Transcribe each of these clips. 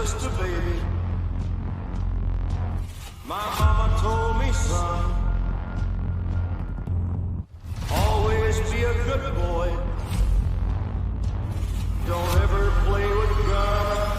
just a baby. My mama told me, son, always be a good boy. Don't ever play with guns.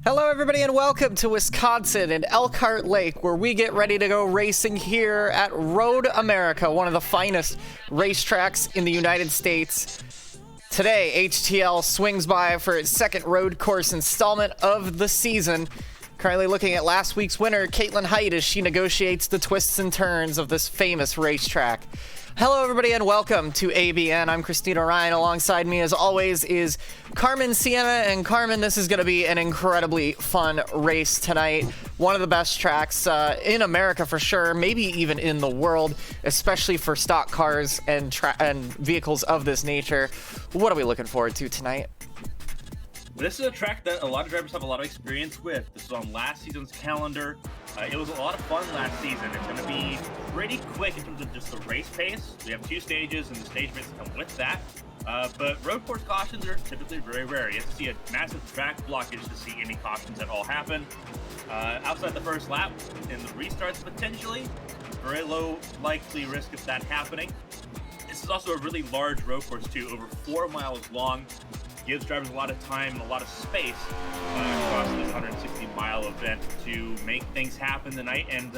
Hello everybody and welcome to Wisconsin and Elkhart Lake, where we get ready to go racing here at Road America, one of the finest racetracks in the United States. Today, HTL swings by for its second road course installment of the season. Currently looking at last week's winner, Caitlin Height, as she negotiates the twists and turns of this famous racetrack. Hello everybody and welcome to ABN. I'm Kristina Ryan. Alongside me as always is Carmen, Sienna, and Carmen, this is going to be an incredibly fun race tonight. One of the best tracks in America for sure, maybe even in the world, especially for stock cars and vehicles of this nature. What are we looking forward to tonight? This is a track that a lot of drivers have a lot of experience with. This is on last season's calendar. It was a lot of fun last season. It's going to be pretty quick in terms of just the race pace. We have 2 stages and the stage races come with that. But road course cautions are typically very rare. You have to see a massive track blockage to see any cautions at all happen. Outside the first lap and the restarts potentially, very low likely risk of that happening. This is also a really large road course too, over 4 miles long. Gives drivers a lot of time and a lot of space across this 160-mile event to make things happen tonight. And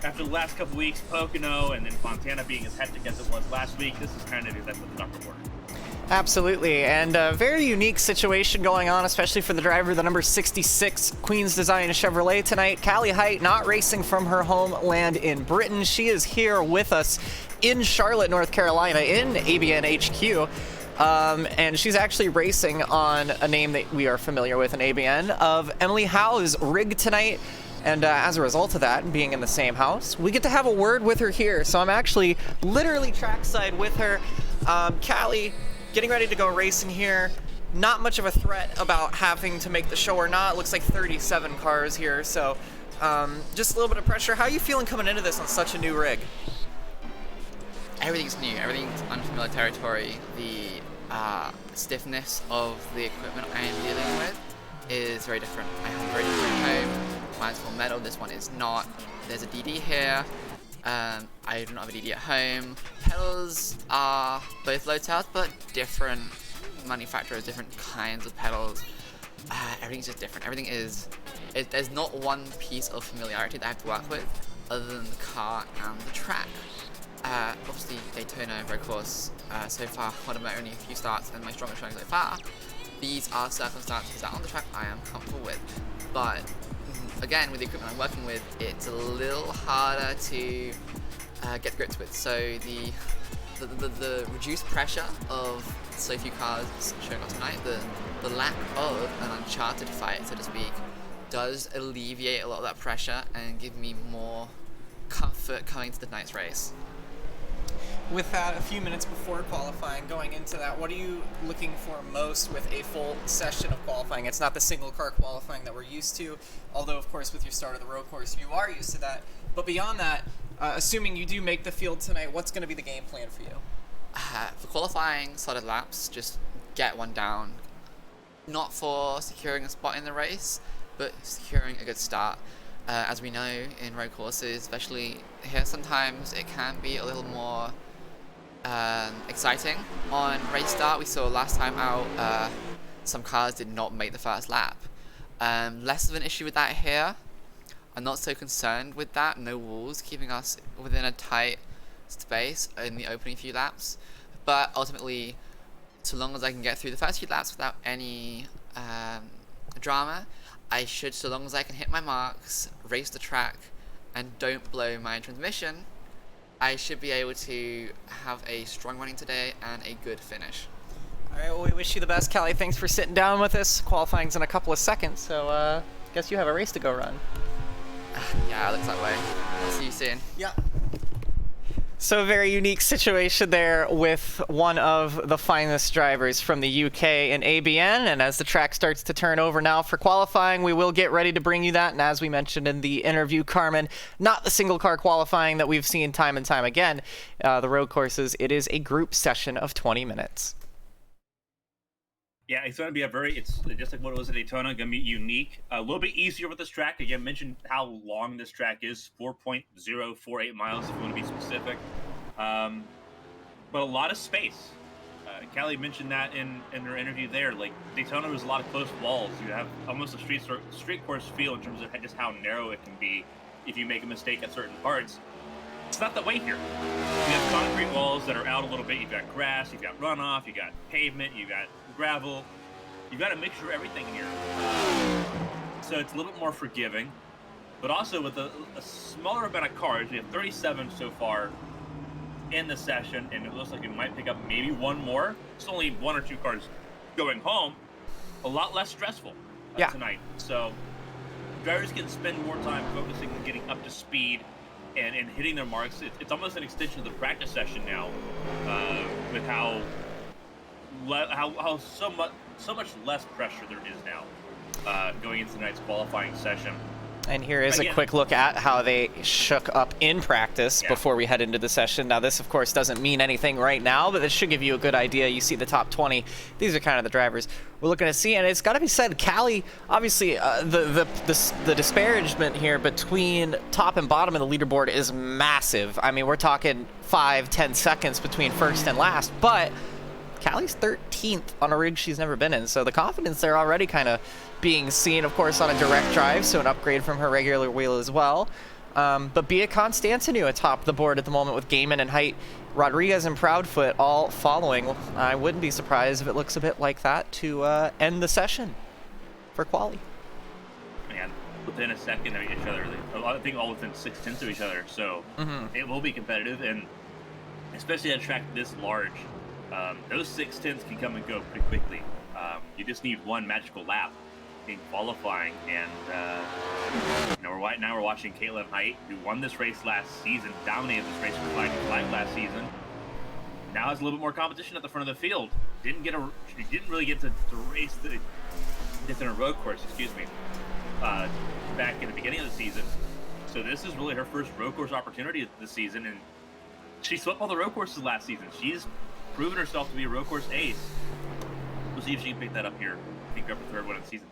after the last couple weeks, Pocono and then Fontana being as hectic as it was last week, this is kind of exactly what the doctor ordered. Absolutely, and a very unique situation going on, especially for the driver, the number 66 Queen's Design Chevrolet tonight. Callie Height not racing from her homeland in Britain. She is here with us in Charlotte, North Carolina, in ABN HQ. And she's actually racing on a name that we are familiar with in ABN of Emily Howe's rig tonight. And as a result of that, being in the same house, we get to have a word with her here. So I'm actually literally trackside with her. Callie, getting ready to go racing here. Not much of a threat about having to make the show or not. It looks like 37 cars here. So just a little bit of pressure. How are you feeling coming into this on such a new rig? Everything's new. Everything's unfamiliar territory. The stiffness of the equipment I am dealing with is very different. I have a very different home. Mine's full metal, this one is not. There's a DD here. I do not have a DD at home. Pedals are both low tails, but different manufacturers, different kinds of pedals. Everything's just different. There's not one piece of familiarity that I have to work with other than the car and the track. Obviously Daytona road course so far, one of my only few starts and my strongest showing so far. These are circumstances that on the track I am comfortable with, but again, with the equipment I'm working with, it's a little harder to get grips with. So the reduced pressure of so few cars showing up tonight, the lack of an uncharted fight, so to speak, does alleviate a lot of that pressure and give me more comfort coming to the night's race. With that, a few minutes before qualifying, going into that, what are you looking for most with a full session of qualifying? It's not the single car qualifying that we're used to, although of course with your start of the road course you are used to that. But beyond that, assuming you do make the field tonight, what's going to be the game plan for you? For qualifying solid laps, just get one down. Not for securing a spot in the race, but securing a good start. As we know in road courses, especially here, sometimes it can be a little more exciting. On race start, we saw last time out some cars did not make the first lap. Less of an issue with that here. I'm not so concerned with that. No walls keeping us within a tight space in the opening few laps. But ultimately, so long as I can get through the first few laps without any drama, I should, so long as I can hit my marks, race the track, and don't blow my transmission, I should be able to have a strong running today and a good finish. All right, well, we wish you the best, Callie. Thanks for sitting down with us. Qualifying's in a couple of seconds, so guess you have a race to go run. Yeah, it looks that way. See you soon. Yeah. So a very unique situation there with one of the finest drivers from the UK in ABN. And as the track starts to turn over now for qualifying, we will get ready to bring you that. And as we mentioned in the interview, Carmen, not the single car qualifying that we've seen time and time again. The road courses, it is a group session of 20 minutes. Yeah, it's going to be it's just like what it was at Daytona, going to be unique. A little bit easier with this track. Again, mentioned how long this track is, 4.048 miles if you want to be specific. But a lot of space. Callie mentioned that in her interview there. Like, Daytona was a lot of close walls. You have almost a street course feel in terms of just how narrow it can be if you make a mistake at certain parts. It's not that way here. You have concrete walls that are out a little bit. You've got grass, you've got runoff, you've got pavement, you've got gravel. You've got a mixture of everything here. So it's a little bit more forgiving. But also with a smaller amount of cars, we have 37 so far in the session, and it looks like we might pick up maybe one more. It's only one or two cars going home. A lot less stressful tonight. So drivers can spend more time focusing on getting up to speed and hitting their marks. It's almost an extension of the practice session now, with how so much less pressure there is now going into tonight's qualifying session. And here is a quick look at how they shook up in practice before we head into the session. Now, this, of course, doesn't mean anything right now, but this should give you a good idea. You see the top 20. These are kind of the drivers we're looking to see. And it's got to be said, Callie, obviously, the disparagement here between top and bottom of the leaderboard is massive. I mean, we're talking 5-10 seconds between first and last, but Callie's 13th on a rig she's never been in, so the confidence there already kind of being seen, of course, on a direct drive, so an upgrade from her regular wheel as well. But Bia Constantinu atop the board at the moment with Gaiman and Height, Rodriguez and Proudfoot all following. I wouldn't be surprised if it looks a bit like that to end the session for quali. Man, within a second of each other, I think all within 6/10 of each other, so it will be competitive, and especially at a track this large. Those 6/10s can come and go pretty quickly. You just need one magical lap in qualifying, and now we're watching Caitlin Height, who won this race last season, dominated this race with flag last season. Now has a little bit more competition at the front of the field. She didn't really get to race in a road course, back in the beginning of the season. So this is really her first road course opportunity this season, and she swept all the road courses last season. She's proven herself to be a road course ace. We'll see if she can pick that up here. Pick up her third one of the season.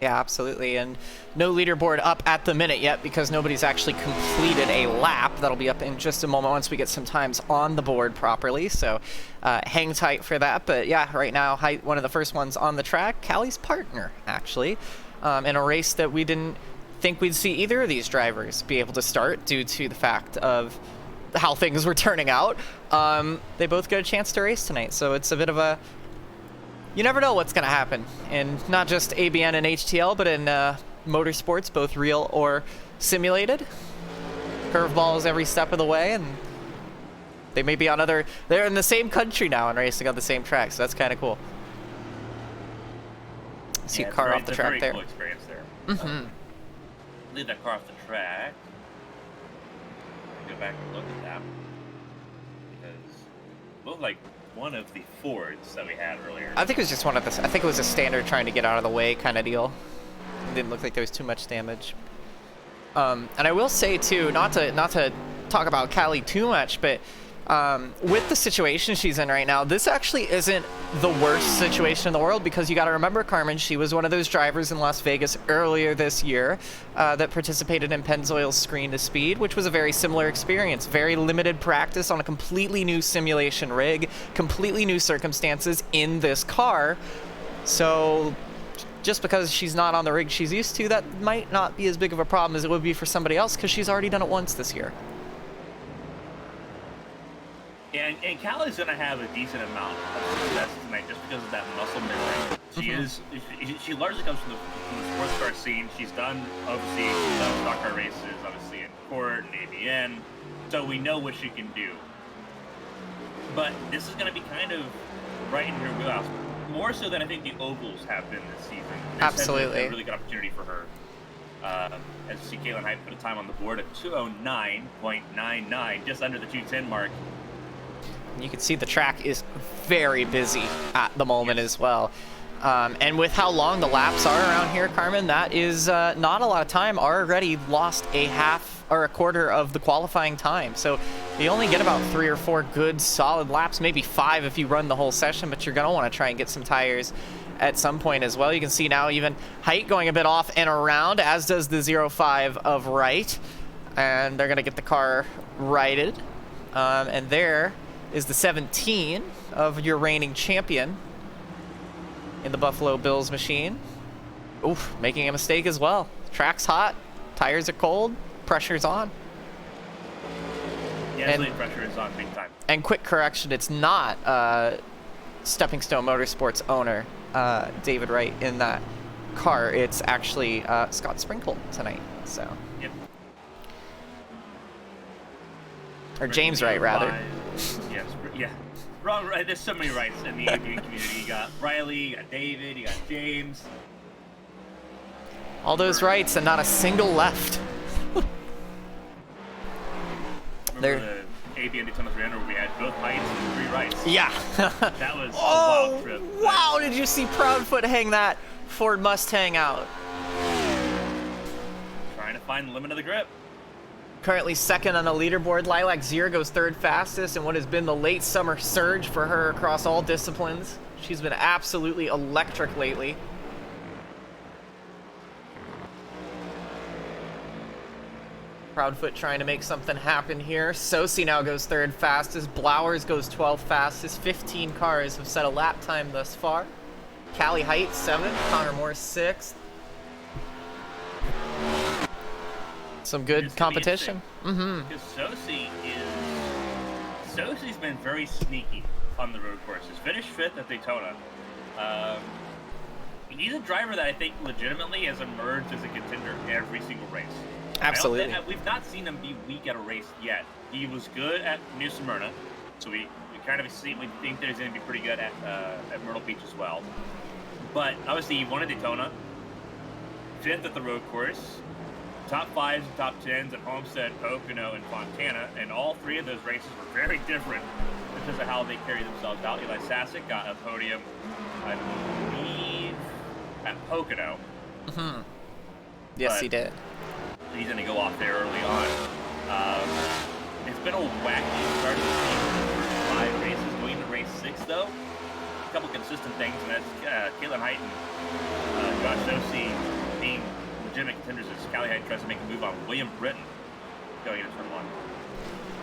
Yeah, absolutely. And no leaderboard up at the minute yet because nobody's actually completed a lap. That'll be up in just a moment once we get some times on the board properly. So hang tight for that. But yeah, right now, Height, one of the first ones on the track. Callie's partner, actually, in a race that we didn't think we'd see either of these drivers be able to start due to the fact of how things were turning out. They both get a chance to race tonight, so it's a bit of a, you never know what's going to happen, and not just ABN and HTL, but in motorsports, both real or simulated. Curveballs every step of the way, and they may be they're in the same country now and racing on the same track, so that's kind of cool. See a car off the track there. Cool experience there. Leave that car off the track. Go back and look at that, because it looked like one of the Fords that we had earlier. I think it was just I think it was a standard trying to get out of the way kind of deal. It didn't look like there was too much damage. And I will say too, not to talk about Callie too much, but with the situation she's in right now, this actually isn't the worst situation in the world, because you got to remember, Carmen, she was one of those drivers in Las Vegas earlier this year that participated in Pennzoil's Screen to Speed, which was a very similar experience. Very limited practice on a completely new simulation rig, completely new circumstances in this car. So just because she's not on the rig she's used to, that might not be as big of a problem as it would be for somebody else, because she's already done it once this year. And Callie's going to have a decent amount of success tonight just because of that muscle memory. She largely comes from the sports car scene. She's done overseas, she's done stock car races, obviously in court and ABN, so we know what she can do. But this is going to be kind of right in her wheelhouse, more so than I think the ovals have been this season. Absolutely. A really good opportunity for her. As you see, Caitlin Height put a time on the board at 2:09.99, just under the 2:10 mark. You can see the track is very busy at the moment as well. And with how long the laps are around here, Carmen, that is not a lot of time. Already lost a half or a quarter of the qualifying time. So you only get about 3 or 4 good solid laps, maybe 5 if you run the whole session, but you're going to want to try and get some tires at some point as well. You can see now even Height going a bit off and around, as does the 05 of Wright. And they're going to get the car righted. And there is the 17 of your reigning champion in the Buffalo Bills machine. Oof, making a mistake as well. Track's hot, tires are cold, pressure's on. Yeah, the pressure is on big time. And quick correction, it's not Stepping Stone Motorsports owner David Wright in that car. It's actually Scott Sprinkle tonight. So. Yep. Or James Wright, rather. Yes, yeah. Wrong, right. There's so many Wrights in the ABN community. You got Riley, you got David, you got James. All those Wrights and not a single left. Remember the ABN Daytona 300 where we had both Heights and 3 Wrights? Yeah. That was a wild trip. Wow, did you see Proudfoot hang that Ford Mustang out? Trying to find the limit of the grip. Currently second on the leaderboard. Lilac Zier goes third fastest in what has been the late summer surge for her across all disciplines. She's been absolutely electric lately. Proudfoot trying to make something happen here. Sosi now goes third fastest. Blowers goes 12th fastest. 15 cars have set a lap time thus far. Callie Height 7th. Connor Moore 6th. Some good competition. Because Sosi's been very sneaky on the road courses. Finished 5th at Daytona. He's a driver that I think legitimately has emerged as a contender every single race. Absolutely. We've not seen him be weak at a race yet. He was good at New Smyrna, so we kind of think that he's going to be pretty good at Myrtle Beach as well. But obviously he won at Daytona, 5th at the road course, top 5s and top 10s at Homestead, Pocono, and Fontana, and all 3 of those races were very different in terms of how they carried themselves out. Eli Sasek got a podium, I believe, at Pocono. Yes, he did. He's going to go off there early on. It's been a wacky start to the first 5 races. Going into race 6, though, a couple consistent things, and that's Caitlin Height and Josh Sosi being legitimate contenders as Callie Height tries to make a move on William Britton going into turn 1.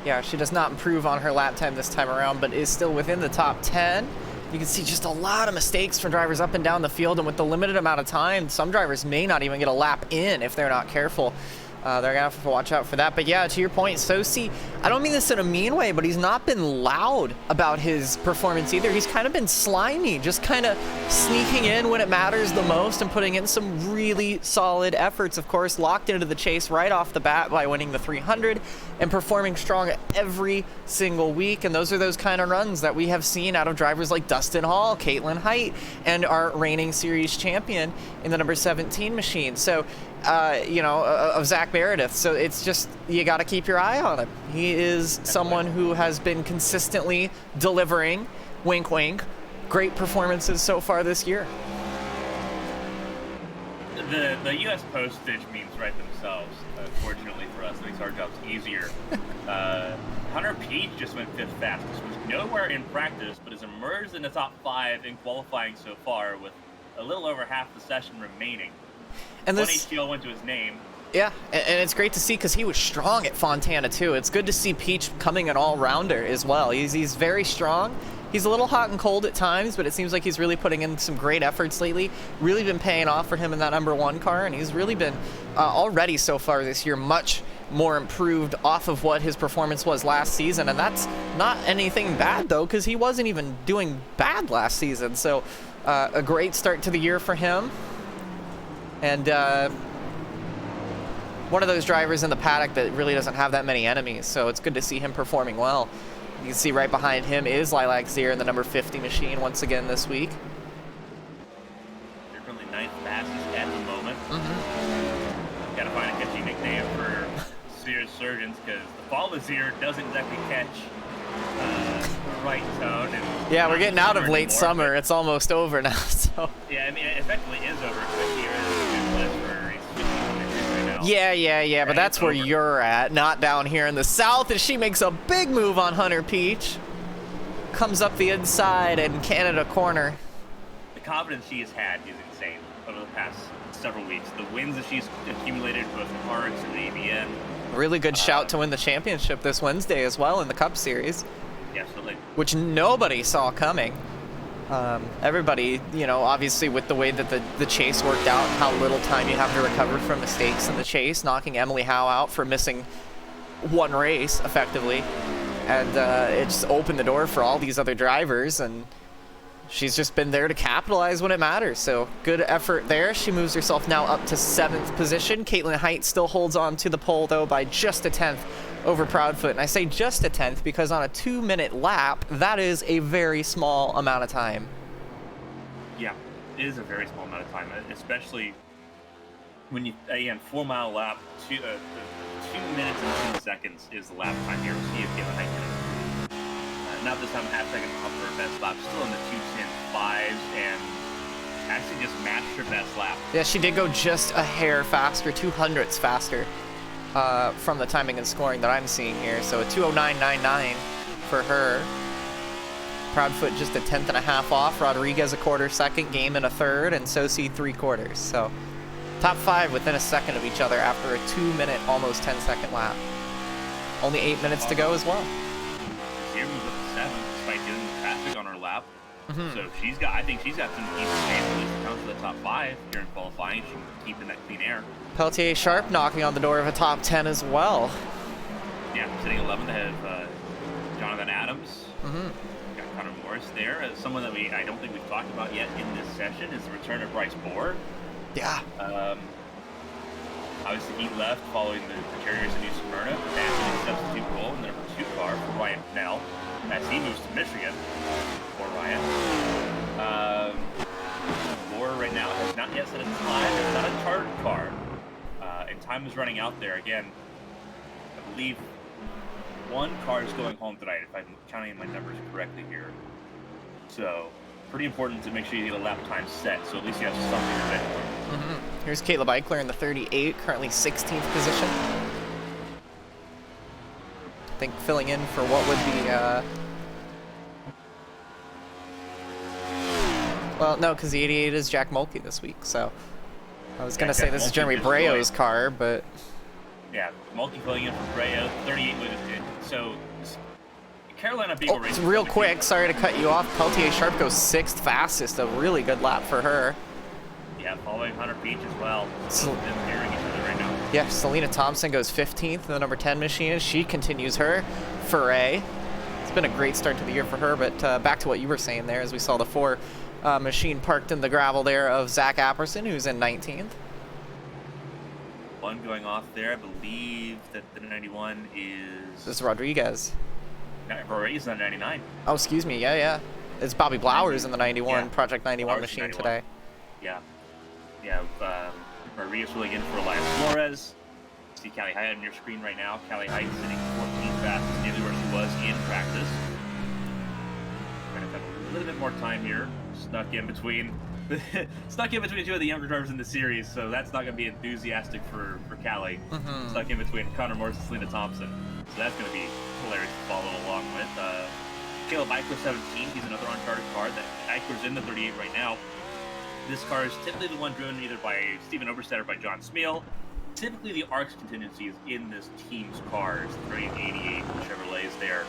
Yeah, she does not improve on her lap time this time around, but is still within the top 10. You can see just a lot of mistakes from drivers up and down the field, and with the limited amount of time, some drivers may not even get a lap in if they're not careful. They're going to have to watch out for that. But yeah, to your point, Sosi, I don't mean this in a mean way, but he's not been loud about his performance either. He's kind of been slimy, just kind of sneaking in when it matters the most and putting in some really solid efforts. Of course, locked into the chase right off the bat by winning the 300 and performing strong every single week. And those are those kind of runs that we have seen out of drivers like Dustin Hall, Caitlin Height, and our reigning series champion in the number 17 machine. So, of Zach Meredith. So it's just, you got to keep your eye on him. He is someone who has been consistently delivering, wink, wink, great performances so far this year. The U.S. postage memes write themselves, fortunately for us. It makes our jobs easier. Hunter Peach just went 5th fastest, was nowhere in practice, but has emerged in the top 5 in qualifying so far with a little over half the session remaining. And One HTL went to his name. Yeah, and it's great to see because he was strong at Fontana too. It's good to see Peach coming an all-rounder as well. He's very strong. He's a little hot and cold at times, but it seems like he's really putting in some great efforts lately. Really been paying off for him in that number 1 car, and he's really been already so far this year much more improved off of what his performance was last season, and that's not anything bad though, because he wasn't even doing bad last season. So a great start to the year for him, and one of those drivers in the paddock that really doesn't have that many enemies, so it's good to see him performing well. You can see right behind him is Lilac Zier in the number 50 machine once again this week. They're currently 9th fastest at the moment. Gotta find a catchy nickname for Zier's Surgeons, because the fall of Zier doesn't exactly catch the right tone. And Yeah, we're getting out of late anymore, summer. It's almost over now, so. Yeah, I mean, it effectively is over, but here is a good place for race 50 right now. Yeah, but that's where you're at, not down here in the south, as she makes a big move on Hunter Peach. Comes up the inside and Canada corner. The confidence she has had is insane over the past several weeks. The wins that she's accumulated both in Arts and ABN. Really good shout to win the championship this Wednesday as well in the Cup Series, Yeah, absolutely. which nobody saw coming. Everybody, you know, obviously with the way that the chase worked out, how little time you have to recover from mistakes in the chase, knocking Emily Howe out for missing one race effectively, and it just opened the door for all these other drivers, and she's just been there to capitalize when it matters. So good effort there. She moves herself now up to 7th position. Caitlin Height still holds on to the pole though by just a 10th over Proudfoot. And I say just a 10th because on a 2-minute lap, that is a very small amount of time. Yeah, it is a very small amount of time, especially when you, again, 4-mile lap, 2 minutes and 10 seconds is the lap time here. We'll see if Caitlin Height can not this time half second off her best lap, still in the 2:10.5s, and actually just matched her best lap. Yeah, she did go just a hair faster, 200ths faster from the timing and scoring that I'm seeing here. So a 2:09.99 for her. Proudfoot just a 10th and a half off. Rodriguez a quarter second, Gaiman a third, and Sosi 3/4. So top 5 within a second of each other after a 2-minute, almost 10-second lap. Only 8 minutes to go as well. Here moves up to 7th despite getting the traffic on her lap. So she's got, I think she's got some decent chance at least to come to the top 5 here in qualifying. She can keep in that clean air. Peltier Sharp knocking on the door of a top 10 as well. Yeah, sitting 11th ahead of Jonathan Adams. Got Connor Morris there. Someone that I don't think we've talked about yet in this session is the return of Bryce Bohr. Yeah. Obviously, he left following the Terriers in New Smyrna, but that's a substitute role in the number 2 car for Ryan Pennell as he moves to Michigan for Ryan. Bohr right now has not yet set a time. It's not a chartered car, and time is running out there again. I believe one car is going home tonight, if I'm counting my numbers correctly here. So, pretty important to make sure you get a lap time set, so at least you have something to bid for. Here's Caleb Eichler in the 38, currently 16th position. I think filling in for what would be, well, no, because the 88 is Jack Mulkey this week, so I was going to say this is Jeremy Breo's car, but... Yeah, Mulkey filling in for Breo, 38 with it. So, Carolina Beagle race. Real quick, sorry to cut you off. Peltier Sharp goes 6th fastest, a really good lap for her. Yeah, following Hunter Peach as well. So- They're nearing each other right now. Yeah, Selena Thompson goes 15th in the number 10 machine, and she continues her foray. It's been a great start to the year for her, but back to what you were saying there, as we saw the 4 machine parked in the gravel there of Zach Apperson, who's in 19th. One going off there. I believe that the 91 is... This is Rodriguez. Rodriguez on 99. Oh, excuse me. Yeah. It's Bobby Blowers in the 91, Yeah. Project 91 Blowers machine 91. today. Yeah. Rodriguez filling in for Elias Flores. See Callie Height on your screen right now. Callie Height sitting 14th fastest, nearly where she was in practice. We're going to have a little bit more time here. Snuck in between 2 of the younger drivers in the series, so that's not going to be enthusiastic for Callie. Snuck in between Connor Morris and Selena Thompson. So that's going to be hilarious to follow along with. Caleb Eichler, 17. He's another uncharted car. That Eichler's in the 38 right now. This car is typically the one driven either by Steven Oberstedt or by John Smeal. Typically, the ARC's contingency is in this team's cars, 3888 Chevrolet is there.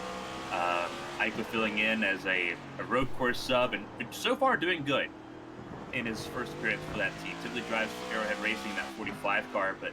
Eichler filling in as a road course sub, and so far doing good in his first appearance for that team. Typically drives Arrowhead Racing, that 45 car, but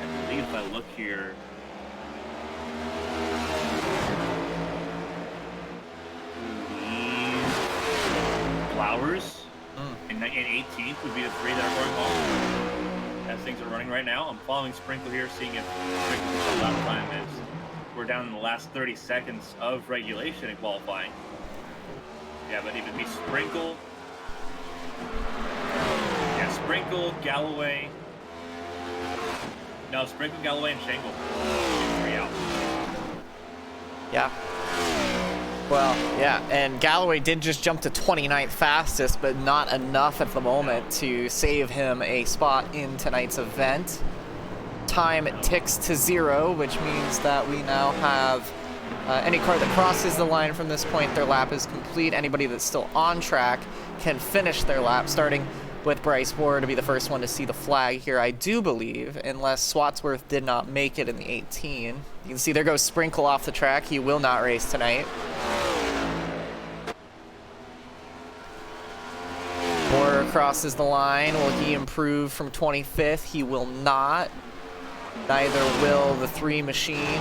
I believe if I look here, Flowers and 18th would be the three that are going home as things are running right now. I'm following Sprinkle here, seeing if Sprinkle's lap time is. We're down in the last 30 seconds of regulation in qualifying. Yeah, but even be Sprinkle. Yeah, Sprinkle, Galloway. No, Sprinkle, Galloway, and Shangle. 3 out. Yeah. Well, yeah, and Galloway did just jump to 29th fastest, but not enough at the moment to save him a spot in tonight's event. Time ticks to 0, which means that we now have any car that crosses the line from this point, their lap is complete. Anybody that's still on track can finish their lap, starting with Bryce Ward to be the first one to see the flag here, I do believe, unless Swatsworth did not make it in the 18. You can see there goes Sprinkle off the track. He will not race tonight. Moore crosses the line. Will he improve from 25th? He will not. Neither will the 3 machine.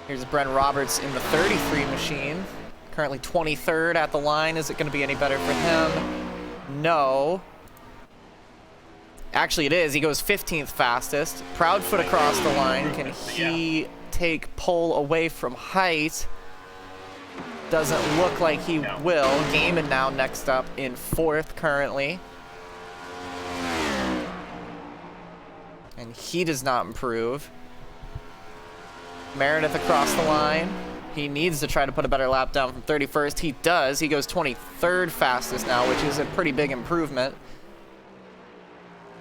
Here's Brent Roberts in the 33 machine. Currently 23rd at the line. Is it going to be any better for him? No. Actually, it is. He goes 15th fastest. Proudfoot across the line. Can he take pole away from Height? Doesn't look like he will. Gaiman now next up in 4th currently. And he does not improve. Meredith across the line. He needs to try to put a better lap down from 31st. He does. He goes 23rd fastest now, which is a pretty big improvement.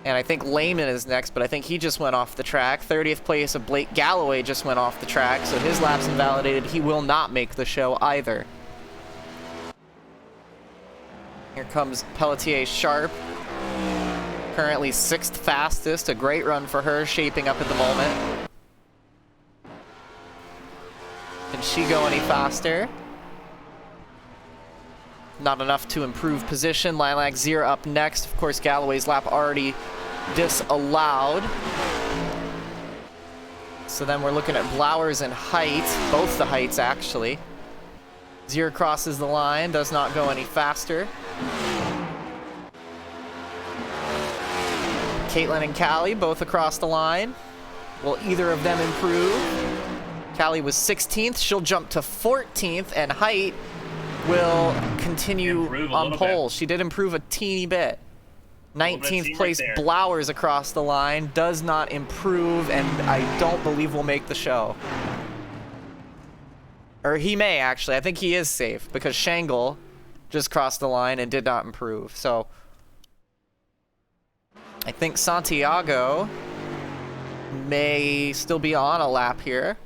And I think Lehman is next, but I think he just went off the track. 30th place of Blake Galloway just went off the track, so his lap's invalidated. He will not make the show either. Here comes Pelletier Sharp. Currently 6th fastest. A great run for her, shaping up at the moment. Can she go any faster? Not enough to improve position. Lilac Zier up next. Of course, Galloway's lap already disallowed. So then we're looking at Blowers and Height. Both the Heights, actually. Zier crosses the line. Does not go any faster. Caitlin and Callie both across the line. Will either of them improve? Callie was 16th. She'll jump to 14th. And Height will continue on pole. She did improve a teeny bit. 19th place Blowers across the line. Does not improve, and I don't believe will make the show. Or he may, actually. I think he is safe, because Shangle just crossed the line and did not improve. So I think Santiago may still be on a lap here.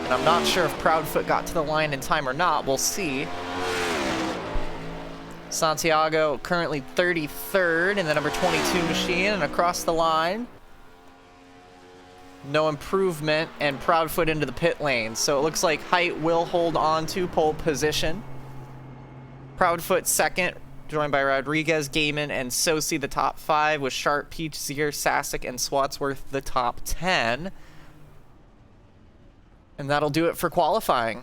And I'm not sure if Proudfoot got to the line in time or not. We'll see. Santiago currently 33rd in the number 22 machine and across the line. No improvement, and Proudfoot into the pit lane. So it looks like Height will hold on to pole position. Proudfoot second, joined by Rodriguez, Gaiman, and Sosi the top 5, with Sharp, Peach, Zier, Sasek, and Swatsworth the top 10. And that'll do it for qualifying.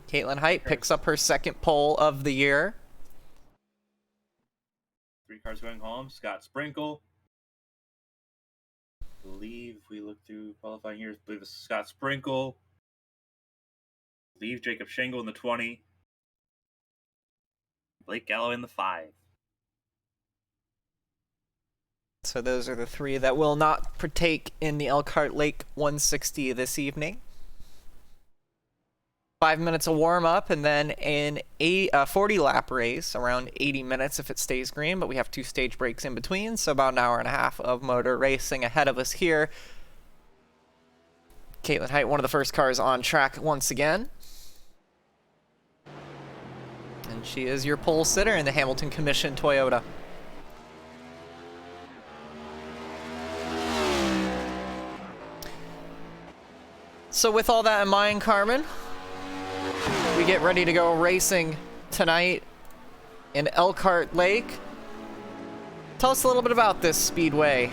Caitlin Height picks up her second pole of the year. 3 cars going home. Scott Sprinkle. I believe if we look through qualifying here, I believe it's Scott Sprinkle. I believe Jacob Shingle in the 20. Blake Galloway in the 5. So those are the 3 that will not partake in the Elkhart Lake 160 this evening. 5 minutes of warm-up, and then in a 40-lap race, around 80 minutes if it stays green, but we have 2 stage breaks in between, so about an hour and a half of motor racing ahead of us here. Caitlin Height, one of the first cars on track once again. And she is your pole sitter in the Hamilton Commission Toyota. So with all that in mind, Carmen, we get ready to go racing tonight in Elkhart Lake. Tell us a little bit about this speedway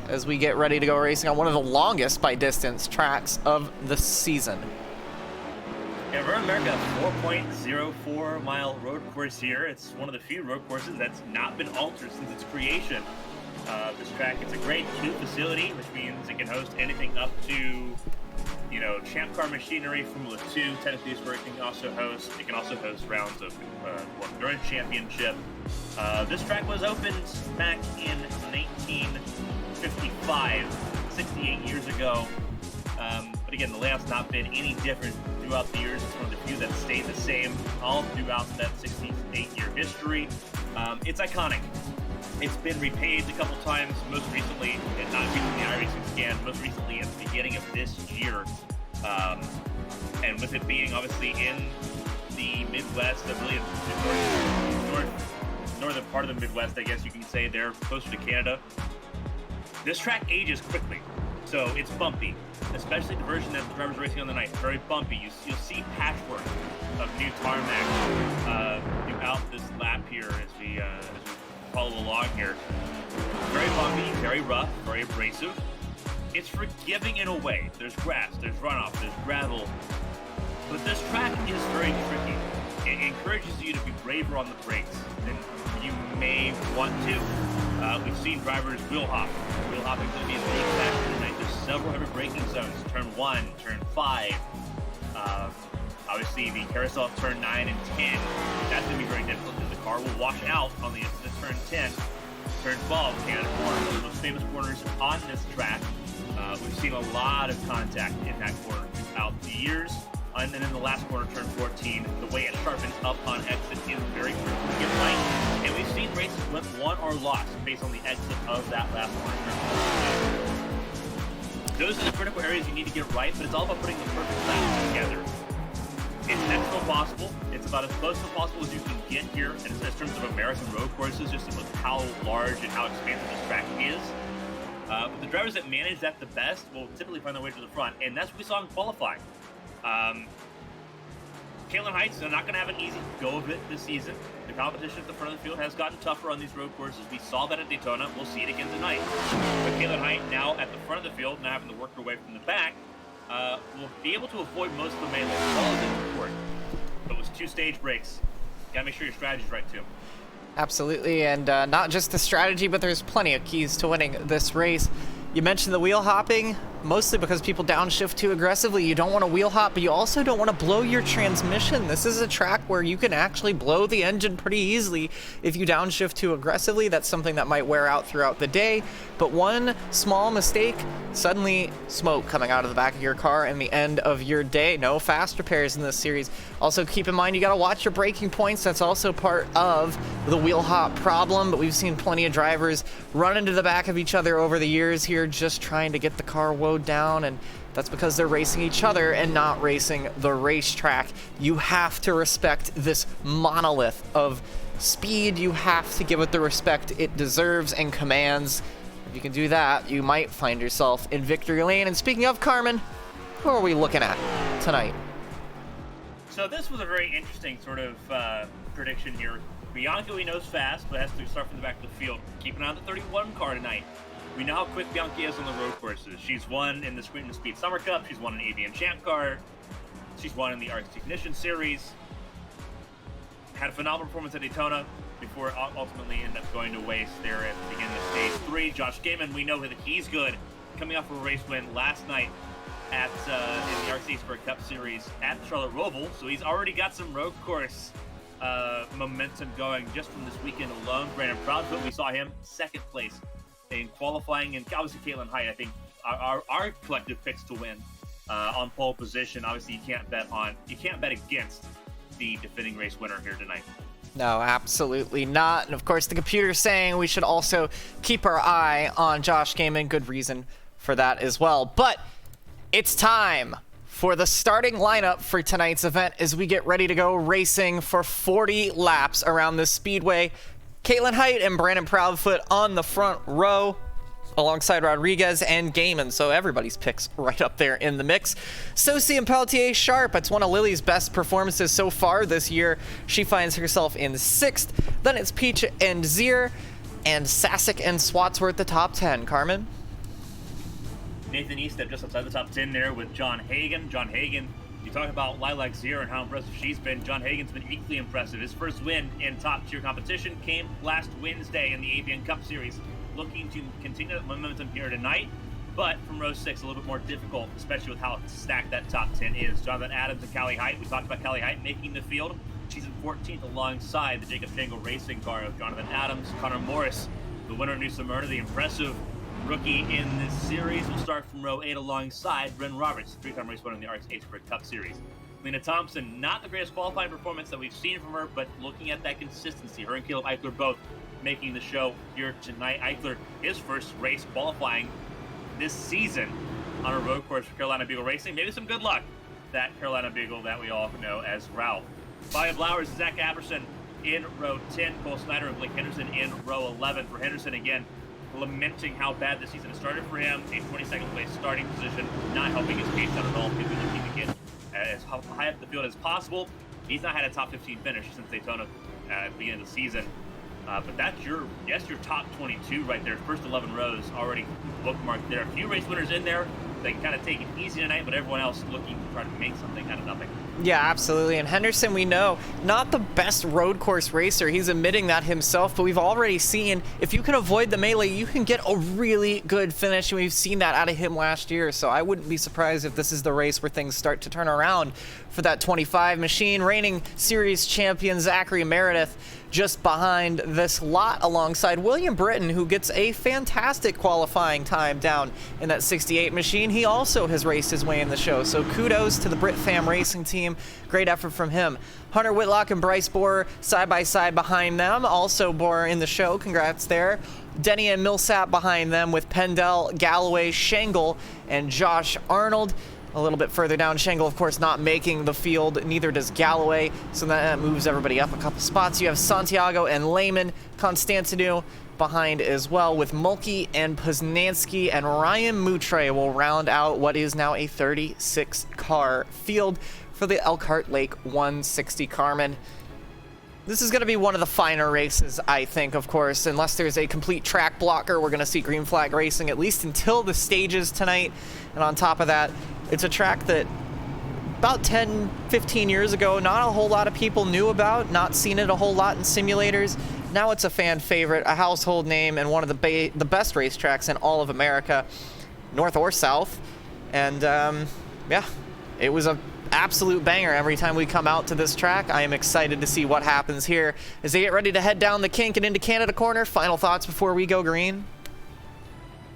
as we get ready to go racing on one of the longest by distance tracks of the season. Yeah, Road America, 4.04 mile road course here. It's one of the few road courses that's not been altered since its creation. This track, it's a grade 2 facility, which means it can host anything up to, you know, Champ Car machinery, Formula 2, technically is where it can also host. It can also host rounds of World Endurance Championship. This track was opened back in 1955, 68 years ago. But again, the layout's not been any different throughout the years. It's one of the few that stayed the same all throughout that 68-year history. It's iconic. It's been repaved a couple times, most recently, and not recently the iRacing scan, most recently at the beginning of this year. And with it being obviously in the Midwest, really the northern part of the Midwest, I guess you can say, they're closer to Canada. This track ages quickly, so it's bumpy, especially the version that the drivers are racing on the night. Very bumpy. You'll see patchwork of new tarmac throughout this lap here as we follow along here. Very bumpy, very rough, very abrasive. It's forgiving in a way. There's grass, there's runoff, there's gravel. But this track is very tricky. It encourages you to be braver on the brakes than you may want to. We've seen drivers wheel hop. Wheel hopping is going to be a big factor tonight. There's several heavy braking zones. Turn 1, turn 5. Obviously, the carousel at turn 9 and 10. That's going to be very difficult because the car will wash out on the turn 10. Turn 12, Canada corner, one of the most famous corners on this track. We've seen a lot of contact in that corner throughout the years. And then in the last corner, turn 14, the way it sharpens up on exit is very critical to get right. And we've seen races went won or lost based on the exit of that last corner. Those are the critical areas you need to get right, but it's all about putting the perfect lap together. It's next to impossible. It's about as close to possible as you can get here in terms of American road courses, just with how large and how expansive this track is. But the drivers that manage that the best will typically find their way to the front, and that's what we saw in qualifying. Caitlin Heights are not going to have an easy go of it this season. The competition at the front of the field has gotten tougher on these road courses. We saw that at Daytona. We'll see it again tonight. But Caitlin Height now at the front of the field, now having to work her way from the back, will be able to avoid most of the melee as well as in the court. But with 2 stage breaks, gotta make sure your strategy's right too. Absolutely, and not just the strategy, but there's plenty of keys to winning this race. You mentioned the wheel hopping, mostly because people downshift too aggressively. You don't want to wheel hop, but you also don't want to blow your transmission. This is a track where you can actually blow the engine pretty easily if you downshift too aggressively. That's something that might wear out throughout the day, but one small mistake, suddenly smoke coming out of the back of your car and the end of your day. No fast repairs in this series. Also keep in mind you got to watch your braking points. That's also part of the wheel hop problem, but we've seen plenty of drivers run into the back of each other over the years here just trying to get the car woed down, and that's because they're racing each other and not racing the racetrack. You have to respect this monolith of speed. You have to give it the respect it deserves and commands. If you can do that, you might find yourself in victory lane. And speaking of Carmen, who are we looking at tonight? So this was a very interesting sort of prediction here. Bianca we know is fast, but has to start from the back of the field. Keep an eye on the 31 car tonight. We know how quick Bianca is on the road courses. She's won in the Sprint and Speed Summer Cup. She's won an ABM Champ Car. She's won in the Arts Ignition Series. Had a phenomenal performance at Daytona before ultimately ended up going to waste there at the beginning of Stage 3. Josh Gaiman, we know that he's good. Coming off of a race win last night at in the HTL Cup Series at Charlotte Roval. So he's already got some road course momentum going just from this weekend alone. Brandon Proudfoot, we saw him second place in qualifying, and obviously Caitlin Height, I think our collective picks to win on pole position. Obviously you can't bet against the defending race winner here tonight. No, absolutely not. And of course the computer's saying we should also keep our eye on Josh Gaiman. Good reason for that as well. But it's time for the starting lineup for tonight's event as we get ready to go racing for 40 laps around this speedway. Caitlin Height and Brandon Proudfoot on the front row. alongside Rodriguez and Gaiman, so everybody's picks right up there in the mix. Sosi and Pelletier sharp. It's one of Lily's best performances so far this year. She finds herself in 6th. Then it's Peach and Zier, and Sasek and Swatsworth the top 10. Carmen? Nathan Eastep just outside the top 10 there with John Hagen. John Hagen, you talk about Lilac Zier and how impressive she's been. John Hagen's been equally impressive. His first win in top-tier competition came last Wednesday in the HTL Cup Series. Looking to continue that momentum here tonight, but from row 6 a little bit more difficult, especially with how stacked that top 10 is. Jonathan Adams and Callie Height. We talked about Callie Height making the field. She's in 14th alongside the Jacob Shangle racing car of Jonathan Adams. Connor Morris, the winner of New Smyrna, the impressive rookie in this series, will start from row 8 alongside Bryn Roberts, 3-time race winner in the RX Cup Series. Lena Thompson, not the greatest qualifying performance that we've seen from her, but looking at that consistency, her and Caleb Eichler both making the show here tonight. Eichler, his first race qualifying this season on a road course for Carolina Beagle Racing. Maybe some good luck, that Carolina Beagle that we all know as Ralph. Fabio Blowers, Zach Apperson in row 10. Cole Snyder and Blake Henderson in row 11. For Henderson, again, lamenting how bad the season has started for him. A 22nd place starting position, not helping his case out at all. He'll be looking to get as high up the field as possible. He's not had a top 15 finish since Daytona at the beginning of the season. But that's your top 22 right there. First 11 rows already bookmarked there. A few race winners in there. They can kind of take it easy tonight, but everyone else looking to try to make something out of nothing. Yeah, absolutely. And Henderson, we know, not the best road course racer. He's admitting that himself, but we've already seen if you can avoid the melee, you can get a really good finish, and we've seen that out of him last year. So I wouldn't be surprised if this is the race where things start to turn around for that 25 machine. Reigning series champion Zachary Meredith just behind this lot alongside William Britton, who gets a fantastic qualifying time down in that 68 machine. He also has raced his way in the show, so kudos to the Brit Fam Racing team. Great effort from him. Hunter Whitlock and Bryce Bohr side by side behind them, also Bohr in the show. Congrats there. Denny and Millsap behind them with Pendel, Galloway, Shangle, and Josh Arnold. A little bit further down, Shangle, of course, not making the field. Neither does Galloway, so that moves everybody up a couple spots. You have Santiago and Lehman, Constantinu behind as well, with Mulkey and Poznanski, and Ryan Moutre will round out what is now a 36-car field for the Elkhart Lake 160. Carmen, this is going to be one of the finer races, I think, of course. Unless there's a complete track blocker, we're going to see green flag racing at least until the stages tonight. And on top of that, it's a track that about 10, 15 years ago, not a whole lot of people knew about, not seen it a whole lot in simulators. Now it's a fan favorite, a household name, and one of the best racetracks in all of America, north or south. And yeah, it was a absolute banger every time we come out to this track. I am excited to see what happens here as they get ready to head down the kink and into Canada Corner. Final thoughts before we go green?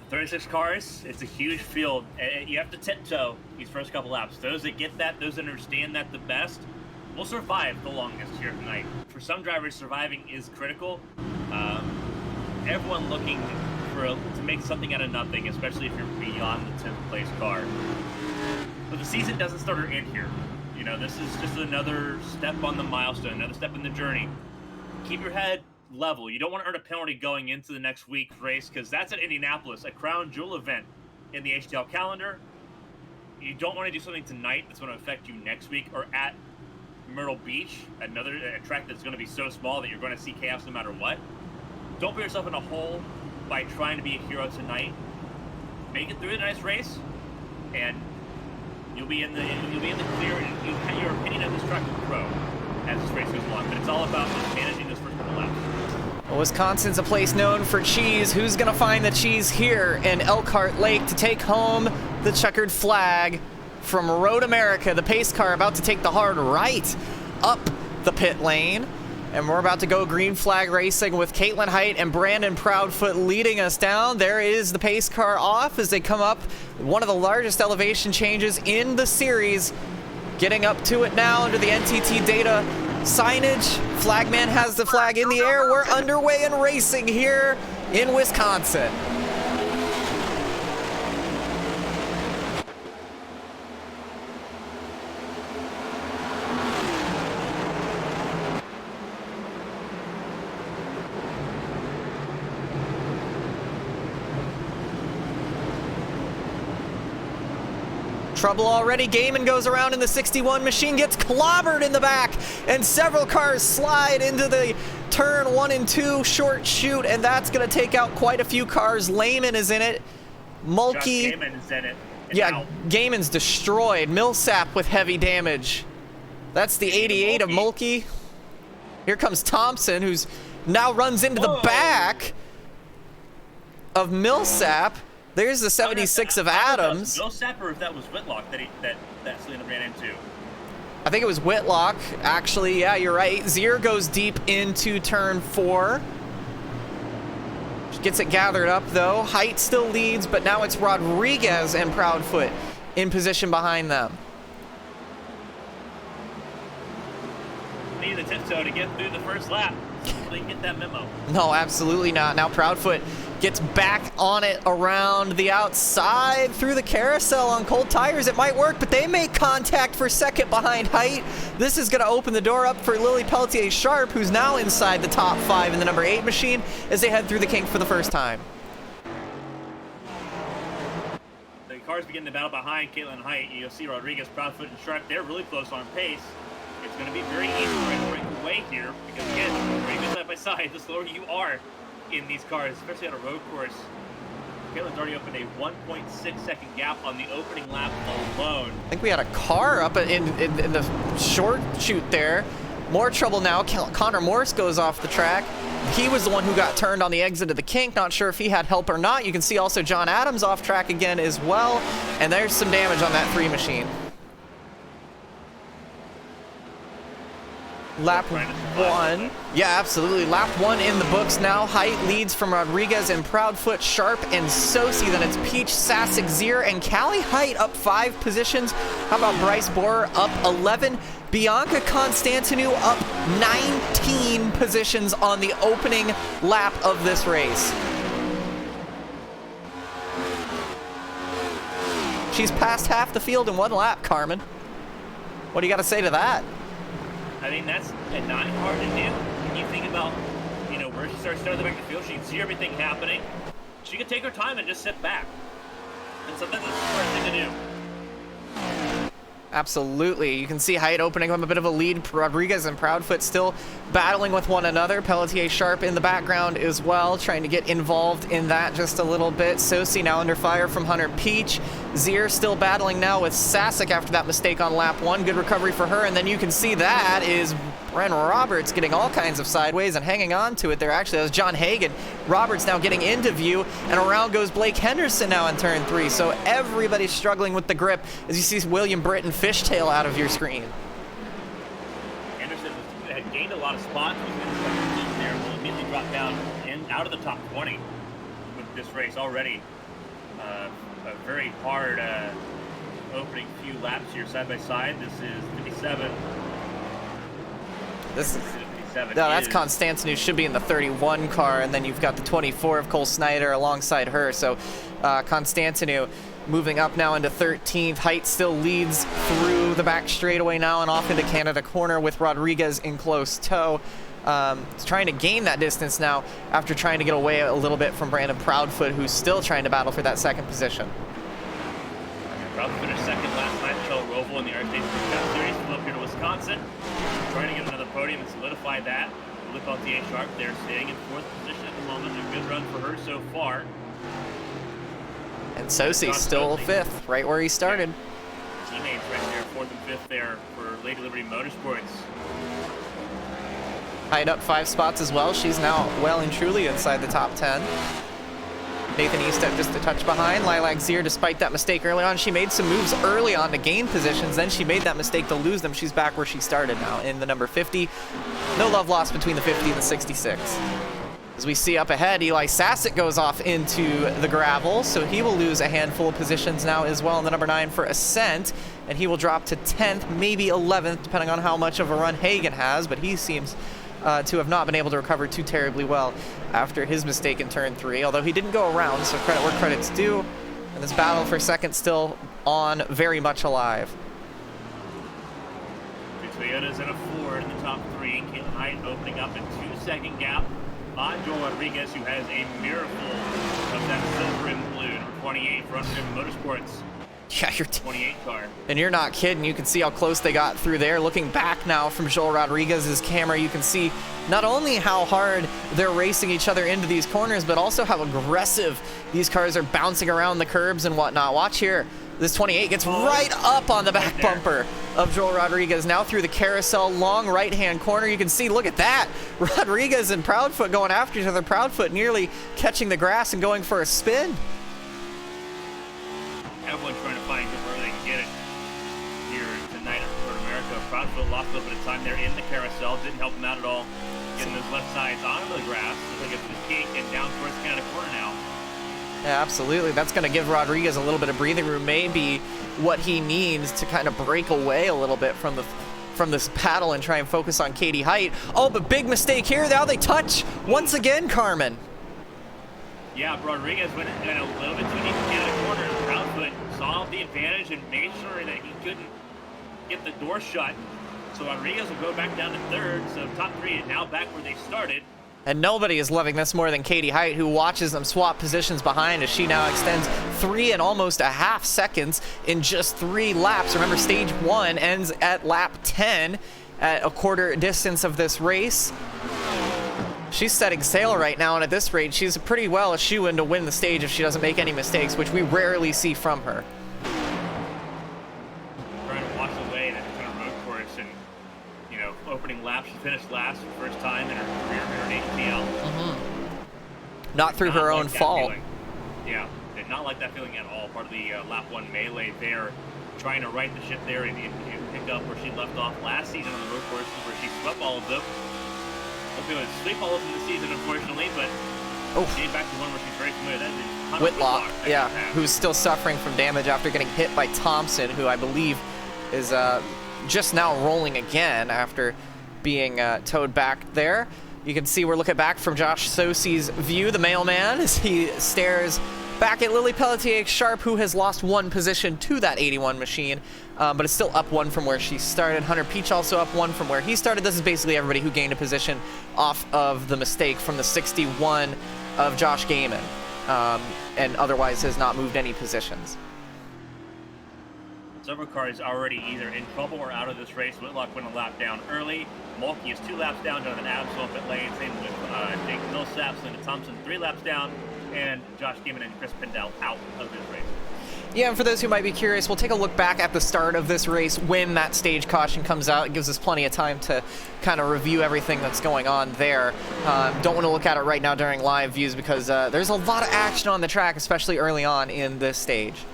36 cars, it's a huge field. You have to tiptoe these first couple laps. Those that get that, those that understand that the best, will survive the longest here tonight. For some drivers, surviving is critical. Everyone looking to make something out of nothing, especially if you're beyond the 10th place car. But the season doesn't start or end here. You know, this is just another step on the milestone, another step in the journey. Keep your head level. You don't want to earn a penalty going into the next week's race, because that's at Indianapolis, a crown jewel event in the HTL calendar. You don't want to do something tonight that's going to affect you next week, or at Myrtle Beach, a track that's going to be so small that you're going to see chaos no matter what. Don't put yourself in a hole by trying to be a hero tonight. Make it through a nice race, and you'll be in the clear, and your opinion of this track will grow as this race goes along. But it's all about just managing this first couple laps. Well, Wisconsin's a place known for cheese. Who's going to find the cheese here in Elkhart Lake to take home the checkered flag from Road America? The pace car about to take the hard right up the pit lane. And we're about to go green flag racing with Caitlin Height and Brandon Proudfoot leading us down. There is the pace car off as they come up. One of the largest elevation changes in the series. Getting up to it now under the NTT data signage. Flagman has the flag in the air. We're underway and racing here in Wisconsin. Trouble already. Gaiman goes around in the 61 machine, gets clobbered in the back, and several cars slide into the turn 1 and 2 short chute, and that's going to take out quite a few cars. Lehman is in it. Mulkey. Gaiman is in it. And Yeah, now Gaiman's destroyed. Millsap with heavy damage. That's the 88 of Mulkey. Here comes Thompson, who's now runs into the back of Millsap. There's the 76 of Adams. Millsap, or if that was Whitlock that Selena ran into. I think it was Whitlock, actually. Yeah, you're right. Zier goes deep into turn 4. She gets it gathered up, though. Height still leads, but now it's Rodriguez and Proudfoot in position behind them. Need the tiptoe to get through the first lap. So they can get that memo. No, absolutely not. Now Proudfoot gets back on it around the outside through the carousel on cold tires. It might work, but they make contact for second behind Height. This is going to open the door up for Lily Pelletier-Sharp, who's now inside the top 5 in the number 8 machine as they head through the kink for the first time. The cars begin to battle behind Caitlin Height. You'll see Rodriguez, Proudfoot, and Sharp. They're really close on pace. It's going to be very easy for them to break away here because, again, when you go side by side, the slower you are in these cars, especially on a road course. Caitlin's already opened a 1.6 second gap on the opening lap alone. I think we had a car up in the short chute there. More trouble now. Connor Morse goes off the track. He was the one who got turned on the exit of the kink. Not sure if he had help or not. You can see also John Adams off track again as well. And there's some damage on that 3 machine. Lap 1. Yeah, absolutely. Lap 1 in the books now. Height leads from Rodriguez and Proudfoot, Sharp, and Sosi. Then it's Peach, Sasek, Zier, and Callie Height up 5 positions. How about Bryce Borer up 11? Bianca Constantinou up 19 positions on the opening lap of this race. She's passed half the field in 1 lap, Carmen. What do you got to say to that? I mean, that's not hard to do. When you think about, where she starts starting the back of the field, she can see everything happening. She can take her time and just sit back. And sometimes that's the hard thing to do. Absolutely. You can see Height opening up a bit of a lead. Rodriguez and Proudfoot still battling with one another. Pelletier-Sharp in the background as well, trying to get involved in that just a little bit. Sosi now under fire from Hunter Peach. Zier still battling now with Sasek after that mistake on lap 1. Good recovery for her. And then you can see that is Bren Roberts getting all kinds of sideways and hanging on to it there. Actually, that was John Hagan. Roberts now getting into view, and around goes Blake Henderson now in turn 3. So everybody's struggling with the grip as you see William Britton fishtail out of your screen. Henderson had gained a lot of spots with the there, will immediately drop down and out of the top 20 with this race already. A very hard opening few laps here side by side. This is 57. This is 57. No, that's Constantinou, should be in the 31 car, and then you've got the 24 of Cole Snyder alongside her. So Constantinou moving up now into 13th. Height still leads through the back straightaway now and off into Canada corner with Rodriguez in close tow. He's trying to gain that distance now after trying to get away a little bit from Brandon Proudfoot, who's still trying to battle for that second position. Proudfoot finished second last night. Michelle Roval in the HTL Cup Series flew up here to Wisconsin, trying to get another podium and solidify that. Lily Pelletier-Sharp there staying in 4th position at the moment. A good run for her so far. And Sosi still 5th, right where he started. Teammates right there, 4th and 5th there for Lady Liberty Motorsports. Height up 5 spots as well. She's now well and truly inside the top 10. Nathan Eastep just a touch behind. Lilac Zier, despite that mistake early on, she made some moves early on to gain positions. Then she made that mistake to lose them. She's back where she started now in the number 50. No love lost between the 50 and the 66. As we see up ahead, Eli Sasek goes off into the gravel, so he will lose a handful of positions now as well in the number 9 for Ascent, and he will drop to 10th, maybe 11th, depending on how much of a run Hagan has, but he seems to have not been able to recover too terribly well after his mistake in turn 3, although he didn't go around, so credit where credit's due, and this battle for second still on, very much alive. 2 Toyotas and a Ford in the top 3. Caitlin Height opening up a 2-second gap on Joel Rodriguez, who has a miracle of that silver and blue, number 28 for Unlimited Motorsports. Yeah, 28 car. and you're not kidding. You can see how close they got through there. Looking back now from Joel Rodriguez's camera, you can see not only how hard they're racing each other into these corners, but also how aggressive these cars are bouncing around the curbs and whatnot. Watch here. This 28 gets right up on the back bumper of Joel Rodriguez. Now through the carousel, long right-hand corner. You can see, look at that. Rodriguez and Proudfoot going after each other. Proudfoot nearly catching the grass and going for a spin. Everyone's trying to find where they can get it here tonight at North America. Proudfoot lost a little bit of time there in the carousel. Didn't help him out at all. Getting those left sides onto the grass. Looks like it's the gate and down towards Canada corner now. Yeah, absolutely. That's going to give Rodriguez a little bit of breathing room, maybe what he needs to kind of break away a little bit from this paddle and try and focus on Katie Height. Oh, but big mistake here. Now they touch once again, Carmen. Yeah, Rodriguez went a little bit too deep in Canada corner. And Proudfoot saw the advantage and made sure that he couldn't get the door shut. So Rodriguez will go back down to third. So top three is now back where they started. And nobody is loving this more than Katie Height, who watches them swap positions behind as she now extends 3 and almost a half seconds in just 3 laps. Remember, stage 1 ends at lap 10 at a quarter distance of this race. She's setting sail right now, and at this rate, she's pretty well a shoe-in to win the stage if she doesn't make any mistakes, which we rarely see from her. Trying to wash away that kind of road course, and opening lap, she finished last for the first time in her career here in HTL. Not through her own fault. Yeah, did not like that feeling at all. Part of the lap 1 melee there, trying to right the ship there and pick up where she left off last season on the road courses where she swept all of them. Won't be able to sweep all of them this season, unfortunately, but getting back to one where she's very familiar. That is Hunter Whitlock, yeah, who's still suffering from damage after getting hit by Thompson, who I believe is just now rolling again after being towed back there. You can see we're looking back from Josh Sosey's view, the mailman, as he stares back at Lily Pelletier-Sharp, who has lost 1 position to that 81 machine, but is still up 1 from where she started. Hunter Peach also up 1 from where he started. This is basically everybody who gained a position off of the mistake from the 61 of Josh Gaiman, and otherwise has not moved any positions. Several cars already either in trouble or out of this race. Whitlock went a lap down early. Mulkey is 2 laps down to an Absol pit lane. Same with Jake Millsaps and Thompson 3 laps down. And Josh Gaiman and Chris Pindell out of this race. Yeah, and for those who might be curious, we'll take a look back at the start of this race when that stage caution comes out. It gives us plenty of time to kind of review everything that's going on there. Don't want to look at it right now during live views because there's a lot of action on the track, especially early on in this stage.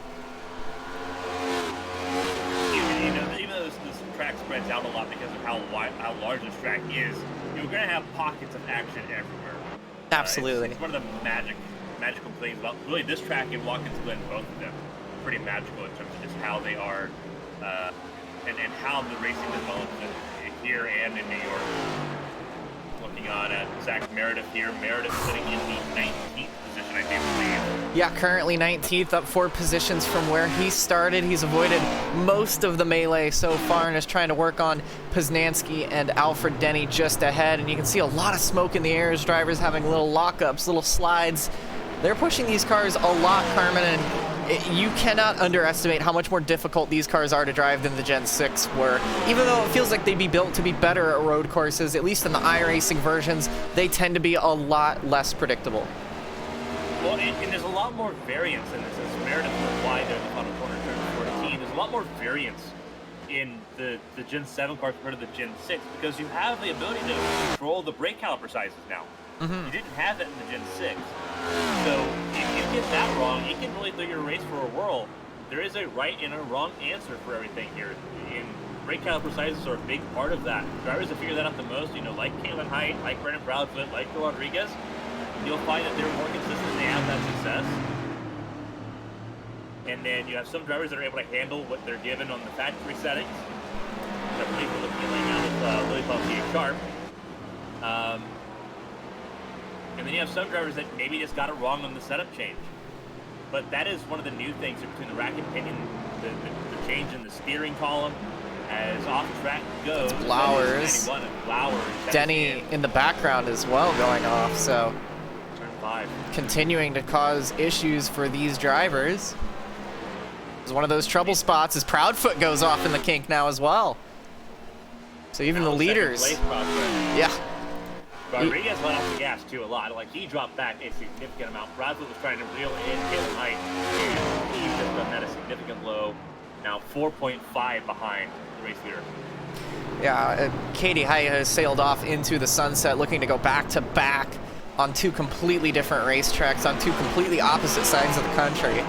Track spreads out a lot because of how large this track is. You're going to have pockets of action everywhere. Absolutely. It's one of the magical things about really this track and Watkins Glen, both of them. Pretty magical in terms of just how they are and how the racing develops here and in New York. Looking on at Zach Meredith here. Meredith sitting in the 19th position, I think, believe. Yeah, currently 19th, up 4 positions from where he started. He's avoided most of the melee so far and is trying to work on Poznanski and Alfred Denny just ahead. And you can see a lot of smoke in the air as drivers having little lockups, little slides. They're pushing these cars a lot, Carmen, and you cannot underestimate how much more difficult these cars are to drive than the Gen 6 were. Even though it feels like they'd be built to be better at road courses, at least in the iRacing versions, they tend to be a lot less predictable. Well, and there's a lot more variance in this. As Meredith went wide there in the final corner turn 14, there's a lot more variance in the Gen 7 car compared to the Gen 6 because you have the ability to control the brake caliper sizes now. You didn't have that in the Gen 6. So if you get that wrong, you can really throw your race for a whirl. There is a right and a wrong answer for everything here. And brake caliper sizes are a big part of that. Drivers that figure that out the most, like Caitlin Height, like Brendan Proudfoot, like Joel Rodriguez, you'll find that they're more consistent, they have that success. And then you have some drivers that are able to handle what they're given on the factory settings. I believe we're looking right now with Lily Pelletier-Sharp. And then you have some drivers that maybe just got it wrong on the setup change. But that is one of the new things between the rack and pinion, the change in the steering column. As off track goes, Flowers. Denny in the background as well going off, so turn 5. Continuing to cause issues for these drivers. It's one of those trouble spots as Proudfoot goes off in the kink now as well. So even the leaders. Yeah. Rodriguez went off the gas too a lot. Like, he dropped back a significant amount. Proudfoot was trying to reel in Caitlin Height, and he just done that a significant low. Now 4.5 behind the race leader. Yeah, Katie Height has sailed off into the sunset, looking to go back to back on two completely different racetracks on two completely opposite sides of the country.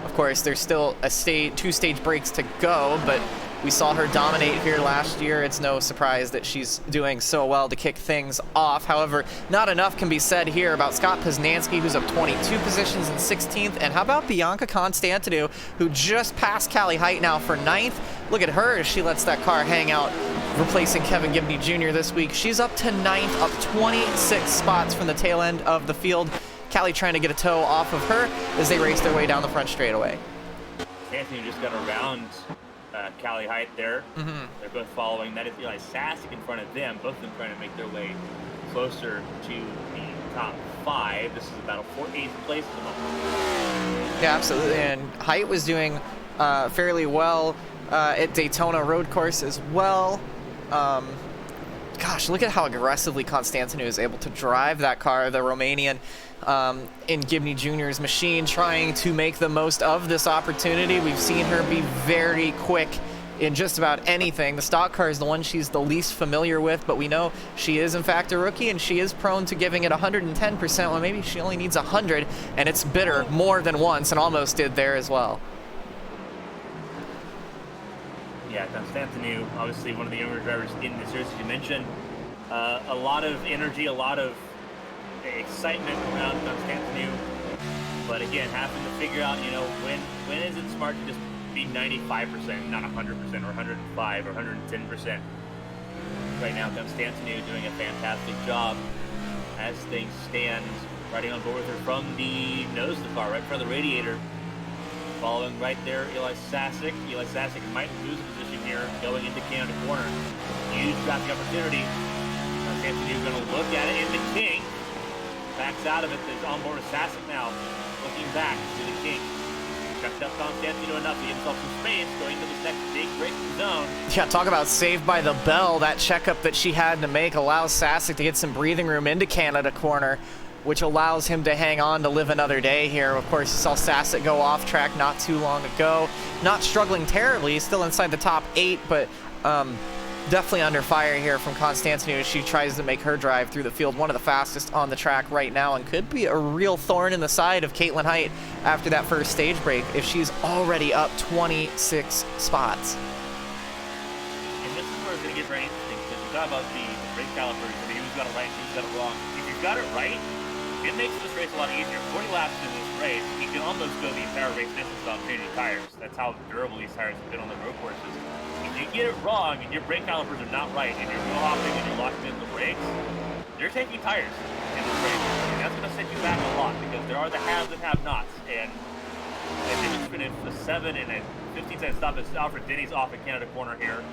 Of course, there's still a two-stage breaks to go, but we saw her dominate here last year. It's no surprise that she's doing so well to kick things off. However, not enough can be said here about Scott Poznanski, who's up 22 positions in 16th. And how about Bianca Constantinou, who just passed Callie Height now for 9th? Look at her as she lets that car hang out, replacing Kevin Gibney Jr. this week. She's up to 9th, up 26 spots from the tail end of the field. Callie trying to get a toe off of her as they race their way down the front straightaway. Anthony just got around Callie Height there. They're both following. That is Eli Sasek in front of them. Both of them trying to make their way closer to the top 5. This is a battle for 8th place at the moment. Yeah, absolutely. And Height was doing fairly well at Daytona Road Course as well. Gosh, look at how aggressively Constantinou is able to drive that car, the Romanian, in Gibney Jr.'s machine, trying to make the most of this opportunity. We've seen her be very quick in just about anything. The stock car is the one she's the least familiar with, but we know she is in fact a rookie, and she is prone to giving it 110% when maybe she only needs 100, and it's bitter more than once, and almost did there as well. Yeah, Constantinou, obviously one of the younger drivers in the series, as you mentioned. A lot of energy, a lot of excitement around Constantinou. But again, having to figure out, you know, when is it smart to just be 95%, not 100% or 105 or 110%. Right now, Constantinou doing a fantastic job as things stand, riding on board with her from the nose of the car, right in front of the radiator. Following right there, Eli Sasek. Eli Sasek might lose a position here going into Canada corner. Huge traffic opportunity. Constantinou going to look at it in the kink. Backs out of it. Is on board with Sasek now. Looking back to the kink. Checked up Constantinou enough to get himself some space going to the next big braking zone. Yeah, talk about saved by the bell. That checkup that she had to make allows Sasek to get some breathing room into Canada corner, which allows him to hang on to live another day here. Of course, you saw Sasek go off track not too long ago. Not struggling terribly, still inside the top 8, but definitely under fire here from Constantinou as she tries to make her drive through the field. One of the fastest on the track right now, and could be a real thorn in the side of Caitlin Height after that first stage break if she's already up 26 spots. And this is where it's going to get very interesting, because we talk about the brake calipers, I mean, who's got it right, who's got it wrong. If you've got it right, it makes this race a lot easier. 40 laps in this race, you can almost go the entire race distance on changing tires. That's how durable these tires have been on the road courses. If you get it wrong and your brake calipers are not right and you're wheel hopping and you're locking in the brakes, you're taking tires in this race. And that's going to set you back a lot, because there are the haves and have-nots. And I think it's been a 7 and a 15-second stop as Alfred Denny's off at Canada corner here.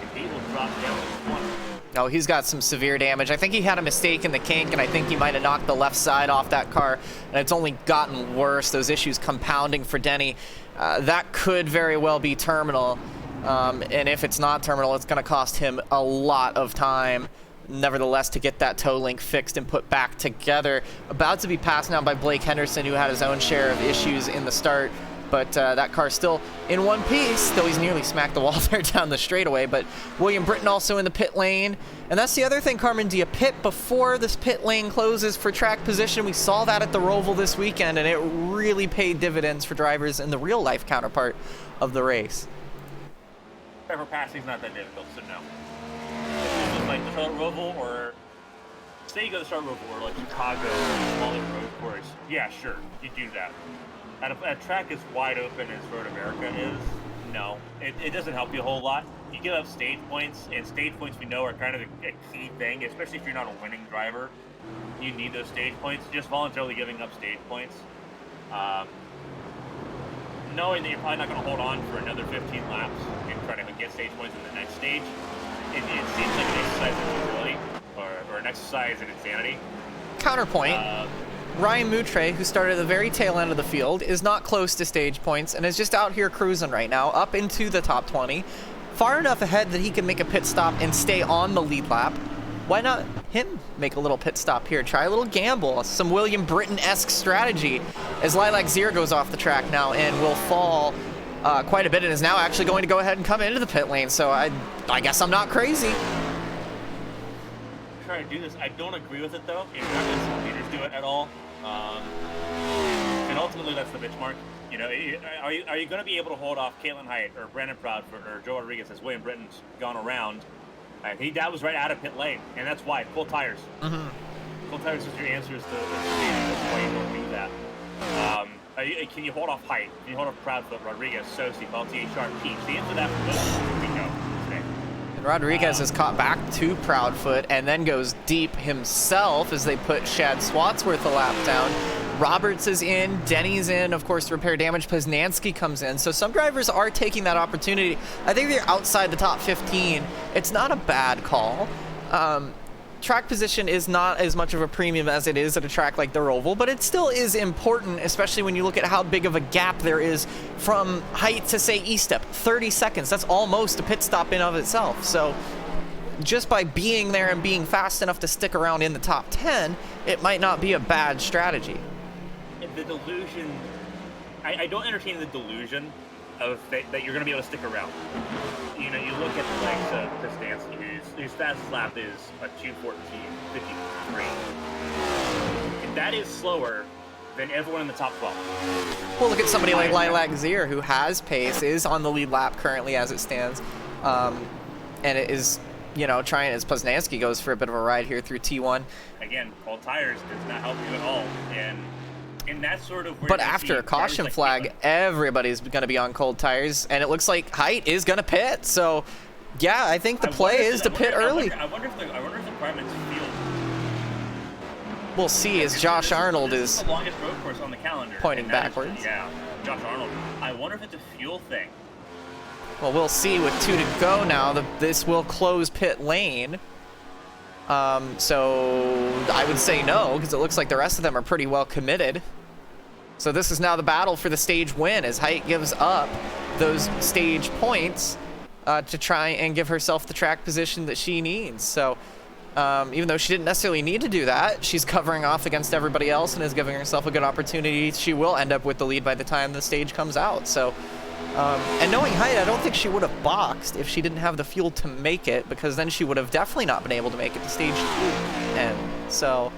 And he will drop down to 20. Oh, he's got some severe damage. I think he had a mistake in the kink, and I think he might have knocked the left side off that car, and it's only gotten worse. Those issues compounding for Denny. That could very well be terminal, and if it's not terminal, it's going to cost him a lot of time, nevertheless, to get that toe link fixed and put back together. About to be passed now by Blake Henderson, who had his own share of issues in the start. But that car's still in one piece, though he's nearly smacked the wall there down the straightaway. But William Britton also in the pit lane. And that's the other thing, Carmen. Do you pit before this pit lane closes for track position? We saw that at the Roval this weekend, and it really paid dividends for drivers in the real-life counterpart of the race. Driver passing is not that difficult, so no. It's just like the Charlotte Roval, or say you go to the Charlotte Roval, or like Chicago, or smaller road course. Yeah, sure, you do that. At a track as wide open as Road America is, no, it doesn't help you a whole lot. You give up stage points, and stage points we know are kind of a key thing, especially if you're not a winning driver. You need those stage points. Just voluntarily giving up stage points, knowing that you're probably not going to hold on for another 15 laps and try to get stage points in the next stage, it seems like an exercise in futility, or an exercise in insanity. Counterpoint. Ryan Moutre, who started at the very tail end of the field, is not close to stage points and is just out here cruising right now, up into the top 20. Far enough ahead that he can make a pit stop and stay on the lead lap. Why not him make a little pit stop here? Try a little gamble, some William Britton-esque strategy as Lilac Zier goes off the track now and will fall quite a bit and is now actually going to go ahead and come into the pit lane. So I guess I'm not crazy. Try to do this. I don't agree with it though. You're not going to see leaders do it at all. And ultimately, that's the benchmark. You know, are you going to be able to hold off Caitlin Height or Brandon Proudfoot or Joe Rodriguez as William Britton's gone around? That was right out of pit lane, and that's why. Full tires. Full tires is your answers to that's why you don't do that. Can you hold off Height? Can you hold off Proudfoot, Rodriguez, Sosi, Baltier, Sharp, Peach? The answer to that for those we know today. And Rodriguez is caught back to Proudfoot and then goes deep himself as they put Shad Swatsworth a lap down. Roberts is in, Denny's in, of course, repair damage. Poznanski comes in. So some drivers are taking that opportunity. I think if you're outside the top 15, it's not a bad call. Track position is not as much of a premium as it is at a track like the Roval, but it still is important, especially when you look at how big of a gap there is from Height to, say, E-Step. 30 seconds. That's almost a pit stop in of itself. So just by being there and being fast enough to stick around in the top 10, it might not be a bad strategy. The delusion, I don't entertain the delusion of that you're going to be able to stick around. You know, you look at the likes of Poznanski, whose fastest lap is a 2:14.53, and that is slower than everyone in the top 12. Well, look at somebody like Lilac Zier, who has pace, is on the lead lap currently as it stands, and it is, you know, trying as Poznanski goes for a bit of a ride here through T1. Again, cold tires does not help you at all, and that's sort of where. But after a caution flag, everybody's going to be on cold tires, and it looks like Height is going to pit. So, yeah, I think the play is to pit early. I wonder if the requirements field. We'll see as Josh Arnold is the longest road course on the calendar, pointing backwards. Yeah, Josh Arnold. I wonder if it's a fuel thing. Well, we'll see with 2 to go now. This will close pit lane. So I would say no, because it looks like the rest of them are pretty well committed. So this is now the battle for the stage win as Height gives up those stage points to try and give herself the track position that she needs. So even though she didn't necessarily need to do that, she's covering off against everybody else and is giving herself a good opportunity. She will end up with the lead by the time the stage comes out. So, and knowing Height, I don't think she would have boxed if she didn't have the fuel to make it, because then she would have definitely not been able to make it to stage 2. And so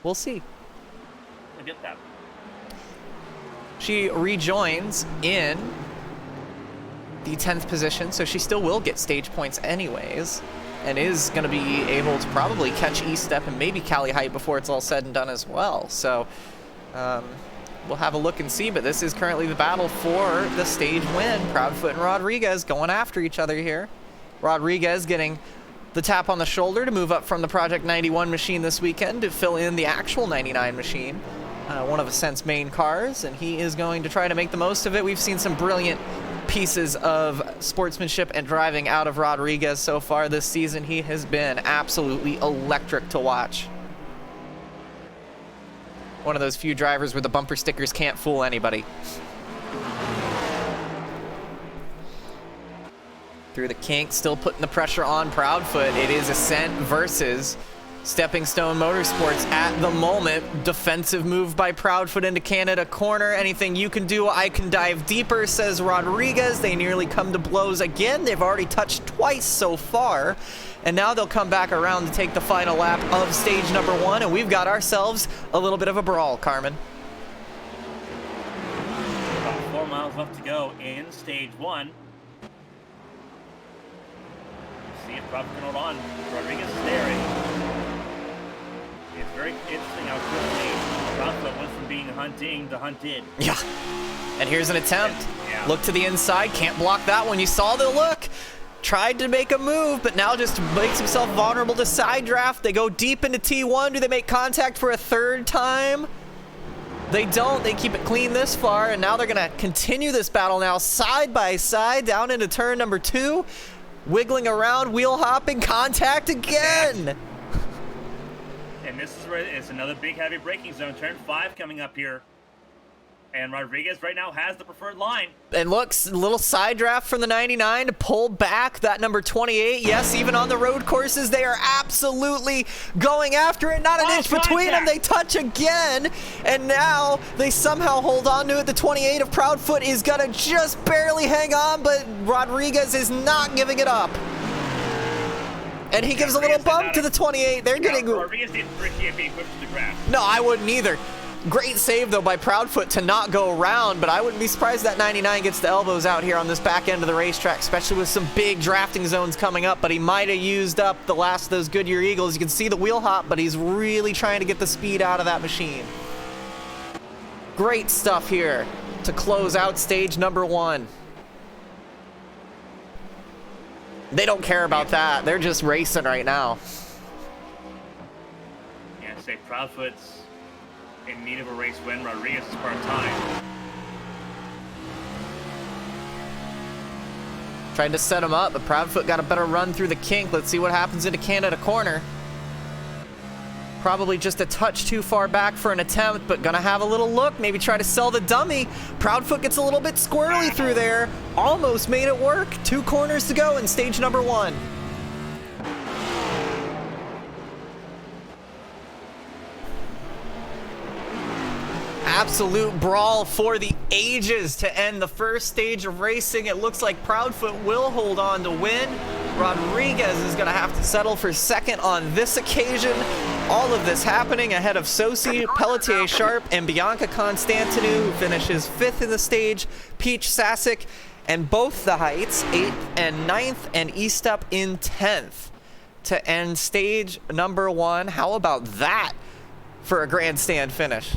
we'll see. I get that. She rejoins in the 10th position, so she still will get stage points anyways, and is going to be able to probably catch E-Step and maybe Callie Height before it's all said and done as well. So we'll have a look and see, but this is currently the battle for the stage win. Proudfoot and Rodriguez going after each other here. Rodriguez getting the tap on the shoulder to move up from the Project 91 machine this weekend to fill in the actual 99 machine. One of Ascent's main cars, and he is going to try to make the most of it. We've seen some brilliant pieces of sportsmanship and driving out of Rodriguez so far this season. He has been absolutely electric to watch. One of those few drivers where the bumper stickers can't fool anybody. Through the kink, still putting the pressure on Proudfoot. It is Ascent versus Stepping Stone Motorsports at the moment. Defensive move by Proudfoot into Canada corner. Anything you can do, I can dive deeper, says Rodriguez. They nearly come to blows again. They've already touched twice so far. And now they'll come back around to take the final lap of stage number 1. And we've got ourselves a little bit of a brawl, Carmen. About 4 miles left to go in stage 1. See if Proudfoot can hold on. Rodriguez is there. It's very interesting how quickly Proudfoot went from being hunting to hunted. Yeah. And here's an attempt. Yeah. Look to the inside. Can't block that one. You saw the look. Tried to make a move, but now just makes himself vulnerable to side draft. They go deep into T1. Do they make contact for a third time? They don't. They keep it clean this far, and now they're going to continue this battle now side by side down into turn number 2. Wiggling around, wheel hopping, contact again. And this is where it's another big heavy braking zone. Turn 5 coming up here. And Rodriguez right now has the preferred line. And looks, a little side draft from the 99 to pull back that number 28. Yes, even on the road courses, they are absolutely going after it. Not an inch between them. They touch again. And now they somehow hold on to it. The 28 of Proudfoot is going to just barely hang on, but Rodriguez is not giving it up. And he gives a little bump to the 28. They're getting... Rodriguez didn't appreciate being pushed to the grass. No, I wouldn't either. Great save, though, by Proudfoot to not go around, but I wouldn't be surprised that 99 gets the elbows out here on this back end of the racetrack, especially with some big drafting zones coming up, but he might have used up the last of those Goodyear Eagles. You can see the wheel hop, but he's really trying to get the speed out of that machine. Great stuff here to close out stage number 1. They don't care about that. They're just racing right now. Yeah, say Proudfoot's in need of a race win. Rodriguez is part-time. Trying to set him up, but Proudfoot got a better run through the kink. Let's see what happens into Canada corner. Probably just a touch too far back for an attempt, but gonna have a little look. Maybe try to sell the dummy. Proudfoot gets a little bit squirrely through there. Almost made it work. 2 corners to go in stage number 1. Absolute brawl for the ages to end the first stage of racing. It looks like Proudfoot will hold on to win. Rodriguez is going to have to settle for second on this occasion. All of this happening ahead of Sosi, Pelletier Sharp, and Bianca Constantinou, who finishes 5th in the stage. Peach Sasic, and both the heights, 8th and 9th, and Eastup in 10th to end stage number 1. How about that for a grandstand finish?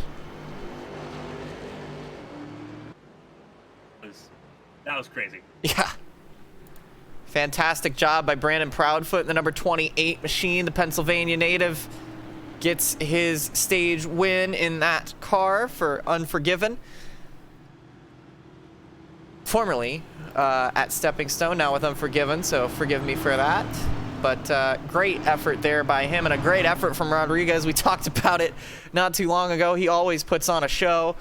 That was crazy. Yeah. Fantastic job by Brandon Proudfoot, the number 28 machine. The Pennsylvania native gets his stage win in that car for Unforgiven. Formerly at Stepping Stone, now with Unforgiven, so forgive me for that. But great effort there by him, and a great effort from Rodriguez. We talked about it not too long ago. He always puts on a show.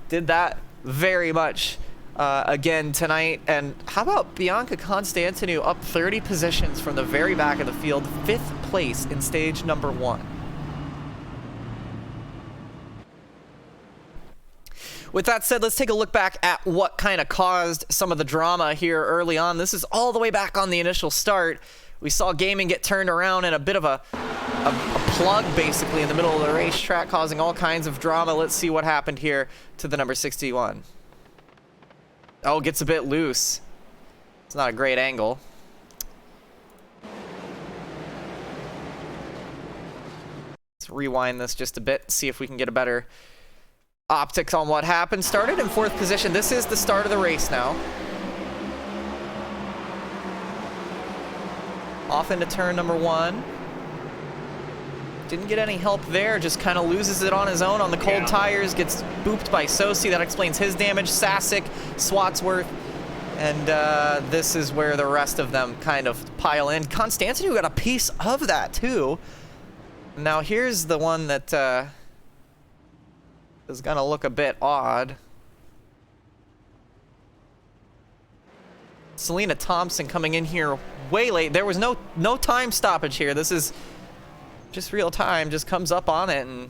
Did that very much again tonight. And how about Bianca Constantinou up 30 positions from the very back of the field, 5th place in stage number 1. With that said, let's take a look back at what kind of caused some of the drama here early on. This is all the way back on the initial start. We saw Gaming get turned around in a bit of a plug, basically, in the middle of the racetrack, causing all kinds of drama. Let's see what happened here to the number 61. Oh, gets a bit loose. It's not a great angle. Let's rewind this just a bit, see if we can get a better optics on what happened. Started in 4th position. This is the start of the race now. Off into turn number 1. Didn't get any help there, just kind of loses it on his own on the cold tires, gets booped by Sosi. That explains his damage. Sasic, Swatsworth, and this is where the rest of them kind of pile in. Constantinou got a piece of that too. Now here's the one that is gonna look a bit odd. Selena Thompson coming in here way late. There was no time stoppage here. This is just real time, just comes up on it and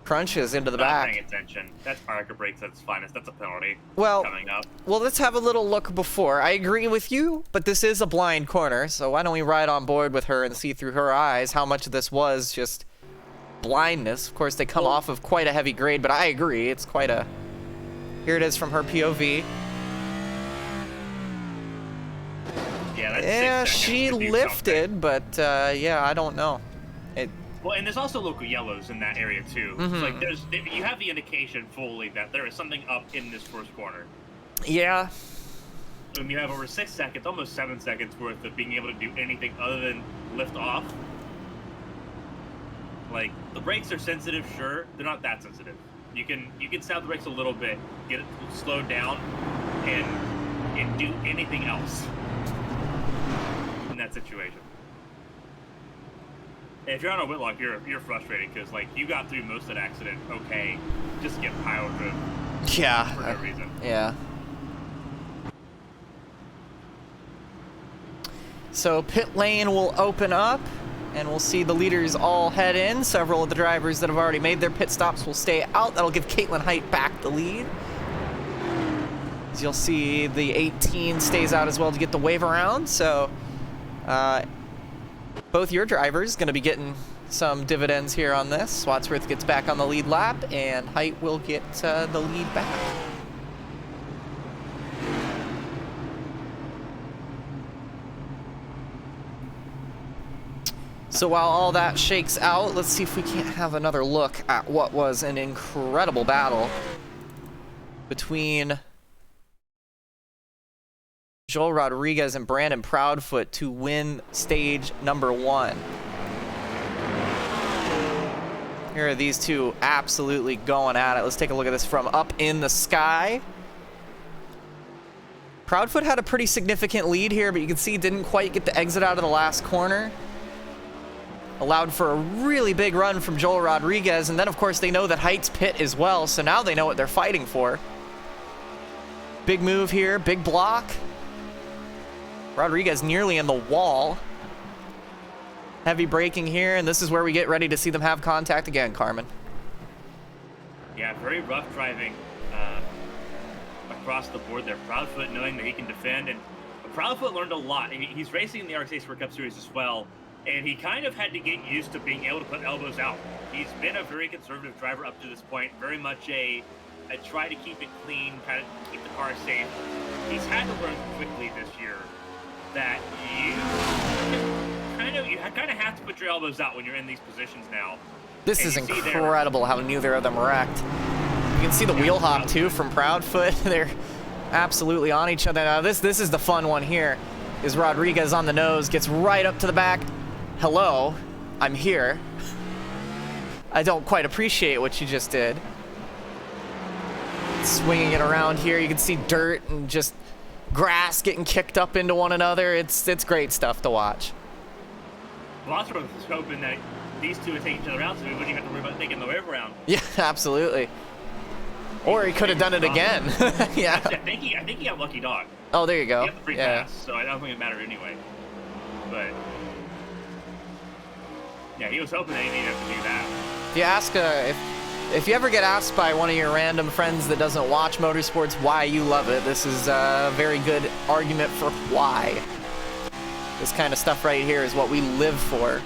crunches into the back. Not paying attention. That's Parker brakes at its finest. That's a penalty coming up. Well, let's have a little look before. I agree with you, but this is a blind corner, so why don't we ride on board with her and see through her eyes how much of this was just blindness. Of course, they come off of quite a heavy grade, but I agree. It's quite a... Here it is from her POV. Yeah, that's she lifted, but yeah, I don't know. Well, and there's also local yellows in that area too. Mm-hmm. It's like you have the indication fully that there is something up in this first corner. Yeah. When you have over 6 seconds, almost 7 seconds worth of being able to do anything other than lift off. Like, the brakes are sensitive, sure. They're not that sensitive. You can sound the brakes a little bit, get it slowed down, and do anything else in that situation. If you're on a Whitlock, you're frustrated because like you got through most of that accident okay, just to get pile driven Yeah. for no reason. Yeah. So pit lane will open up, and we'll see the leaders all head in. Several of the drivers that have already made their pit stops will stay out. That'll give Caitlin Height back the lead. As you'll see, the 18 stays out as well to get the wave around. So both your drivers going to be getting some dividends here on this. Swatsworth gets back on the lead lap, and Height will get the lead back. So while all that shakes out, let's see if we can't have another look at what was an incredible battle between Joel Rodriguez and Brandon Proudfoot to win stage number 1. Here are these two absolutely going at it. Let's take a look at this from up in the sky. Proudfoot had a pretty significant lead here, but you can see didn't quite get the exit out of the last corner. Allowed for a really big run from Joel Rodriguez, and then of course they know that Height's pit as well, so now they know what they're fighting for. Big move here, big block. Rodriguez nearly in the wall. Heavy braking here, and this is where we get ready to see them have contact again, Carmen. Yeah, very rough driving across the board there. Proudfoot knowing that he can defend, and Proudfoot learned a lot. He's racing in the RX Cup Series as well. And he kind of had to get used to being able to put elbows out. He's been a very conservative driver up to this point, very much a try to keep it clean, kind of keep the car safe. He's had to learn quickly this year that you kind of have to put your elbows out when you're in these positions now. This is incredible how neither of them wrecked. You can see the wheel hop too from Proudfoot. They're absolutely on each other. Now this is the fun one here. Is Rodriguez on the nose, gets right up to the back. Hello, I'm here. I don't quite appreciate what you just did. Swinging it around here, you can see dirt and just grass getting kicked up into one another. It's great stuff to watch. Lots of hoping that these two would take each other out so we wouldn't even have to worry about taking the wave around. Yeah, absolutely. Or he could have done it again. Yeah. I think he got lucky dog. Oh, there you go. He got the free pass, so I don't think it mattered anyway. But yeah, he was hoping that he needed to do that. If you ask, if you ever get asked by one of your random friends that doesn't watch motorsports why you love it, this is a very good argument for why. This kind of stuff right here is what we live for.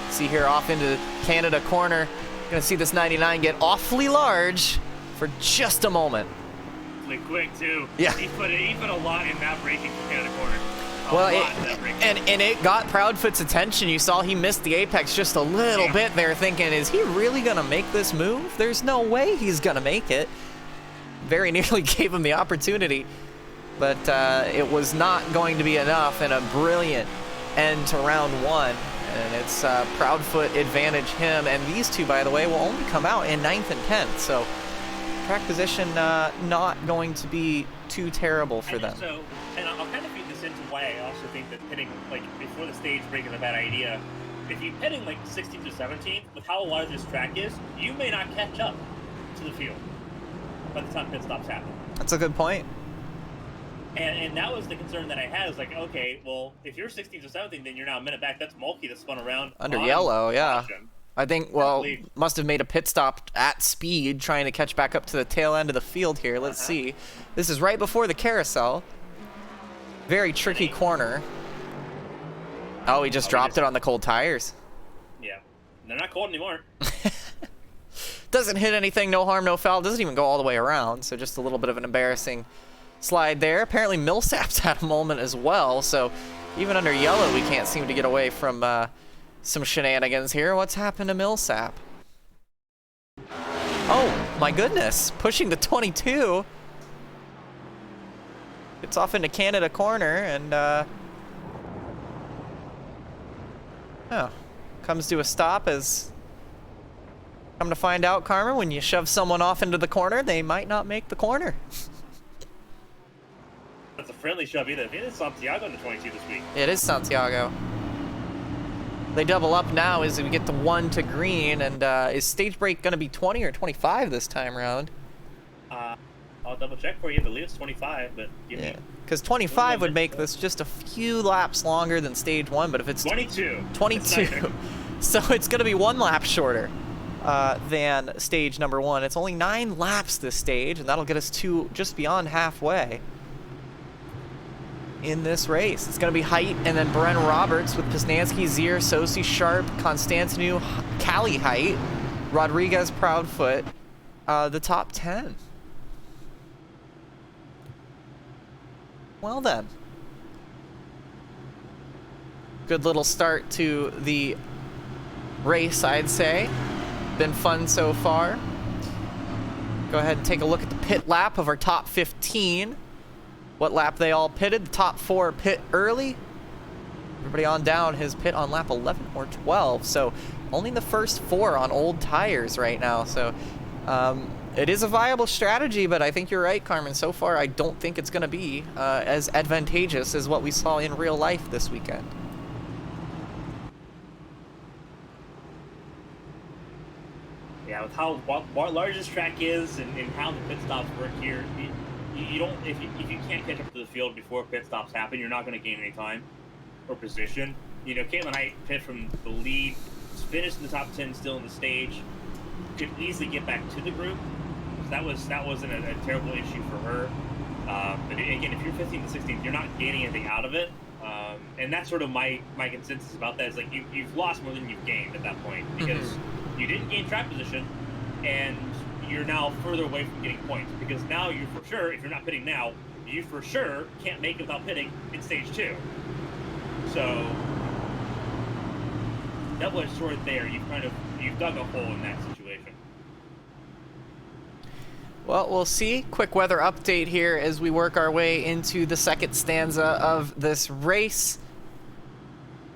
See here off into Canada corner, gonna see this 99 get awfully large for just a moment. Really quick too. Yeah. He put a lot in that braking for Canada corner. Well, and it got Proudfoot's attention. You saw he missed the apex just a little bit there, thinking, is he really going to make this move? There's no way he's going to make it. Very nearly gave him the opportunity, but it was not going to be enough, and a brilliant end to round 1. And it's Proudfoot advantage him, and these two, by the way, will only come out in 9th and 10th, so track position not going to be too terrible for them. So, and I'll kind of feed this into why I also think that pitting like before the stage break is a bad idea. If you're pitting like 16th or 17th, with how wide this track is, you may not catch up to the field by the time pit stops happen. That's a good point. And that was the concern that I had. Is like, okay, well, if you're 16th or 17th, then you're now a minute back. That's Mulkey that spun around Under yellow, yeah. caution. I think, well, must have made a pit stop at speed trying to catch back up to the tail end of the field here. Let's see. This is right before the carousel. Very tricky corner. Oh, he just dropped it on the cold tires. Yeah. They're not cold anymore. Doesn't hit anything, no harm, no foul. Doesn't even go all the way around, so just a little bit of an embarrassing slide there. Apparently Millsap's had a moment as well, so even under yellow we can't seem to get away from some shenanigans here. What's happened to Millsap? Oh, my goodness. Pushing the 22. Gets off into Canada corner and comes to a stop as come to find out, Carmen, when you shove someone off into the corner, they might not make the corner. That's a friendly shove either. I think it's Santiago in the 22 this week. It is Santiago. they double up now as we get to 1 to green. And is stage break going to be 20 or 25 this time around? I'll double check for you. I believe it's 25, but give me... Because 25 would make this just a few laps longer than stage 1, but if it's 22. 22, so it's going to be 1 lap shorter than stage number 1. It's only 9 laps this stage, and that'll get us to just beyond halfway in this race. It's going to be Height and then Bren Roberts with Poznanski, Zier, Sosi, Sharp, Constantinu, Cali Height, Rodriguez, Proudfoot, the top 10. Well then. Good little start to the race, I'd say. Been fun so far. Go ahead and take a look at the pit lap of our top 15. What lap they all pitted. The top 4 pit early. Everybody on down has pit on lap 11 or 12. So only the first 4 on old tires right now. So it is a viable strategy, but I think you're right, Carmen. So far, I don't think it's going to be as advantageous as what we saw in real life this weekend. Yeah, with how large this track is and how the pit stops work here, you don't if you can't catch up to the field before pit stops happen, you're not going to gain any time or position. You know, Caitlin Height pit from the lead, finished in the top 10, still in the stage, could easily get back to the group. So that wasn't a terrible issue for her. But again, if you're 15th to 16th, you're not gaining anything out of it. And that's sort of my consensus about that is like you've lost more than you've gained at that point because you didn't gain track position and you're now further away from getting points because now you for sure, if you're not pitting now, you for sure can't make it without pitting in stage 2. So double-edged sword there. You've dug a hole in that situation. Well, we'll see. Quick weather update here as we work our way into the second stanza of this race.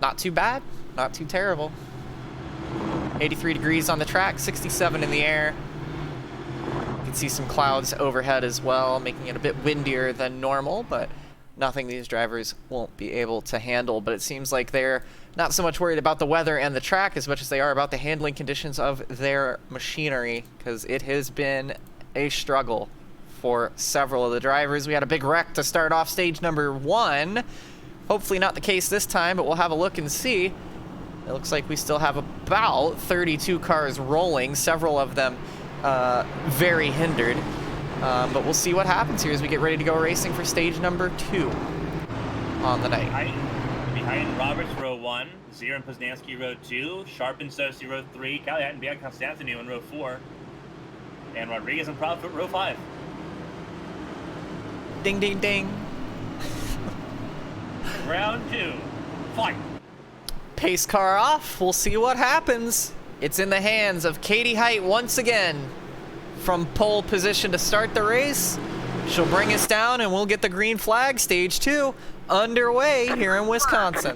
Not too bad, not too terrible. 83 degrees on the track, 67 in the air. You can see some clouds overhead as well, making it a bit windier than normal, but nothing these drivers won't be able to handle. But it seems like they're not so much worried about the weather and the track as much as they are about the handling conditions of their machinery, because it has been a struggle for several of the drivers. We had a big wreck to start off stage number 1. Hopefully not the case this time, but we'll have a look and see. It looks like we still have about 32 cars rolling, several of them very hindered. But we'll see what happens here as we get ready to go racing for stage number 2 on the night. Behind Roberts, row 1, Zier and Poznanski, row 2, Sharp and Sosi, row 3, Callahan and Bianca Constantinu in row 4, and Rodriguez and Proudfoot, row 5. Ding, ding, ding. Round 2, fight. Pace car off. We'll see what happens. It's in the hands of Katie Height once again. From pole position to start the race. She'll bring us down and we'll get the green flag. Stage 2 underway here in Wisconsin.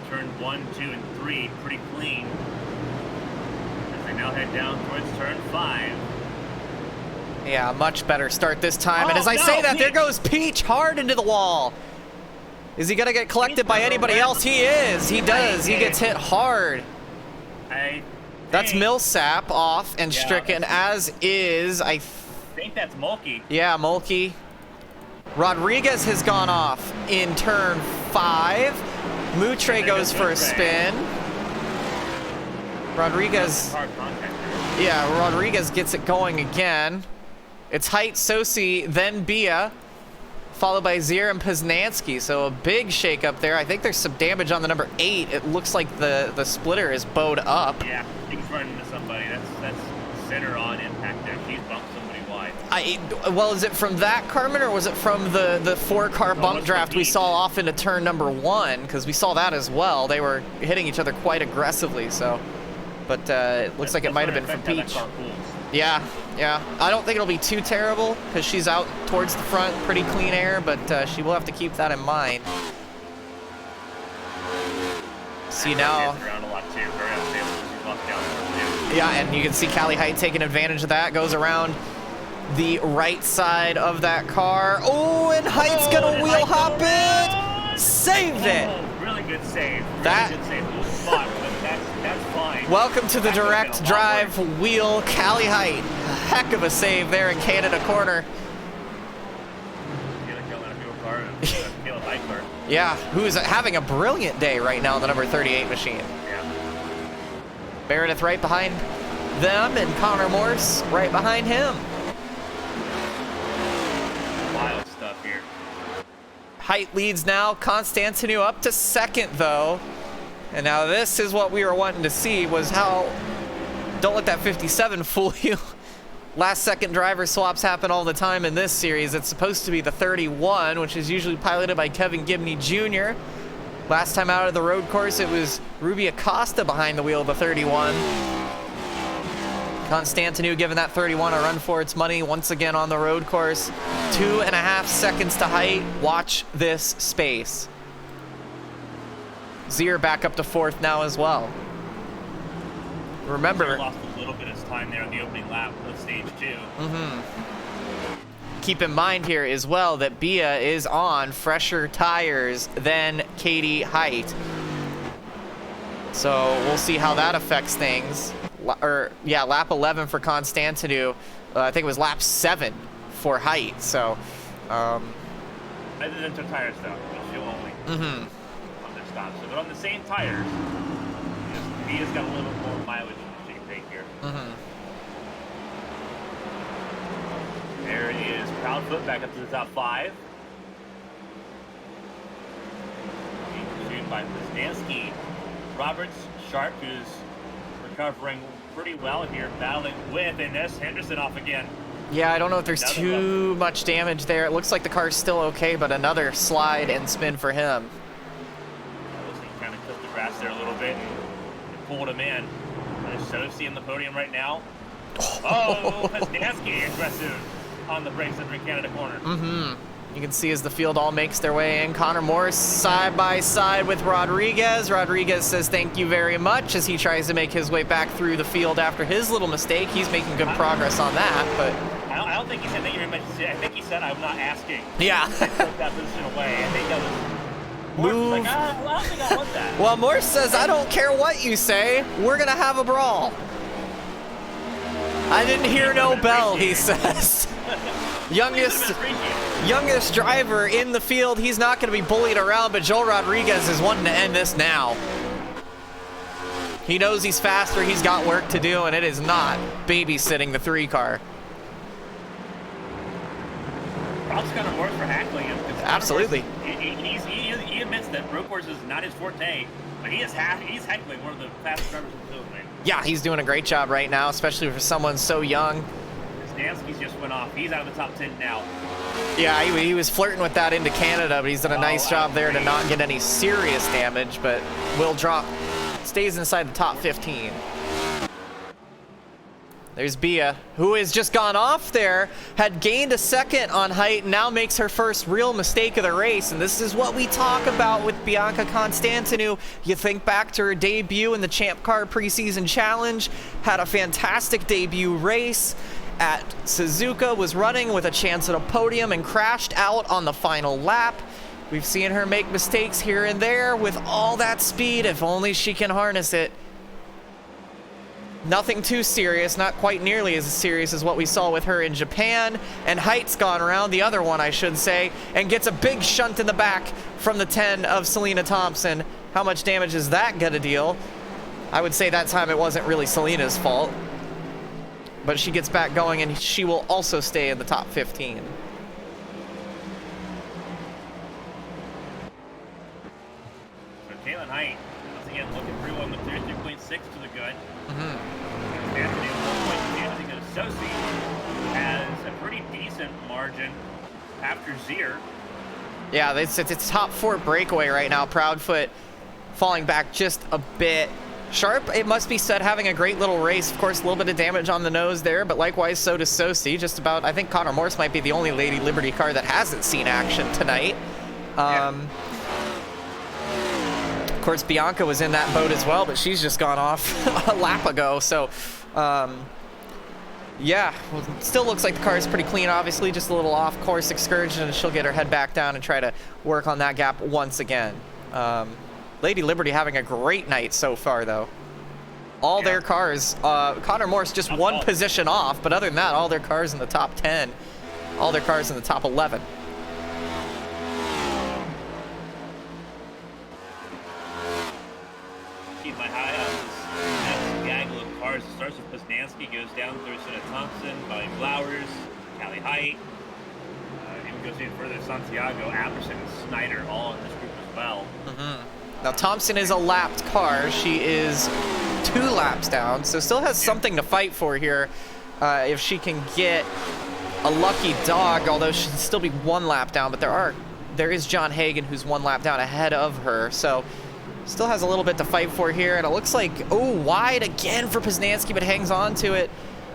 Turn 1, 2, and 3 pretty clean. As they now head down towards turn 5. Yeah, much better start this time. And as I no, say that, there Peach. goes Peach hard into the wall. Is he going to get collected by anybody else? He is. He does. He gets hit hard. That's Millsap off and stricken, as is, I think that's Mulkey. Yeah, Mulkey. Rodriguez has gone off in turn 5. Moutre goes for a spin. Rodriguez. Yeah, Rodriguez gets it going again. It's Height, Sosi, then Bia, followed by Zier and Poznanski. So a big shakeup there. I think there's some damage on the number 8. It looks like the splitter is bowed up. Yeah, he's running into somebody. That's center on impact there. He's bumped somebody wide. Well, is it from that, Carmen, or was it from the 4-car bump draft we saw off into turn number 1? Because we saw that as well. They were hitting each other quite aggressively, so but it looks like it might have been from Peach. Yeah, yeah. I don't think it'll be too terrible because she's out towards the front, pretty clean air, but she will have to keep that in mind. See now. Yeah, and you can see Callie Height taking advantage of that. Goes around the right side of that car. Oh, and Height's gonna wheel hop it. Saved it. Really good save. That. Really good save. It was spot, but that's fine. Welcome to the direct drive wheel, Callie Height. Heck of a save there in Canada corner. Yeah, who is having a brilliant day right now in the number 38 machine. Yeah. Meredith right behind them, and Connor Morse right behind him. Wild stuff here. Height leads now. Constantinu up to second, though. And now this is what we were wanting to see, was how... Don't let that 57 fool you. Last second driver swaps happen all the time in this series. It's supposed to be the 31, which is usually piloted by Kevin Gibney Jr. Last time out of the road course, it was Ruby Acosta behind the wheel of the 31. Constantinu giving that 31 a run for its money once again on the road course. 2.5 seconds to Height. Watch this space. Zier back up to fourth now as well. Remember, lost a little bit of time there on the opening lap of stage 2. Keep in mind here as well that Bia is on fresher tires than Katie Height. So we'll see how that affects things. Lap 11 for Constantinu. I think it was lap 7 for Height. So, other than the tires though, she'll only on their stops. So, but on the same tires, Bia's got a little more mileage she can take here. There it is. Proudfoot back up to the top 5. Being pursued by Pisdansky. Roberts, Sharp, who's recovering pretty well here, battling with Ines Henderson off again. Yeah, I don't know if there's too much damage there. It looks like the car's still okay, but another slide and spin for him. Looks like he kind of cut the grass there a little bit and pulled him in. There's Sosi in the podium right now. Oh, Pisdansky aggressive on the brakes under Canada corner. You can see as the field all makes their way in. Connor Morse side by side with Rodriguez. Rodriguez says thank you very much as he tries to make his way back through the field after his little mistake. He's making good progress on that, but... I don't think he said thank you very much. I think he said I'm not asking. Yeah. He took that position away. I think that was... Morse was like, I don't think I want that. Well, Morse says, I don't care what you say. We're going to have a brawl. I didn't hear no bell, he says. Youngest driver in the field. He's not going to be bullied around, but Joel Rodriguez is wanting to end this now. He knows he's faster. He's got work to do, and it is not babysitting the 3 car. Props kind of work for Hackley. Absolutely. He admits that road course is not his forte, but he's Hackley, one of the fastest drivers in the field, man. Yeah, he's doing a great job right now, especially for someone so young. Dansky's just went off. He's out of the top 10 now. Yeah, he was flirting with that into Canada, but he's done a nice job there to not get any serious damage, but will drop, stays inside the top 15. There's Bia, who has just gone off there, had gained a second on Height, and now makes her first real mistake of the race. And this is what we talk about with Bianca Constantinu. You think back to her debut in the Champ Car Preseason Challenge, had a fantastic debut race at Suzuka, was running with a chance at a podium and crashed out on the final lap. We've seen her make mistakes here and there with all that speed, if only she can harness it. Nothing too serious, not quite nearly as serious as what we saw with her in Japan. And Height's gone around, the other one I should say, and gets a big shunt in the back from the 10 of Selena Thompson. How much damage is that gonna deal? I would say that time it wasn't really Selena's fault. But she gets back going and she will also stay in the top 15. So Caitlin Height, once again, looking through on the 33.6 to the good. Anthony 4.2. I think that Sosi has a pretty decent margin after Zier. Yeah, it's top 4 breakaway right now. Proudfoot falling back just a bit. Sharp, it must be said, having a great little race. Of course, a little bit of damage on the nose there, but likewise so does Sosi. Just about, I think Connor Morse might be the only Lady Liberty car that hasn't seen action tonight. Of course, Bianca was in that boat as well, but she's just gone off a lap ago. So, yeah, well, still looks like the car is pretty clean, obviously. Just a little off-course excursion, and she'll get her head back down and try to work on that gap once again. Lady Liberty having a great night so far, though. All their cars, Connor Morse just one position off, but other than that, all their cars in the top 10, all their cars in the top 11. Keep my eye on this gaggle of cars. It starts with Poznansky, goes down through Sienna Thompson, Bobby Flowers, Callie Height, even goes even further, Santiago, Apperson, and Snyder, all in this group as well. Now, Thompson is a lapped car. She is 2 laps down, so still has something to fight for here if she can get a lucky dog, although she'd still be 1 lap down, but there is John Hagan who's 1 lap down ahead of her, so still has a little bit to fight for here, and it looks like, oh, wide again for Poznansky, but hangs on to it.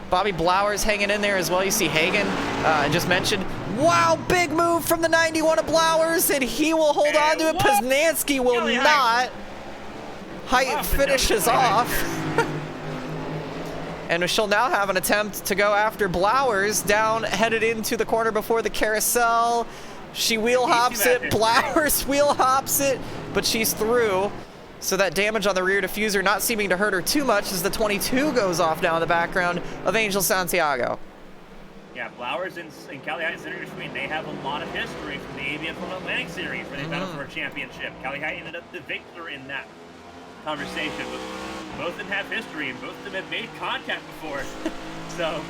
Bobby Blowers hanging in there as well. You see Hagan, I just mentioned. Wow, big move from the 91 of Blowers, and he will hold on to it. Poznansky will not. Height finishes off. And she'll now have an attempt to go after Blowers, down, headed into the corner before the carousel. She wheel hops it, Blowers wheel hops it, but she's through. So that damage on the rear diffuser not seeming to hurt her too much as the 22 goes off now in the background of Angel Santiago. Yeah, Flowers and Callie Height Center Between, they have a lot of history from the ABF Atlantic Series where they battled for a championship. Callie Height ended up the victor in that conversation, but both of them have history and both of them have made contact before. So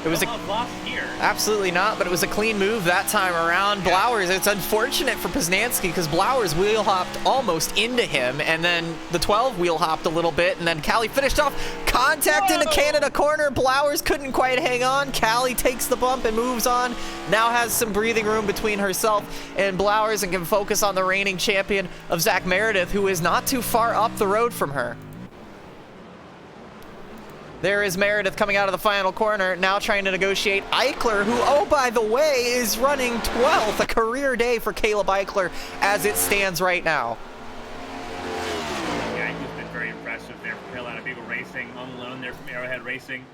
it was lost here. Absolutely not, but it was a clean move that time around. Yeah. Blowers, it's unfortunate for Poznansky because Blowers wheel hopped almost into him, and then the 12 wheel hopped a little bit, and then Callie finished off contact into Canada corner. Blowers couldn't quite hang on. Callie takes the bump and moves on. Now has some breathing room between herself and Blowers and can focus on the reigning champion of Zach Meredith, who is not too far up the road from her. There is Meredith coming out of the final corner, now trying to negotiate Eichler, who, oh, by the way, is running 12th. A career day for Caleb Eichler as it stands right now. Yeah, he's been very impressive there from Carolina Beagle Racing, on loan there from Arrowhead Racing.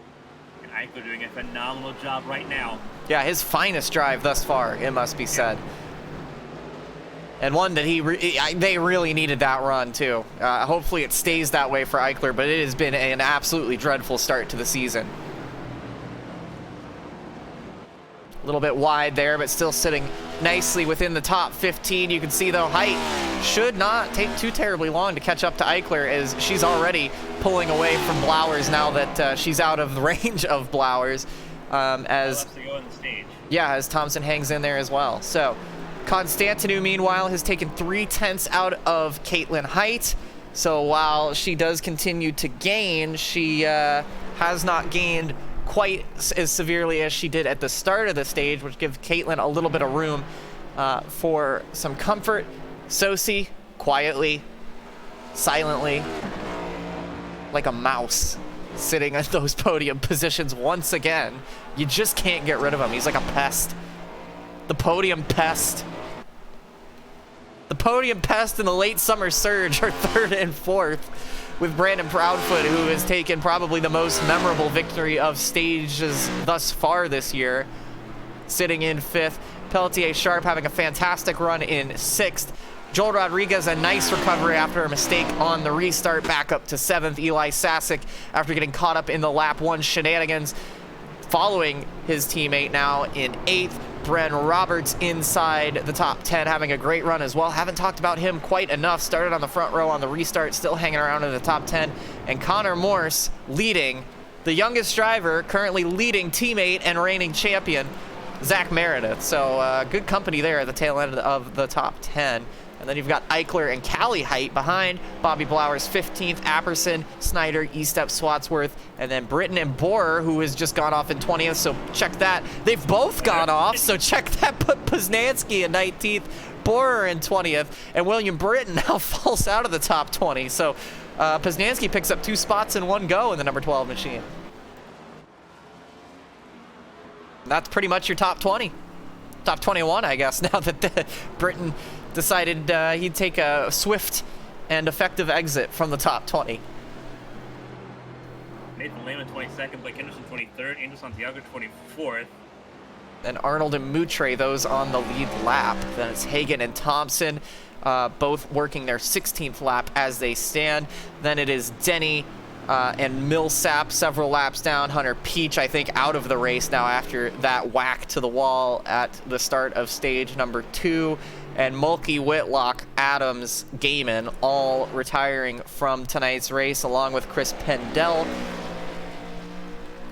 And Eichler doing a phenomenal job right now. Yeah, his finest drive thus far, it must be said. And one that they really needed that run, too. Hopefully it stays that way for Eichler, but it has been an absolutely dreadful start to the season. A little bit wide there, but still sitting nicely within the top 15. You can see, though, Height should not take too terribly long to catch up to Eichler, as she's already pulling away from Blowers now that she's out of the range of Blowers. As Thompson hangs in there as well. So Constantinou, meanwhile, has taken 3/10 out of Caitlin Height. So while she does continue to gain, she has not gained quite as severely as she did at the start of the stage, which gives Caitlin a little bit of room for some comfort. Sosi, quietly, silently, like a mouse, sitting at those podium positions once again. You just can't get rid of him. He's like a pest. The podium pest. The podium pest and the late summer surge are 3rd and 4th, with Brandon Proudfoot, who has taken probably the most memorable victory of stages thus far this year, sitting in 5th. Pelletier Sharp having a fantastic run in 6th. Joel Rodriguez, a nice recovery after a mistake on the restart, back up to 7th. Eli Sasick, after getting caught up in the lap 1 shenanigans, following his teammate now in 8th. Bren Roberts inside the top 10, having a great run as well. Haven't talked about him quite enough. Started on the front row on the restart, still hanging around in the top 10. And Connor Morse leading, the youngest driver, currently leading teammate and reigning champion, Zach Meredith. So good company there at the tail end of the top 10. And then you've got Eichler and Callie Height behind. Bobby Blowers 15th, Apperson, Snyder, Estep, Swatsworth, and then Britton and Borer, who has just gone off in 20th, so check that. They've both gone off, so check that. Put Poznansky in 19th, Borer in 20th, and William Britton now falls out of the top 20. So Poznanski picks up 2 spots in one go in the number 12 machine. That's pretty much your top 20. Top 21, I guess, now that Britain decided he'd take a swift and effective exit from the top 20. Nathan Lehman 22nd, Blake Henderson 23rd, Angel Santiago 24th. And Arnold and Moutre, those on the lead lap. Then it's Hagen and Thompson, both working their 16th lap as they stand. Then it is Denny and Millsap several laps down. Hunter Peach, I think, out of the race now after that whack to the wall at the start of stage number 2. And Mulkey, Whitlock, Adams, Gaiman all retiring from tonight's race, along with Chris Pendell.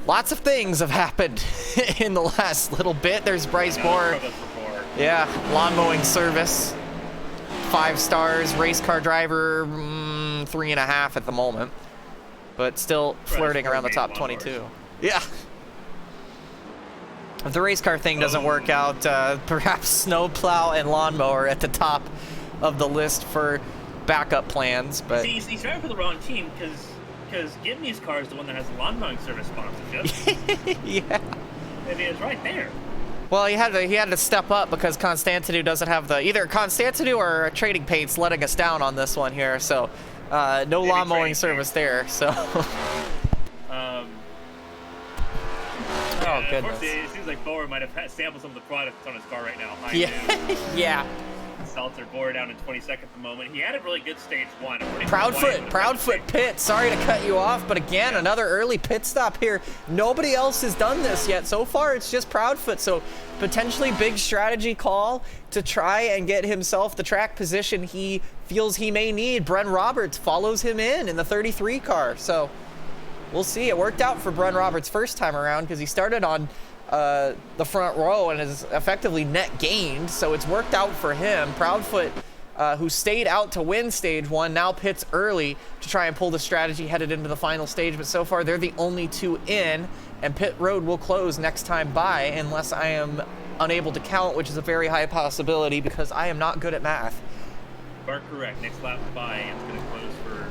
Lots of things have happened in the last little bit. There's Bryce Moore. Yeah, lawn mowing service. 5 stars, race car driver, 3.5 at the moment. But still flirting around the top 22. Yeah. If the race car thing doesn't work out, perhaps snowplow and lawnmower at the top of the list for backup plans. But see, he's driving for the wrong team because Gibney's car is the one that has the lawn mowing service sponsorship. Yeah. I mean, it's right there. Well, he had to step up because Constantinu doesn't have the either Constantinu or Trading Paints letting us down on this one here. So no lawn mowing service there. So. Oh, goodness. Unfortunately, it seems like Bower might have sampled some of the products on his car right now. Yeah. Yeah. Seltzer bore down in 22nd at the moment. He had a really good stage 1. Proudfoot pit. Sorry to cut you off, but again, another early pit stop here. Nobody else has done this yet. So far, it's just Proudfoot. So potentially big strategy call to try and get himself the track position he feels he may need. Bren Roberts follows him in the 33 car. So we'll see. It worked out for Bren Roberts first time around because he started on the front row and is effectively net gained, so it's worked out for him. Proudfoot, who stayed out to win stage 1, now pits early to try and pull the strategy headed into the final stage, but so far they're the only 2 in, and pit road will close next time by unless I am unable to count, which is a very high possibility because I am not good at math. Are correct. Next lap by, it's going to close for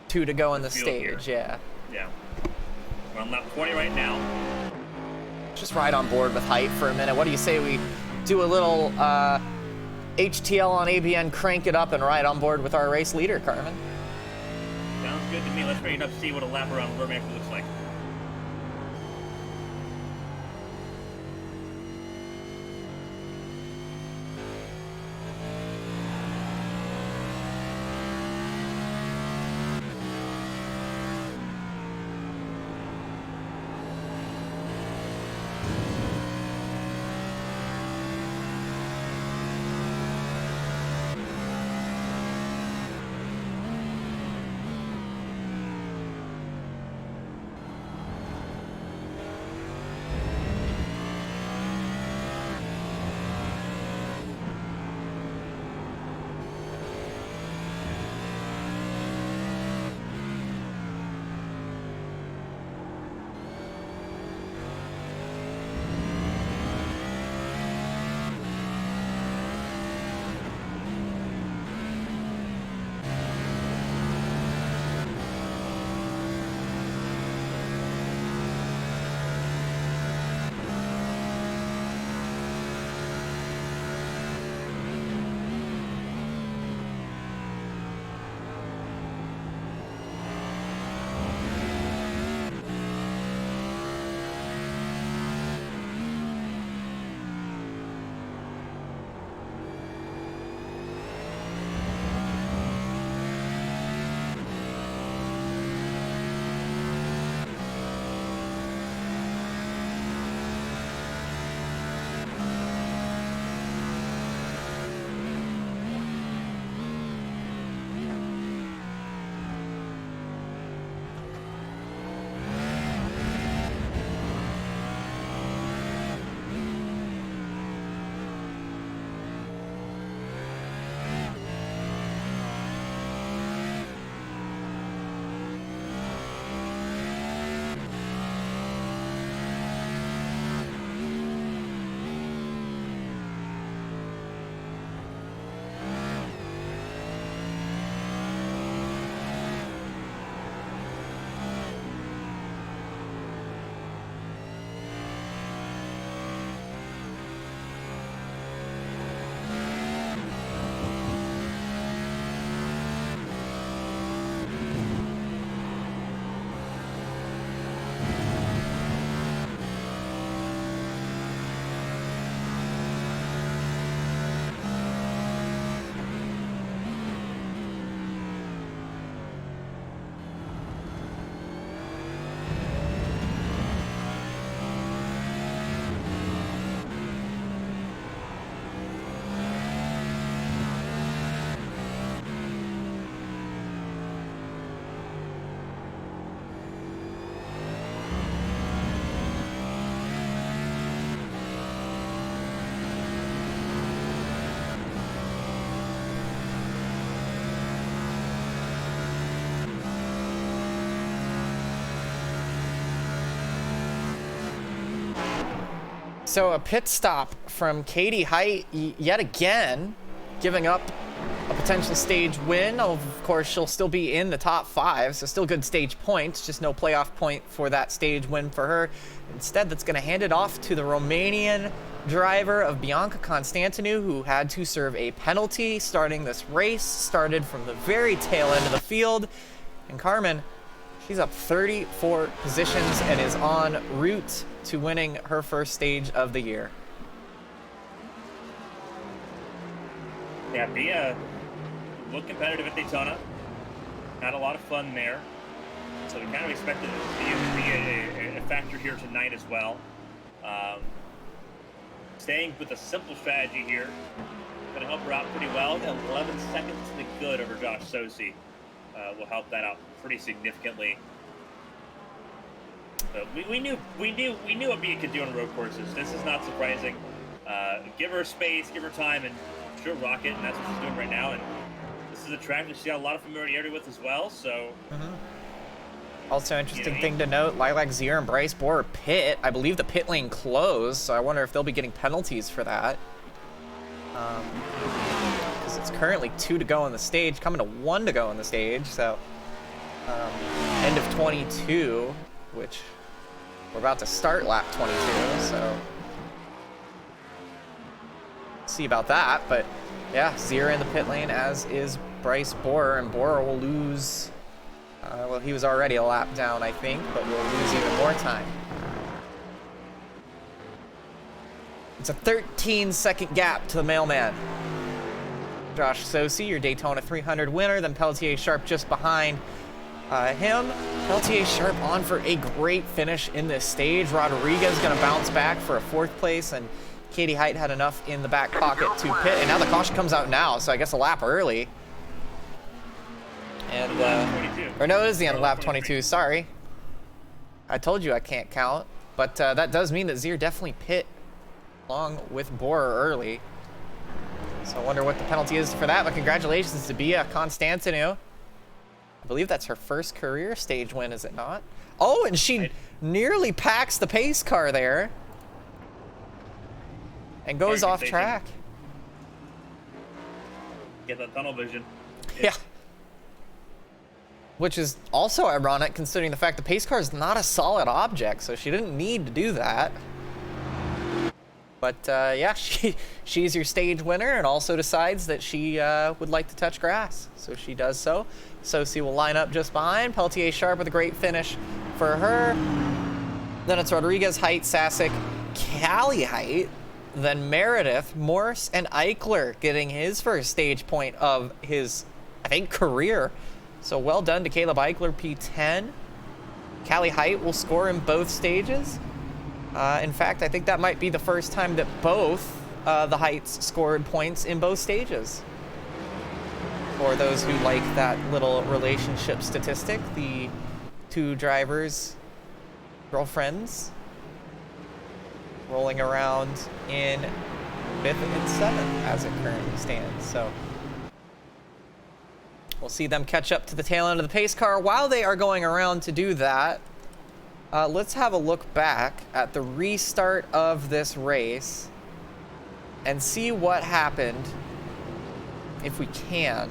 2 to go in the here. stage. Yeah. We're on lap 20 right now. Just ride on board with height for a minute. What do you say we do a little HTL on ABN, crank it up, and ride on board with our race leader, Carmen? Sounds good to me. Let's ready up to see what a lap around Burbank looks like. So a pit stop from Katie Height yet again, giving up a potential stage win. Of course, she'll still be in the top 5, so still good stage points, just no playoff point for that stage win for her. Instead, that's going to hand it off to the Romanian driver of Bianca Constantinou, who had to serve a penalty starting this race, started from the very tail end of the field. And Carmen, she's up 34 positions and is en route to winning her first stage of the year. Yeah, Bia looked competitive at Daytona. Had a lot of fun there. So we kind of expected Bia to be a factor here tonight as well. Staying with a simple strategy here. Going to help her out pretty well. 11 seconds to the good over Josh Sosi. Will help that out pretty significantly. So we knew what Bia could do on road courses. This is not surprising. Give her space, give her time, and she'll rock it, and that's what she's doing right now. And this is a track that she's got a lot of familiarity with as well. So. Also, interesting thing to note: Lilac Zier and Bryce Bohr pit. I believe the pit lane closed, so I wonder if they'll be getting penalties for that. Because it's currently 2 to go on the stage, coming to 1 to go on the stage. So end of 22, which we're about to start lap 22. So see about that. But yeah, Zier in the pit lane, as is Bryce Bohr, and Bohr will lose. Well, he was already a lap down, I think, but will lose even more time. It's a 13-second gap to the mailman. Josh Sosi, your Daytona 300 winner, then Peltier Sharp just behind him. Peltier Sharp on for a great finish in this stage. Rodriguez going to bounce back for a 4th place, and Katie Height had enough in the back pocket to pit, and now the caution comes out now, so I guess a lap early. And, or no, it is the end of lap 22, sorry. I told you I can't count, but that does mean that Zier definitely pit along with Bohr early. So I wonder what the penalty is for that, but congratulations to Bia Constantinou. I believe that's her first career stage win, is it not? Oh, and she nearly packs the pace car there and goes off track. Get that tunnel vision. Yeah. Which is also ironic considering the fact the pace car is not a solid object, so she didn't need to do that. But yeah, she's your stage winner and also decides that she would like to touch grass. So she does so. Sosi will line up just behind. Peltier Sharp with a great finish for her. Then it's Rodriguez, Height, Sasek, Callie Height. Then Meredith, Morse, and Eichler getting his first stage point of his, I think, career. So well done to Caleb Eichler, P10. Callie Height will score in both stages. In fact, I think that might be the first time that both the Heights scored points in both stages. For those who like that little relationship statistic, the 2 drivers' girlfriends rolling around in 5th and 7th as it currently stands. So we'll see them catch up to the tail end of the pace car. While they are going around to do that, let's have a look back at the restart of this race and see what happened, if we can,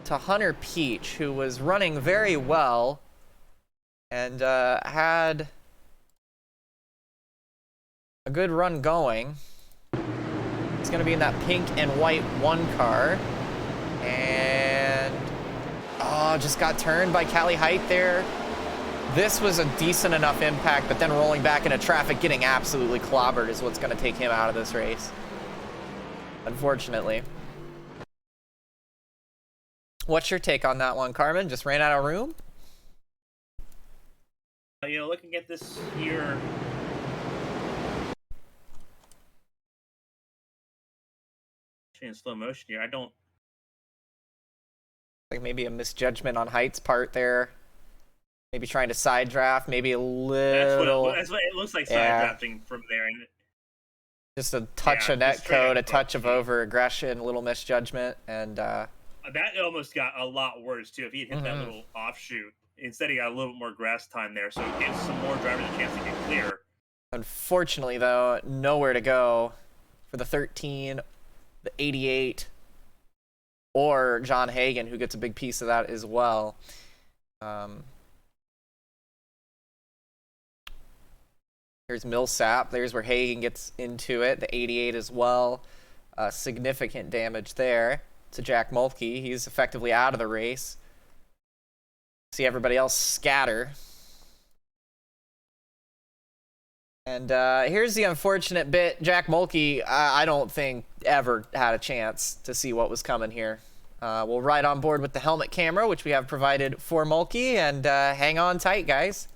to Hunter Peach, who was running very well and had a good run going. It's going to be in that pink and white 1 car. And just got turned by Callie Height there. This was a decent enough impact, but then rolling back into traffic, getting absolutely clobbered is what's going to take him out of this race, unfortunately. What's your take on that one, Carmen? Just ran out of room? You know, looking at this here, in slow motion here, I don't like maybe a misjudgment on Height's part there. Maybe trying to side draft, maybe a little. That's what it looks like, side drafting from there. And just a touch of net code, a touch of over aggression, a little misjudgment, and that almost got a lot worse too. If he had hit that little offshoot, instead he got a little bit more grass time there, so it gives some more drivers a chance to get clear. Unfortunately, though, nowhere to go for the 13, the 88, or John Hagan, who gets a big piece of that as well. Here's Millsap. There's where Hagan gets into it. The 88 as well. Significant damage there to Jack Mulkey. He's effectively out of the race. See everybody else scatter. And here's the unfortunate bit. Jack Mulkey, I don't think, ever had a chance to see what was coming here. We'll ride on board with the helmet camera, which we have provided for Mulkey, and hang on tight, guys.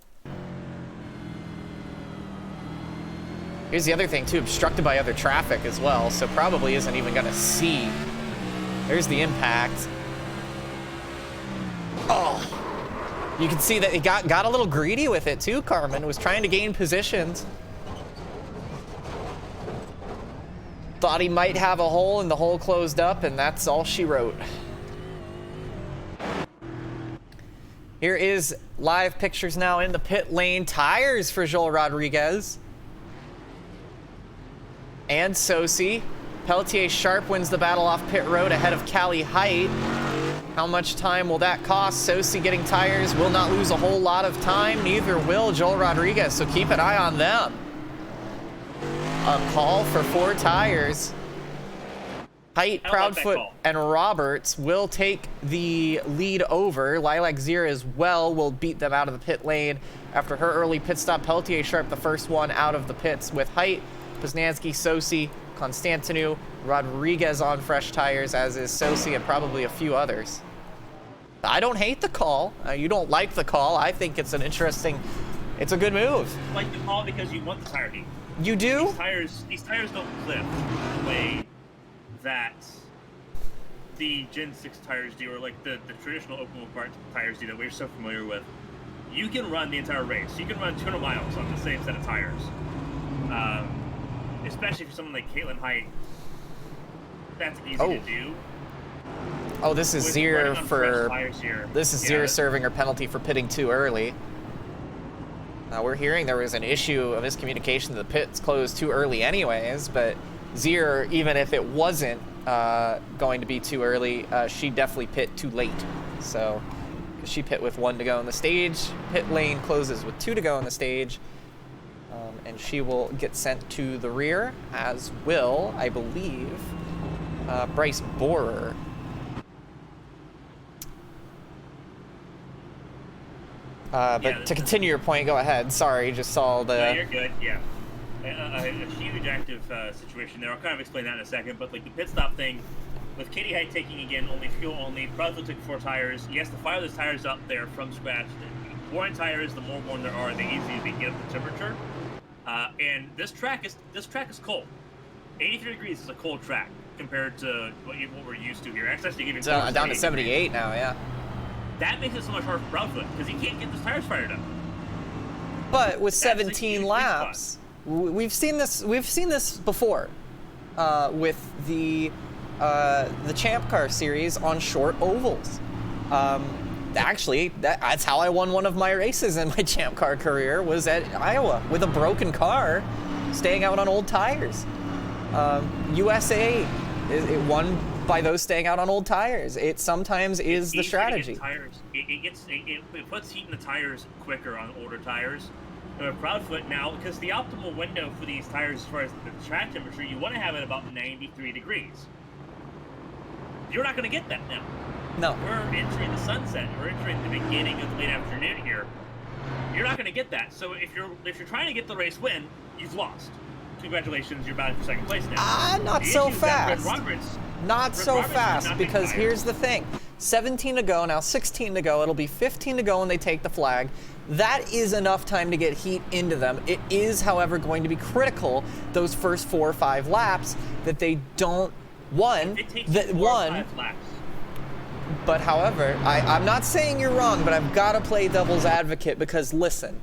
Here's the other thing, too, obstructed by other traffic as well, so probably isn't even going to see. There's the impact. Oh! You can see that it got a little greedy with it, too, Carmen. Was trying to gain positions. Thought he might have a hole, and the hole closed up, and that's all she wrote. Here is live pictures now in the pit lane. Tires for Joel Rodriguez. And Sosi. Pelletier Sharp wins the battle off pit road ahead of Callie Height. How much time will that cost? Sosi getting tires will not lose a whole lot of time. Neither will Joel Rodriguez, so keep an eye on them. A call for 4 tires. Height, Proudfoot, and Roberts will take the lead over. Lilac Zira as well will beat them out of the pit lane after her early pit stop. Pelletier Sharp, the first one out of the pits with Height, Poznanski, Sosi, Constantinu, Rodriguez on fresh tires, as is Sosi and probably a few others. I don't hate the call. You don't like the call. I think it's an interesting, it's a good move. I like the call because you want the tire heat. You do? These tires don't clip the way that the Gen 6 tires do, or like the traditional open wheel kart tires do that we're so familiar with. You can run the entire race. You can run 200 miles on the same set of tires. Especially for someone like Caitlin Height, that's easy to do. Oh, this is Zir for Zir Yeah. serving her penalty for pitting too early. We're hearing there was an issue of miscommunication that the pits closed too early anyways, but Zir, even if it wasn't going to be too early, she definitely pit too late. So she pit with 1 to go in the stage. Pit lane closes with 2 to go in the stage. And she will get sent to the rear, as will, I believe, Bryce Borer. But to continue your point, go ahead. Sorry, just saw the... No, you're good, yeah. A huge active situation there. I'll kind of explain that in a second, but like the pit stop thing, with Katie Height taking, again, only fuel only, Proudfoot took 4 tires. He has to fire those tires up there from scratch. The worn tires, the more worn there are, the easier they get up the temperature. And this track is cold. 83 degrees is a cold track compared to what we're used to here. Actually, even down to 78 now, yeah. That makes it so much harder for Proudfoot because he can't get those tires fired up. But with 17 laps, we've seen this before with the Champ Car Series on short ovals. Actually, that's how I won one of my races in my Champ Car career, was at Iowa with a broken car, staying out on old tires. USA, it won by those staying out on old tires. It sometimes is the strategy. It puts heat in the tires quicker on older tires. And Proudfoot now, because the optimal window for these tires as far as the track temperature, you want to have it about 93 degrees. You're not going to get that now. No. We're entering the sunset. We're entering the beginning of the late afternoon here. You're not going to get that. So if you're trying to get the race win, you've lost. Congratulations, you're battling for second place now. Not so fast. Not so Roberts fast, because here's the thing. 17 to go, now 16 to go. It'll be 15 to go when they take the flag. That is enough time to get heat into them. It is, however, going to be critical those first 4 or 5 laps that they don't But however, I'm not saying you're wrong, but I've got to play devil's advocate, because listen,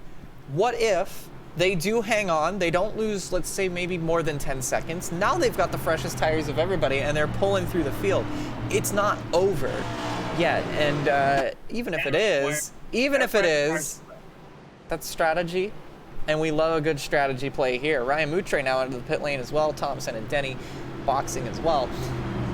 what if they do hang on, they don't lose, let's say, maybe more than 10 seconds. Now they've got the freshest tires of everybody, and they're pulling through the field. It's not over yet, and even if it is, that's strategy. and we love a good strategy play here. Ryan Moutre now into the pit lane as well. Thompson and Denny boxing as well.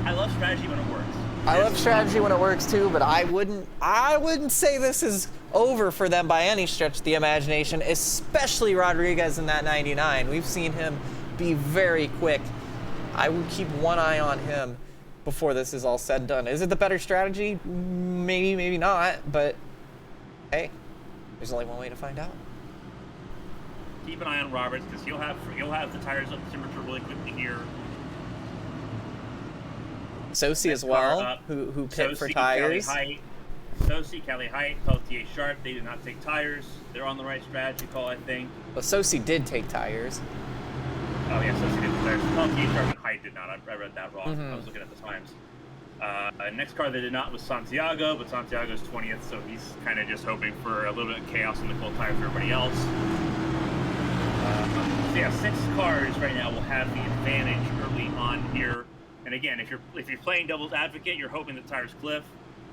I love strategy when it works. I love strategy when it works too, but I wouldn't say this is over for them by any stretch of the imagination, especially Rodriguez in that 99. We've seen him be very quick. I would keep one eye on him before this is all said and done. Is it the better strategy? Maybe, maybe not, but hey, there's only one way to find out. Keep an eye on Roberts because he'll have the tires up to temperature really quickly here. Sosi as well, who pit for tires. Sosi, Kelly Height, Peltier Sharp, they did not take tires. They're on the right strategy call, I think. Well, Sosi did take tires. Oh yeah, Sosi did take tires. Peltier Sharp and Height did not. I read that wrong. I was looking at the times. Next car that did not was Santiago, but Santiago's 20th, so he's kind of just hoping for a little bit of chaos in the cold tire for everybody else. So yeah, 6 cars right now will have the advantage early on here. And again, if you're playing devil's advocate, you're hoping that tires cliff.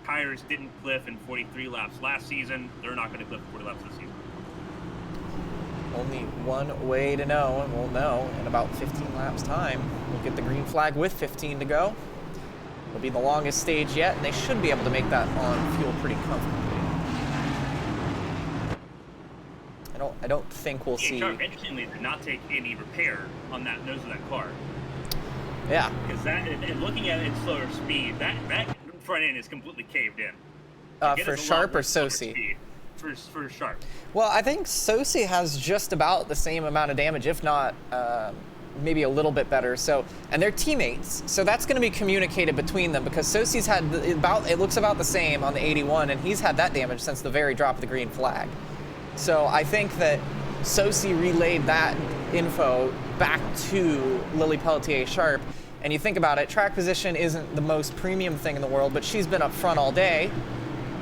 Tires didn't cliff in 43 laps last season. They're not going to cliff 40 laps this season. Only one way to know, and we'll know in about 15 laps time. We'll get the green flag with 15 to go. It'll be the longest stage yet, and they should be able to make that on fuel pretty comfortably. I don't think we'll see. Sharp, interestingly, did not take any repair on that nose of that car. Yeah. Because that, and looking at it at slower speed, that front end is completely caved in. For Sharp or Sosi? For Sharp. Well, I think Sosi has just about the same amount of damage, if not maybe a little bit better. So, and they're teammates, so that's going to be communicated between them because Sosi's had it looks about the same on the 81, and he's had that damage since the very drop of the green flag. So I think that Sosi relayed that info back to Lily Pelletier Sharp. And you think about it, track position isn't the most premium thing in the world, but she's been up front all day.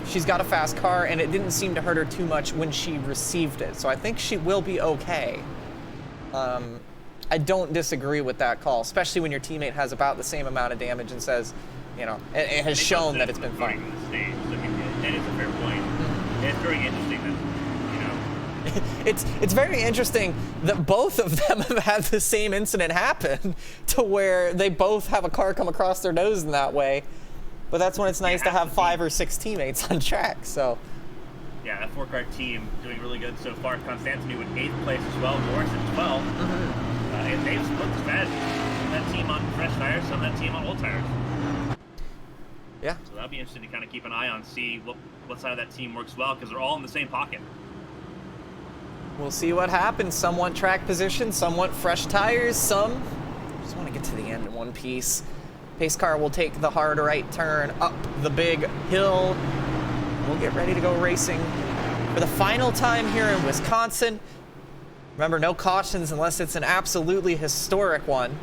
She's got a fast car, and it didn't seem to hurt her too much when she received it. So I think she will be okay. I don't disagree with that call, especially when your teammate has about the same amount of damage and says, you know, it has shown that it's been fine. That is a fair point. It's very interesting that, you know. It's very interesting that both of them have had the same incident happen to where they both have a car come across their nose in that way. But that's when it's nice to have 5 or 6 teammates on track, so. Yeah, that 4-car team doing really good so far. Constantinu in 8th place as well, Morris at 12. And they've split the strategy. Some of that team on fresh tires, some of that team on old tires. Yeah. So that'll be interesting to kind of keep an eye on, see what side of that team works well, because they're all in the same pocket. We'll see what happens. Some want track position, some want fresh tires, some just want to get to the end in one piece. Pace car will take the hard right turn up the big hill. We'll get ready to go racing for the final time here in Wisconsin. Remember, no cautions unless it's an absolutely historic one.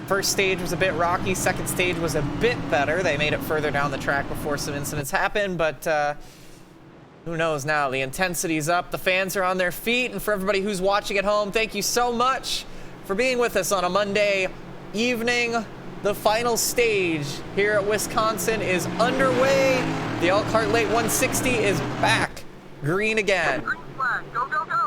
First stage was a bit rocky. Second stage was a bit better. They made it further down the track before some incidents happened, but who knows now? The intensity's up. The fans are on their feet. And for everybody who's watching at home, thank you so much for being with us on a Monday evening. The final stage here at Wisconsin is underway. The Elkhart Lake 160 is back green again. Green flag, go, go, go.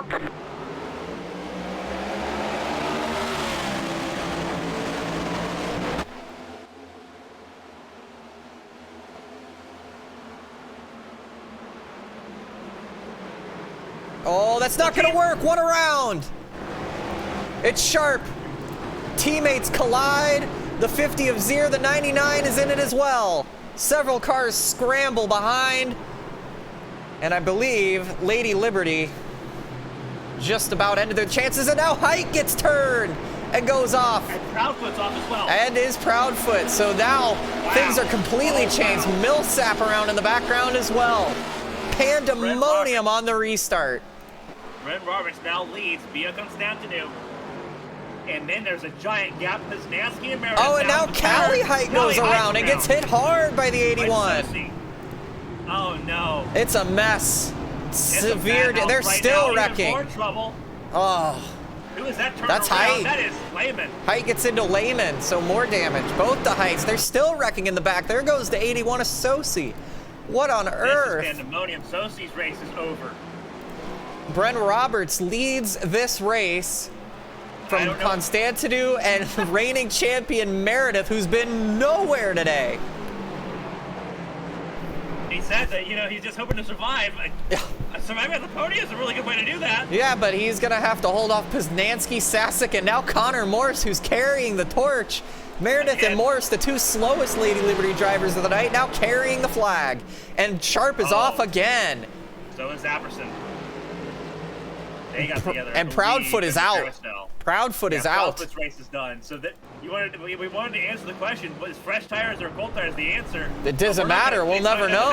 Oh, that's not gonna work. One around. It's Sharp. Teammates collide. The 50 of Zier, the 99 is in it as well. Several cars scramble behind. And I believe Lady Liberty just about ended their chances, and now Height gets turned and goes off. And Proudfoot's off as well. And is Proudfoot. So now things are completely changed. Millsap around in the background as well. Pandemonium on the restart. Red Roberts now leads via Constantinu. And then there's a giant gap. Poznanski and Merritt. Oh, and now Callie Height goes around and gets hit hard by the 81. Oh no. It's a mess. Severe. They're still wrecking. More trouble. Oh. Who is that turn That's around? Height. That is Lehman. Height gets into Lehman, so more damage. Both the Heights. They're still wrecking in the back. There goes the 81 of Sosi. What on earth? This is pandemonium. Sosi's race is over. Bren Roberts leads this race from Constantinou and reigning champion Meredith, who's been nowhere today. He said that, he's just hoping to survive. Surviving at the podium is a really good way to do that. Yeah, but he's going to have to hold off Poznanski, Sasek, and now Connor Morse, who's carrying the torch. Meredith and Morse, the two slowest Lady Liberty drivers of the night, now carrying the flag. And Sharp is off again. So is Apperson. They got together. And Proudfoot is out. Proudfoot is out. Proudfoot's race is done. So that we wanted to answer the question: was fresh tires or cold tires the answer? It doesn't matter. We'll never know.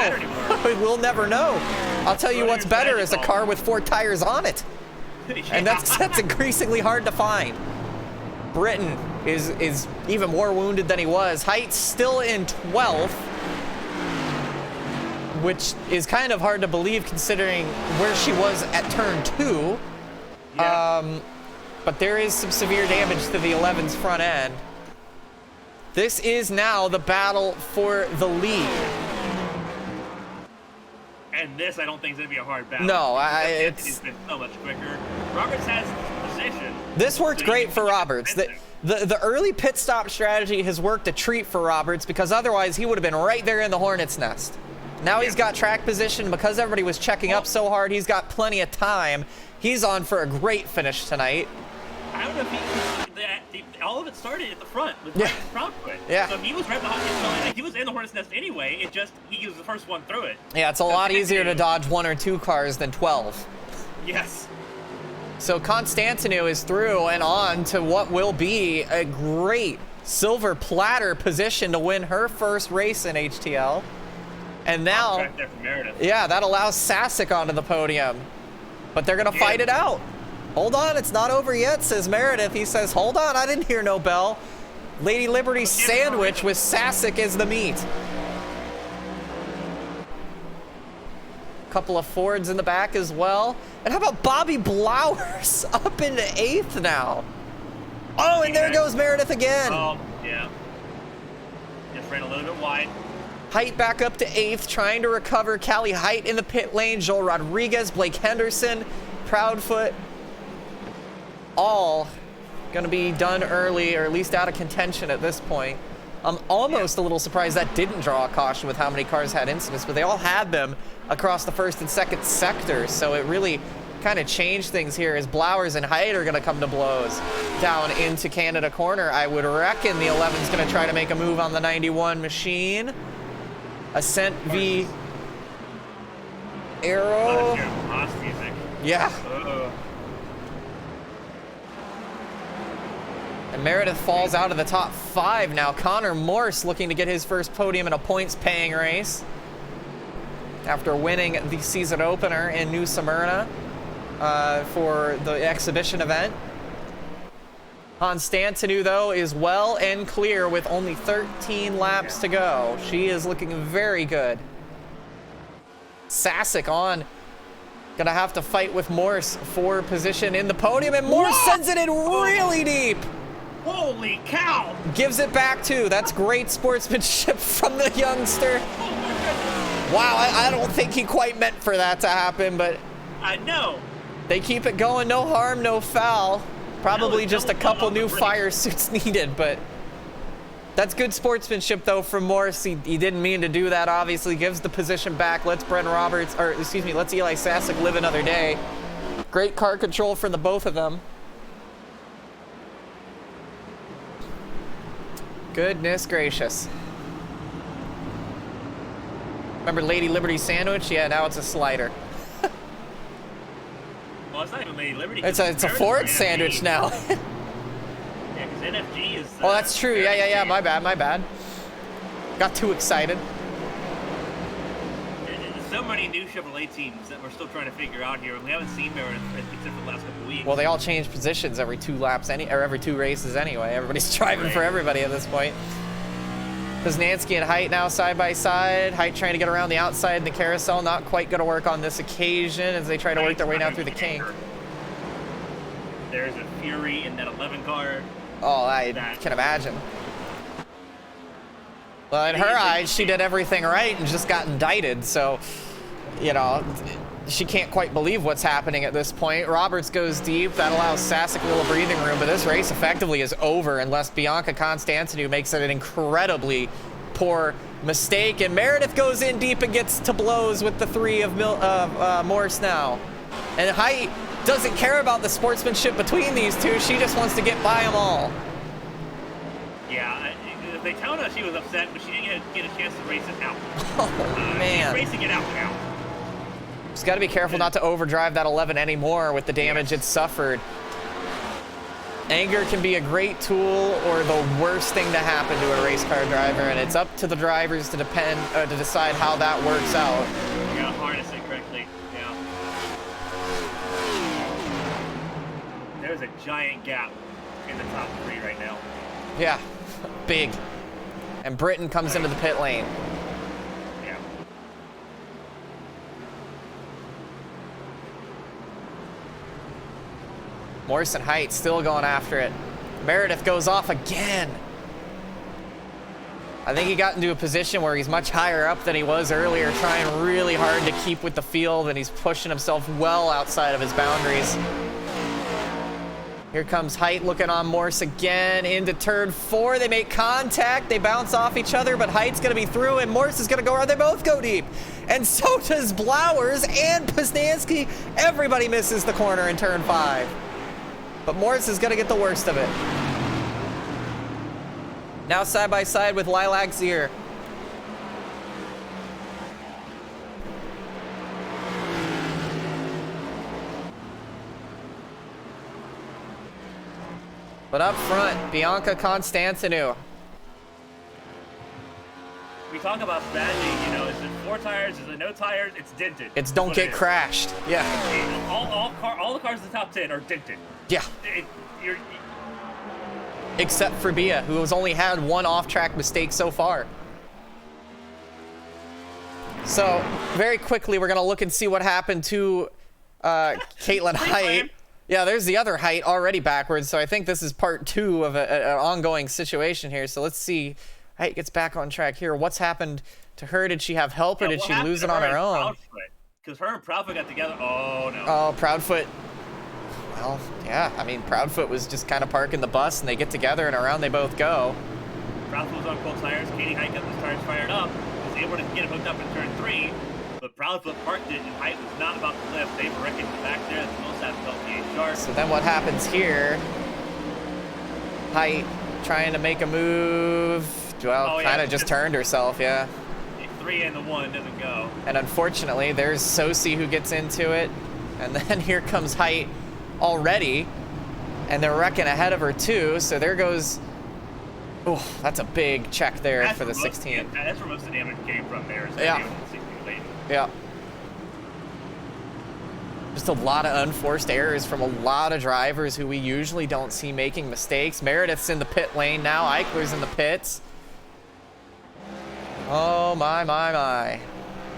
We'll never know. I'll tell you what's better is a car with 4 tires on it, and that's increasingly hard to find. Britton is even more wounded than he was. Height's still in 12th, which is kind of hard to believe considering where she was at turn 2. Yeah. But there is some severe damage to the 11's front end. This is now the battle for the lead. And this, I don't think, is going to be a hard battle. No, it's been so much quicker. Roberts has position. This worked great for Roberts. The early pit stop strategy has worked a treat for Roberts because otherwise he would have been right there in the hornet's nest. Now he's got track position because everybody was checking up so hard. He's got plenty of time. He's on for a great finish tonight. I don't know if all of it started at the front with Proudfoot. Yeah. So he was right behind. He was in the hornet's nest anyway. He was the first one through it. Yeah, it's a lot easier to dodge 1 or 2 cars than 12. Yes. So Constantinou is through and on to what will be a great silver platter position to win her first race in HTL. And now, there for Meredith. Yeah, that allows Sasek onto the podium. But they're going to fight it out. Hold on, it's not over yet, says Meredith. He says, hold on, I didn't hear no bell. Lady Liberty sandwich with Sasek as the meat. Couple of Fords in the back as well. And how about Bobby Blowers up into 8th now? Oh, and there goes Meredith again. Oh, yeah. Just ran a little bit wide. Height back up to 8th, trying to recover. Callie Height in the pit lane. Joel Rodriguez, Blake Henderson, Proudfoot. All going to be done early, or at least out of contention at this point. I'm almost a little surprised that didn't draw a caution with how many cars had incidents, but they all had them across the first and second sectors, so it really kind of changed things here as Blowers and Height are going to come to blows down into Canada Corner. I would reckon the 11's going to try to make a move on the 91 machine. Ascent v. Arrow. Yeah. And Meredith falls out of the top 5 now. Connor Morse looking to get his first podium in a points-paying race after winning the season opener in New Smyrna for the exhibition event. Constantinou, though, is well and clear with only 13 laps to go. She is looking very good. Sasek on. Gonna have to fight with Morse for position in the podium, and Morse sends it in really deep. Holy cow! Gives it back too. That's great sportsmanship from the youngster. Wow, I don't think he quite meant for that to happen, but I know. They keep it going, no harm, no foul. Probably just a couple new fire suits needed, but that's good sportsmanship though from Morse. He didn't mean to do that, obviously. Gives the position back, lets lets Eli Sasek live another day. Great car control from the both of them. Goodness gracious. Remember Lady Liberty sandwich? Yeah, now it's a slider. Well, it's not even Lady Liberty. It's a Ford sandwich now. Yeah, because NFG is... Oh, that's true. Yeah. My bad. Got too excited. There's so many new Chevrolet teams that we're still trying to figure out here, and we haven't seen Meredith except for the last couple of weeks. Well, they all change positions every 2 laps, or every 2 races anyway. Everybody's driving for everybody at this point. Poznanski and Height now side by side. Height trying to get around the outside in the carousel. Not quite going to work on this occasion as they try to work their way down through the kink. There's a Fury in that 11 car. Oh, I can imagine. Well, in her eyes, she did everything right and just got indicted. So, you know, she can't quite believe what's happening at this point. Roberts goes deep. That allows Sasek a little breathing room, but this race effectively is over unless Bianca Constantinou makes it an incredibly poor mistake. And Meredith goes in deep and gets to blows with the 3 of Morse now. And Height doesn't care about the sportsmanship between these two. She just wants to get by them all. Yeah, Daytona, she was upset, but she didn't get a chance to race it out. Oh, man. She's racing it out now. Just got to be careful not to overdrive that 11 anymore with the damage it's suffered. Anger can be a great tool or the worst thing to happen to a race car driver, and it's up to the drivers to decide how that works out. You gotta harness it correctly. Yeah. There's a giant gap in the top 3 right now. Yeah, big. And Britain comes into the pit lane. Yeah. Morrison Height still going after it. Meredith goes off again. I think he got into a position where he's much higher up than he was earlier, trying really hard to keep with the field, and he's pushing himself well outside of his boundaries. Here comes Height looking on Morse again into turn 4. They make contact. They bounce off each other, but Height's going to be through, and Morse is going to go around. They both go deep. And so does Blowers and Poznansky. Everybody misses the corner in turn 5. But Morse is going to get the worst of it. Now side by side with Lilac Zier. But up front, Bianca Constantinou. We talk about badging, you know, is it 4 tires, is it no tires? It's dented. It's don't get crashed. Yeah. All the cars in the top 10 are dented. Yeah. Except for Bia, who has only had 1 off-track mistake so far. So, very quickly, we're going to look and see what happened to Caitlin Height. Yeah, there's the other Height already backwards, so I think this is part 2 of an ongoing situation here. So let's see. Height gets back on track here. What's happened to her? Did she have help, or did she lose it on her own? Because her and Proudfoot got together. Oh, no. Oh, Proudfoot. Well, yeah, I mean, Proudfoot was just kind of parking the bus, and they get together, and around they both go. Proudfoot was on cold tires. Katie Height got those tires fired up. Was able to get it hooked up in turn 3, but Proudfoot parked it, and Height was not about to lift. They were wrecking back there. The most have felt the sharp. So then what happens here? Height trying to make a move. Well, kind of just turned herself, yeah. 3 and the 1 doesn't go. And unfortunately, there's Sosi who gets into it. And then here comes Height already. And they're wrecking ahead of her, too. So there goes... Oh, that's a big check there for the 16. That's where most of the damage came from there. Yeah. Yeah. Just a lot of unforced errors from a lot of drivers who we usually don't see making mistakes. Meredith's in the pit lane now. Eichler's in the pits. Oh, my, my, my.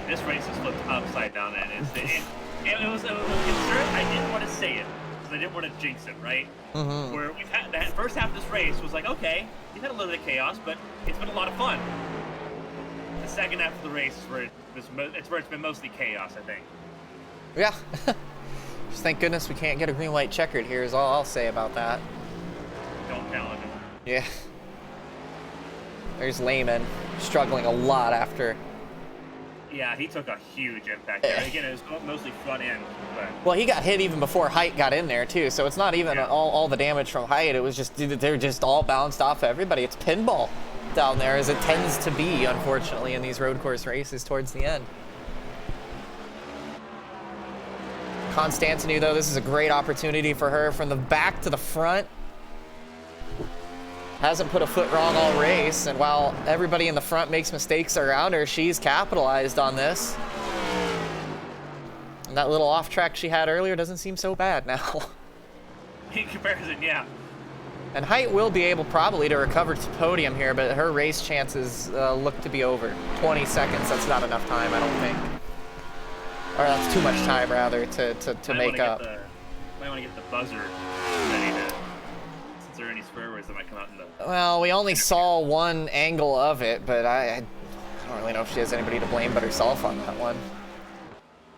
This race is flipped upside down, and it was a concern. I didn't want to say it, because I didn't want to jinx it, right? Mm-hmm. Where we've had the first half of this race was like, okay, we've had a little bit of chaos, but it's been a lot of fun. The second half of the race is where it's been mostly chaos, I think. Yeah. Just thank goodness we can't get a green light checkered here is all I'll say about that. Don't challenge him. Yeah. There's Lehman struggling a lot after. Yeah, he took a huge impact there. Again, it was mostly front end. But... Well, he got hit even before Height got in there, too. So it's not even all the damage from Height. It was just, they're just all bounced off everybody. It's pinball down there, as it tends to be, unfortunately, in these road course races towards the end. Constantinou, though, this is a great opportunity for her from the back to the front. Hasn't put a foot wrong all race, and while everybody in the front makes mistakes around her, she's capitalized on this. And that little off track she had earlier doesn't seem so bad now. In comparison, yeah. And Height will be able probably to recover to podium here, but her race chances look to be over. 20 seconds, that's not enough time, I don't think. Or that's too much time, rather, to make up. Might want to get the buzzer ready to... Since there are any swear words that might come out in the... Well, we only saw one angle of it, but I don't really know if she has anybody to blame but herself on that one.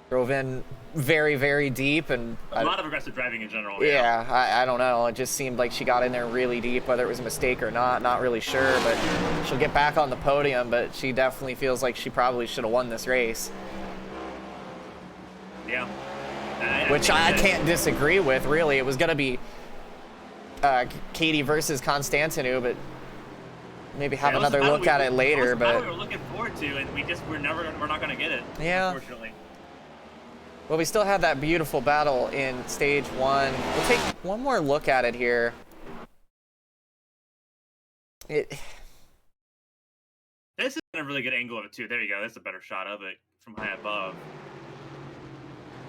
Drove in very, very deep, and A lot of aggressive driving in general. yeah, I don't know. It just seemed like she got in there really deep, whether it was a mistake or not really sure, but she'll get back on the podium, but she definitely feels like she probably should have won this race. Yeah. Which I can't disagree with, really. It was going to be Katie versus Constantinu, but maybe have another look at it later. But we were looking forward to, and we're not going to get it. Yeah. Unfortunately. Well, we still had that beautiful battle in stage 1. We'll take one more look at it here. This is a really good angle of it too. There you go. That's a better shot of it from high above.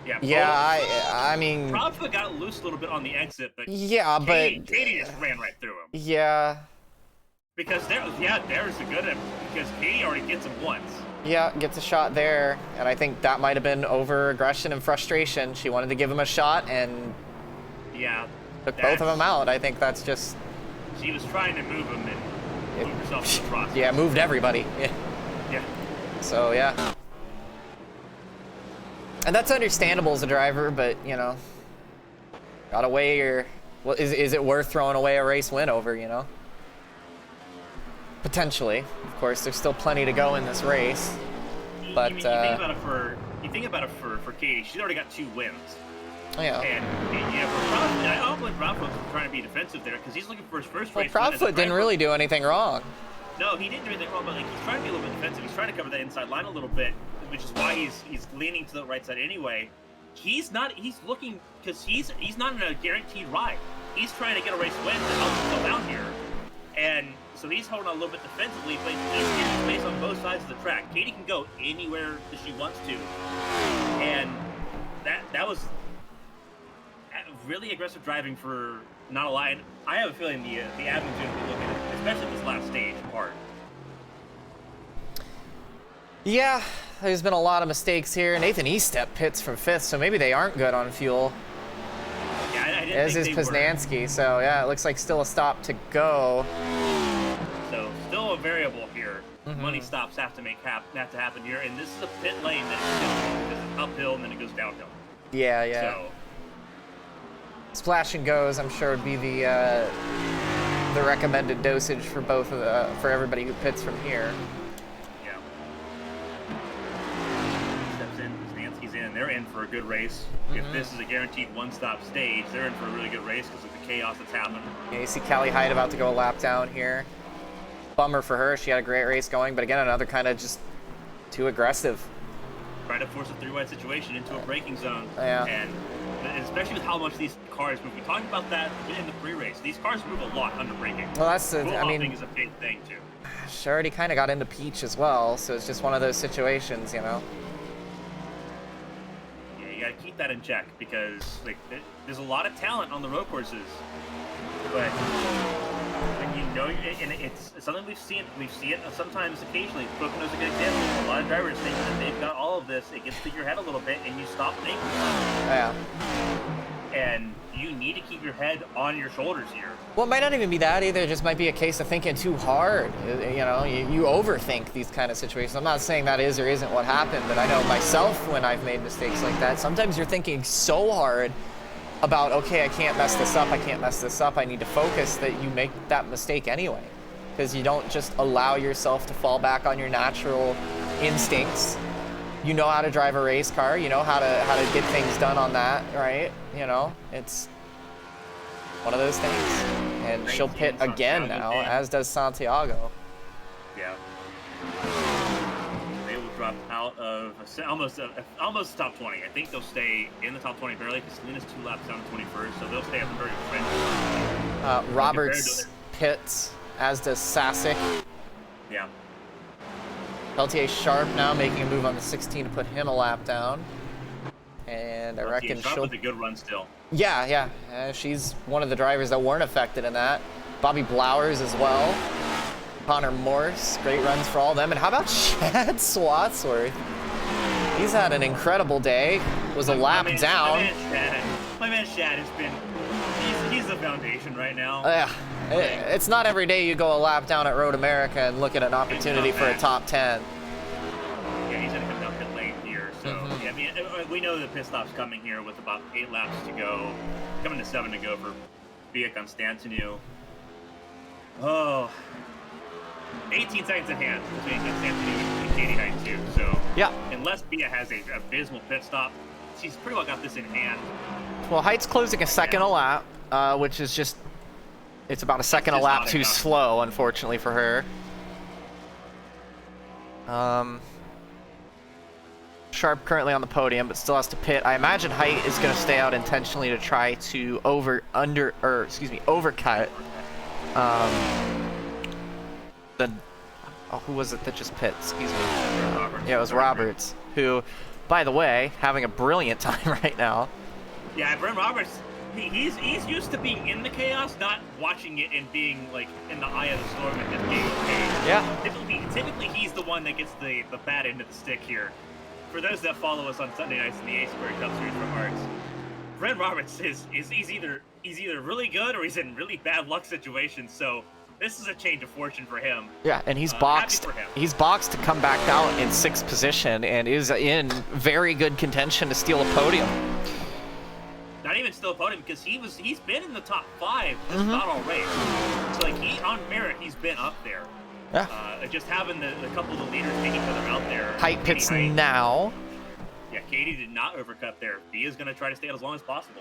Yeah. Yeah, I mean. Pravka got loose a little bit on the exit, but Yeah, Katie just ran right through him. Yeah. Because there's a good because Katie already gets him once. Yeah, gets a shot there, and I think that might have been over aggression and frustration. She wanted to give him a shot and took both of them out. I think that's just. She was trying to move him and move herself to the process. Yeah, moved everybody. Yeah. So yeah. And that's understandable as a driver, but you know, gotta weigh your. Well, is it worth throwing away a race win over? You know. Potentially, of course, there's still plenty to go in this race. But you think about it for Katie. She's already got 2 wins. Yeah. And for Proudfoot, I don't blame Proudfoot for trying to be defensive there because he's looking for his first race. Well, Proudfoot didn't really do anything wrong. No, he didn't do anything wrong, but like he's trying to be a little bit defensive. He's trying to cover that inside line a little bit, which is why he's leaning to the right side anyway. He's looking because he's not in a guaranteed ride. He's trying to get a race win to help himself out here, and so he's holding on a little bit defensively, but there's space on both sides of the track. Katie can go anywhere that she wants to, and that was really aggressive driving for not a lie. And I have a feeling the Adam's going to be looking at, especially this last stage part. Yeah, there's been a lot of mistakes here. Nathan Estep pits from 5th, so maybe they aren't good on fuel. Yeah, I didn't As think is they Poznanski, so yeah, it looks like still a stop to go. So still a variable here. Money stops have to happen here, and this is a pit lane that is uphill and then it goes downhill. Yeah. So Splash and goes, I'm sure, would be the recommended dosage for both of for everybody who pits from here. yeah. Steps in, Poznanski's in. They're in for a good race. If this is a guaranteed one-stop stage, they're in for a really good race because of the chaos that's happened. Yeah, you see Callie Hyde about to go a lap down here. Bummer for her. She had a great race going, but again, another kind of just too aggressive. Trying to force a 3-wide situation into a braking zone. Yeah. And especially with how much these cars move. We talked about that in the pre-race. These cars move a lot under braking. Well, that's the, Full I mean, hopping is a big thing too. she already kind of got into Peach as well, so it's just one of those situations, you know. Yeah, you gotta keep that in check because like there's a lot of talent on the road courses, but when you know, and it's something we see it sometimes occasionally. Pocono's a good example. A lot of drivers think that they've got all of this. It gets to your head a little bit, and you stop thinking. Yeah. And you need to keep your head on your shoulders here. Well, it might not even be that either. It just might be a case of thinking too hard. You know, you overthink these kind of situations. I'm not saying that is or isn't what happened, but I know myself when I've made mistakes like that. Sometimes you're thinking so hard about, okay, I can't mess this up, I need to focus, that you make that mistake anyway. Because you don't just allow yourself to fall back on your natural instincts. You know how to drive a race car, you know how to get things done on that, right? You know, it's one of those things. And she'll pit again now, as does Santiago. Yeah. They will drop out of almost top 20. I think they'll stay in the top 20 barely because Selena's 2 laps down to 21st, so they'll stay at the very front. Roberts pits, as does Sasic. Yeah. Peltier Sharp now making a move on the 16 to put him a lap down. And I reckon Sharp she'll... with a good run still. Yeah. She's one of the drivers that weren't affected in that. Bobby Blowers as well. Connor Morse, great runs for all of them. And how about Chad Swatsworth? He's had an incredible day. Was a lap down. My man Chad has been... He's the foundation right now. Yeah. It's not every day you go a lap down at Road America and look at an opportunity for a top 10. Yeah, he's going to come down pit lane here. So, yeah, I mean, we know the pit stop's coming here with about 8 laps to go, coming to 7 to go for Bia Constantinu. Oh, 18 seconds in hand between Constantinu and Katie Height too. So Yeah. unless Bia has a abysmal pit stop, she's pretty well got this in hand. Well, Height's closing a second a lap, which is just, it's about a second a just lap not too enough. slow, unfortunately for her. Sharp currently on the podium, but still has to pit. I imagine Height is going to stay out intentionally to try to overcut. Who was it that just pit? Excuse me. Yeah, it was Roberts, who, by the way, having a brilliant time right now. Yeah, Brent Roberts, he's used to being in the chaos, not watching it and being like in the eye of the storm and just being okay. Yeah. Typically he's the one that gets the bad end of the stick here. For those that follow us on Sunday nights in the HTL Cup Series from Hearts, Brent Roberts he's either really good or he's in really bad luck situations. So this is a change of fortune for him. Yeah, and he's Happy boxed. for him. He's boxed to come back out in 6th position and is in very good contention to steal a podium. Not even still a podium because he's been in the top 5, just not all race. So like on merit he's been up there. Yeah. Just having the couple of the leaders take each other out there. Height Katie pits Height. now. Yeah, Katie did not overcut there. Bia's going to try to stay out as long as possible.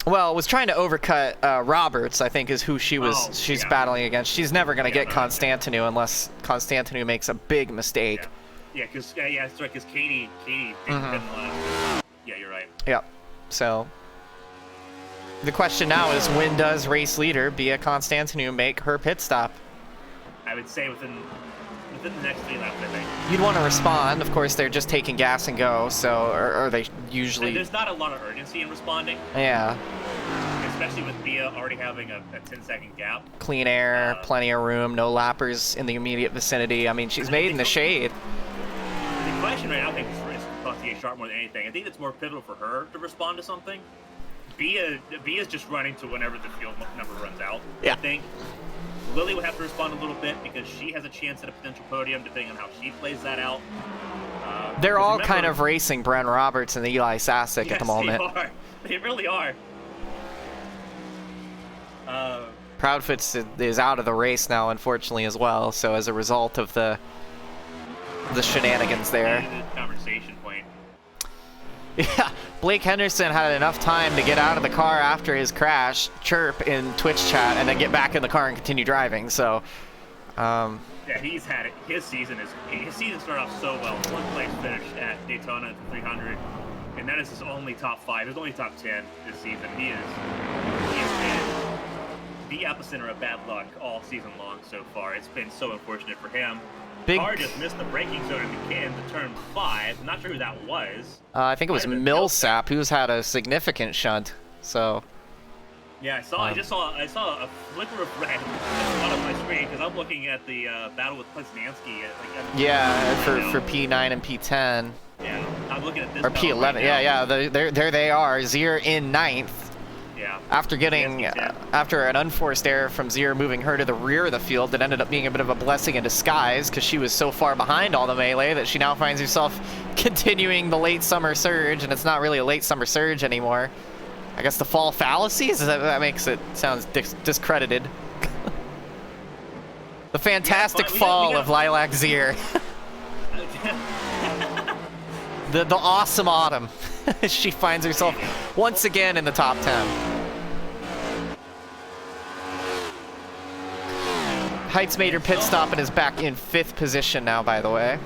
Well, was trying to overcut Roberts, I think, is who she's yeah. battling against. She's never going to get no, Constantinu unless Constantinu makes a big mistake. Yeah, because that's right. Because Katie didn't pit in the last. Yeah, you're right. Yep. So the question now is, when does race leader Bia Constantinu make her pit stop? I would say within the next 3 laps, I think. You'd want to respond. Of course, they're just taking gas and go, so or they usually. And there's not a lot of urgency in responding, Yeah. especially with Bia already having a 10-second gap. Clean air, plenty of room, no lappers in the immediate vicinity. I mean, she's made in the shade. The question right now, I think, is Commentator Sharp more than anything. I think it's more pivotal for her to respond to something. Bia's just running to whenever the field number runs out. Yeah. I think Lily would have to respond a little bit because she has a chance at a potential podium depending on how she plays that out. They're all kind of racing Brent Roberts and Eli Sasek at the moment. They are. They really are. Proudfoots is out of the race now, unfortunately, as well. So as a result of the shenanigans there. Conversation point. Yeah, Blake Henderson had enough time to get out of the car after his crash, chirp in Twitch chat, and then get back in the car and continue driving. So, yeah, he's had it. His season started off so well. 1st place finish at Daytona 300, and that is his only top 5. His only top 10 this season. He has been the epicenter of bad luck all season long so far. It's been so unfortunate for him. Car just missed the braking zone in the turn 5. Not sure who that was. I think it was Millsap, who's had a significant shunt. So. Yeah, I saw a flicker of red on my screen because I'm looking at the battle with Poznansky. Yeah, for P9 and P10. Yeah, I'm looking at this. Or P11. Right yeah. There they are. Zier in 9th. Yeah. After an unforced error from Zier moving her to the rear of the field, that ended up being a bit of a blessing in disguise because she was so far behind all the melee that she now finds herself continuing the late summer surge, and it's not really a late summer surge anymore. I guess the fall fallacy? That makes it sounds discredited. The fantastic fall of Lilac Zier. the awesome autumn. She finds herself once again in the top 10. Heights made her pit stop and is back in 5th position now, by the way.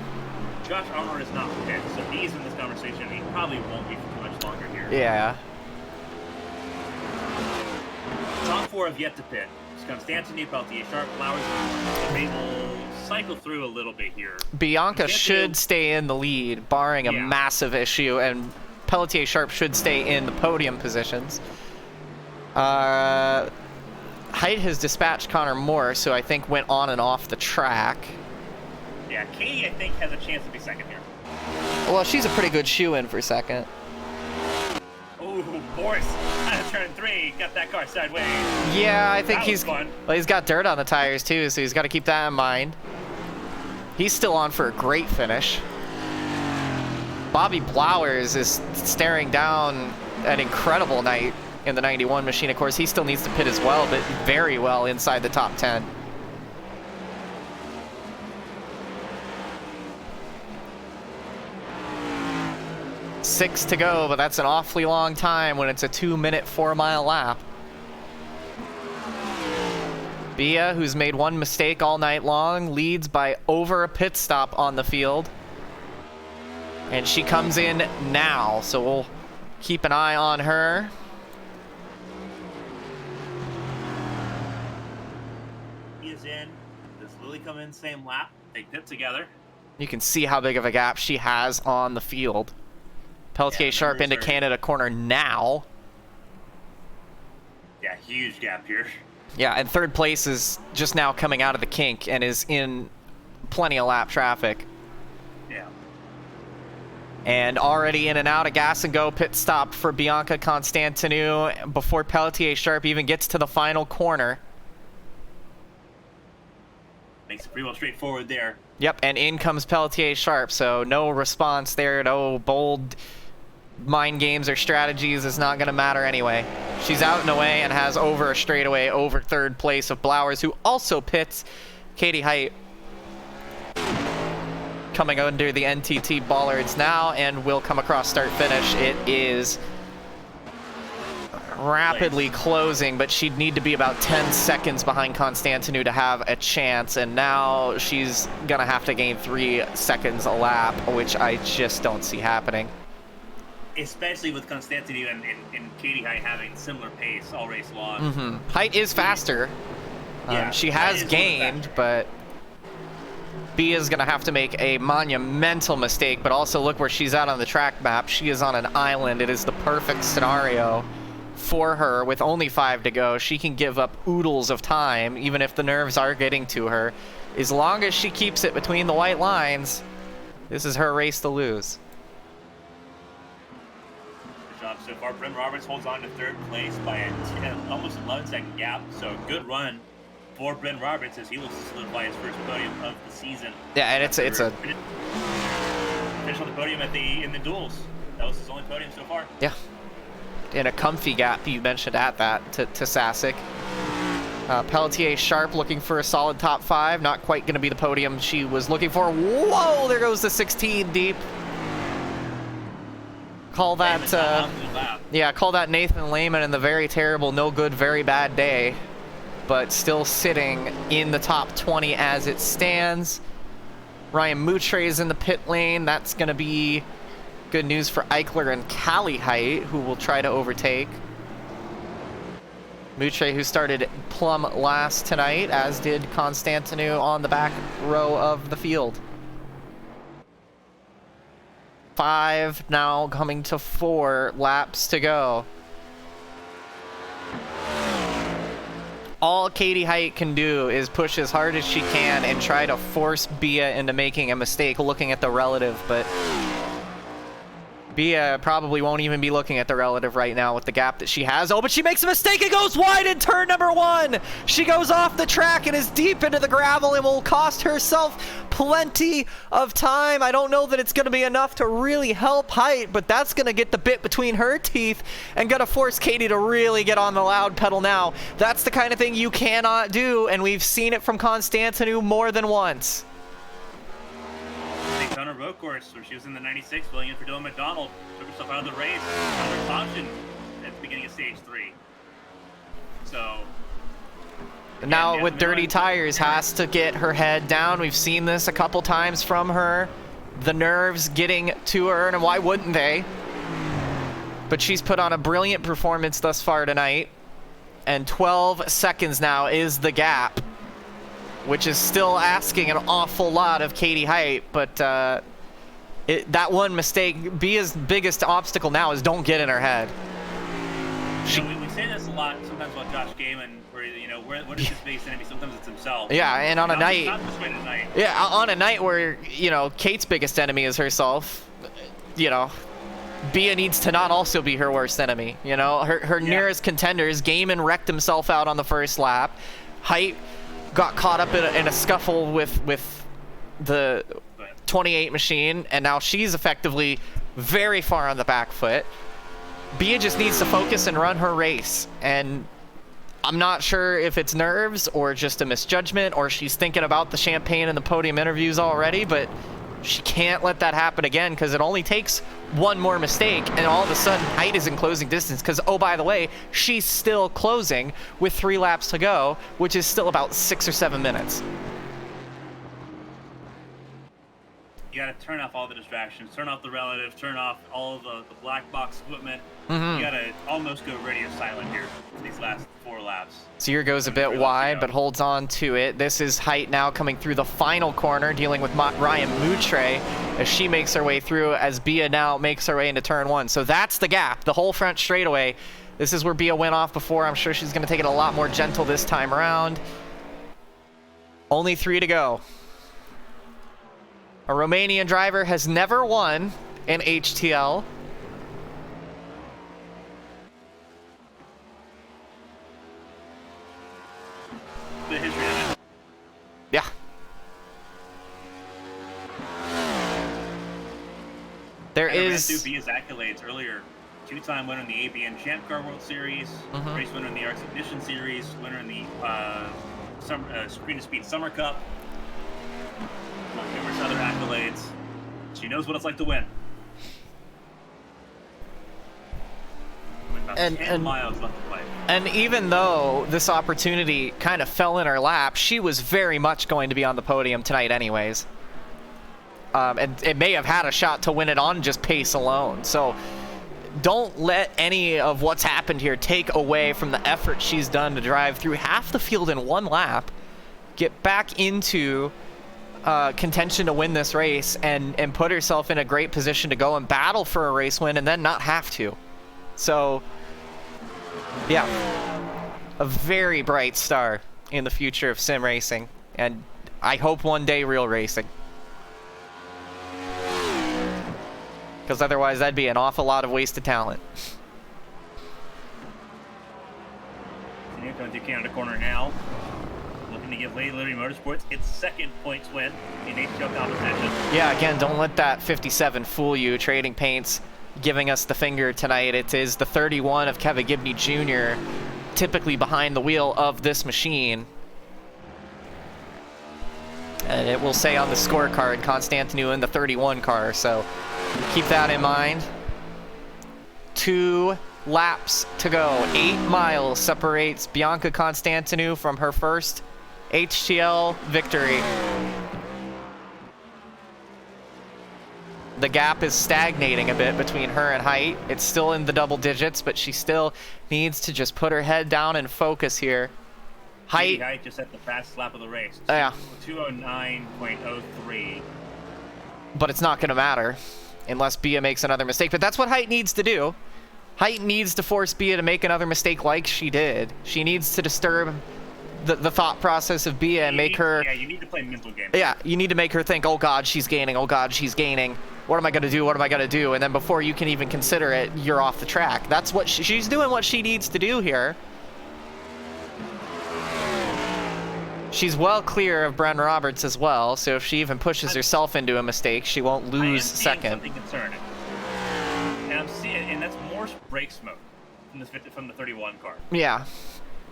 Josh Armour is not pit, so he's in this conversation. He probably won't be for much longer here. Yeah. Top 4 have yet to pit. It's Constantine, Peltier, Sharp, Flowers. They will cycle through a little bit here. Bianca should stay in the lead, barring a massive issue, and Pelletier Sharp should stay in the podium positions. Height has dispatched Connor Morse, who I think went on and off the track. Yeah, Katie, I think, has a chance to be second here. Well, she's a pretty good shoe-in for second. Ooh, Morse out of turn 3, got that car sideways. Yeah, I think he's fun. Well, he's got dirt on the tires too, so he's got to keep that in mind. He's still on for a great finish. Bobby Blowers is staring down an incredible night in the 91 machine. Of course, he still needs to pit as well, but very well inside the top 10. Six to go, but that's an awfully long time when it's a 2-minute 4-mile lap. Bia, who's made one mistake all night long, leads by over a pit stop on the field. And she comes in now, so we'll keep an eye on her. He is in. Does Lily come in same lap? They pit together. You can see how big of a gap she has on the field. Pelletier Sharp into Canada corner now. Yeah, huge gap here. Yeah, and third place is just now coming out of the kink and is in plenty of lap traffic. Yeah. And already in and out, a gas and go pit stop for Bianca Constantinou before Pelletier Sharp even gets to the final corner. Makes it pretty well straightforward there. Yep, and in comes Pelletier Sharp, so no response there, no bold mind games or strategies is not going to matter anyway. She's out and away and has over a straightaway over third place of Blowers, who also pits. Katie Height coming under the NTT bollards now and will come across start finish. It is rapidly closing, but she'd need to be about 10 seconds behind Constantinou to have a chance, and now she's gonna have to gain 3 seconds a lap, which I just don't see happening. Especially with Constantinou and Katie Height having similar pace all race long. Height is faster. Yeah, she Height has is gained, faster. but B is gonna have to make a monumental mistake, but also look where she's at on the track map. She is on an island. It is the perfect scenario for her. With only 5 to go, she can give up oodles of time, even if the nerves are getting to her. As long as she keeps it between the white lines, this is her race to lose. Good job so far. Bryn Roberts holds on to third place by a almost 11-second gap, so good run for Bryn Roberts as he looks to solidify his first podium of the season. Yeah, and it's a finish on the podium in the duels. That was his only podium so far. yeah, in a comfy gap, you mentioned at that to Sasic. Pelletier Sharp looking for a solid top 5. Not quite going to be the podium she was looking for. Whoa, there goes the 16 deep. Call that, yeah, call that Nathan Lehman and the very terrible, no good, very bad day. But still sitting in the top 20 as it stands. Ryan Moutre is in the pit lane. That's going to be good news for Eichler and Callie Height, who will try to overtake. Moutre, who started plumb last tonight, as did Constantinou on the back row of the field. 5 now coming to 4 laps to go. All Katie Height can do is push as hard as she can and try to force Bia into making a mistake looking at the relative, but Bia probably won't even be looking at the relative right now with the gap that she has. Oh, but she makes a mistake and goes wide in turn number 1. She goes off the track and is deep into the gravel and will cost herself plenty of time. I don't know that it's going to be enough to really help Height, but that's going to get the bit between her teeth and going to force Katie to really get on the loud pedal now. That's the kind of thing you cannot do, and we've seen it from Constantinou more than once. Daytona road course where she was in the 96 filling in for Dylan McDonald, took herself out of the race under caution at the beginning of stage 3. So now with dirty tires has to get her head down. We've seen this a couple times from her. The nerves getting to her, and why wouldn't they? But she's put on a brilliant performance thus far tonight, and 12 seconds now is the gap, which is still asking an awful lot of Katie Height, but that one mistake, Bia's biggest obstacle now is don't get in her head. We say this a lot sometimes about Josh Gaiman, where, you know, what is his biggest enemy? Sometimes it's himself. Yeah, and on a night, not this way tonight. yeah, on a night where, you know, Kate's biggest enemy is herself, you know, Bia needs to not also be her worst enemy. You know, her nearest contenders, Gaiman wrecked himself out on the first lap. Height got caught up in a scuffle with the 28 machine, and now she's effectively very far on the back foot. Bia just needs to focus and run her race. And I'm not sure if it's nerves or just a misjudgment or she's thinking about the champagne and the podium interviews already, but she can't let that happen again because it only takes one more mistake and all of a sudden Height is in closing distance because, oh, by the way, she's still closing with 3 laps to go, which is still about 6 or 7 minutes. You gotta turn off all the distractions, turn off the relatives, turn off all of the black box equipment. Mm-hmm. You gotta almost go radio silent here for these last 4 laps. Sear goes a bit wide, but holds on to it. This is Height now coming through the final corner, dealing with Ryan Moutre as she makes her way through, as Bia now makes her way into turn 1. So that's the gap, the whole front straightaway. This is where Bia went off before. I'm sure she's gonna take it a lot more gentle this time around. Only 3 to go. A Romanian driver has never won in HTL. The history of it. Yeah. There is... ran through Bia's accolades earlier. 2-time winner in the ABN Champ Car World Series, race winner in the Arts Ignition Series, winner in the Screen to Speed Summer Cup. Among numerous other accolades. She knows what it's like to win. With about 10 miles left to play. And even though this opportunity kind of fell in her lap, she was very much going to be on the podium tonight anyways. And it may have had a shot to win it on just pace alone. So don't let any of what's happened here take away from the effort she's done to drive through half the field in 1 lap, get back into contention to win this race and put herself in a great position to go and battle for a race win and then not have to. So, yeah, a very bright star in the future of sim racing, and I hope one day real racing. Because otherwise that'd be an awful lot of wasted talent. Sienna going to Canada corner now. Looking to give Lady Liberty Motorsports its 2nd points win in HTL competition. Yeah, again, don't let that 57 fool you. Trading Paints giving us the finger tonight. It is the 31 of Kevin Gibney Jr., typically behind the wheel of this machine. And it will say on the scorecard, Constantinou in the 31 car, so keep that in mind. 2 laps to go. 8 miles separates Bianca Constantinou from her first HTL victory. The gap is stagnating a bit between her and Height. It's still in the double digits, but she still needs to just put her head down and focus here. Height just at the fastest lap of the race. Yeah. 209.03. But it's not going to matter unless Bia makes another mistake. But that's what Height needs to do. Height needs to force Bia to make another mistake like she did. She needs to disturb the thought process of Bia and make her... Yeah, you need to play mental games. Yeah, you need to make her think, oh God, she's gaining. Oh God, she's gaining. What am I going to do? What am I going to do? And then before you can even consider it, you're off the track. That's what she's doing what she needs to do here. She's well clear of Bren Roberts as well, so if she even pushes herself into a mistake, she won't lose second. Something concerning. And I'm seeing, and that's more brake smoke from the 31 car. Yeah.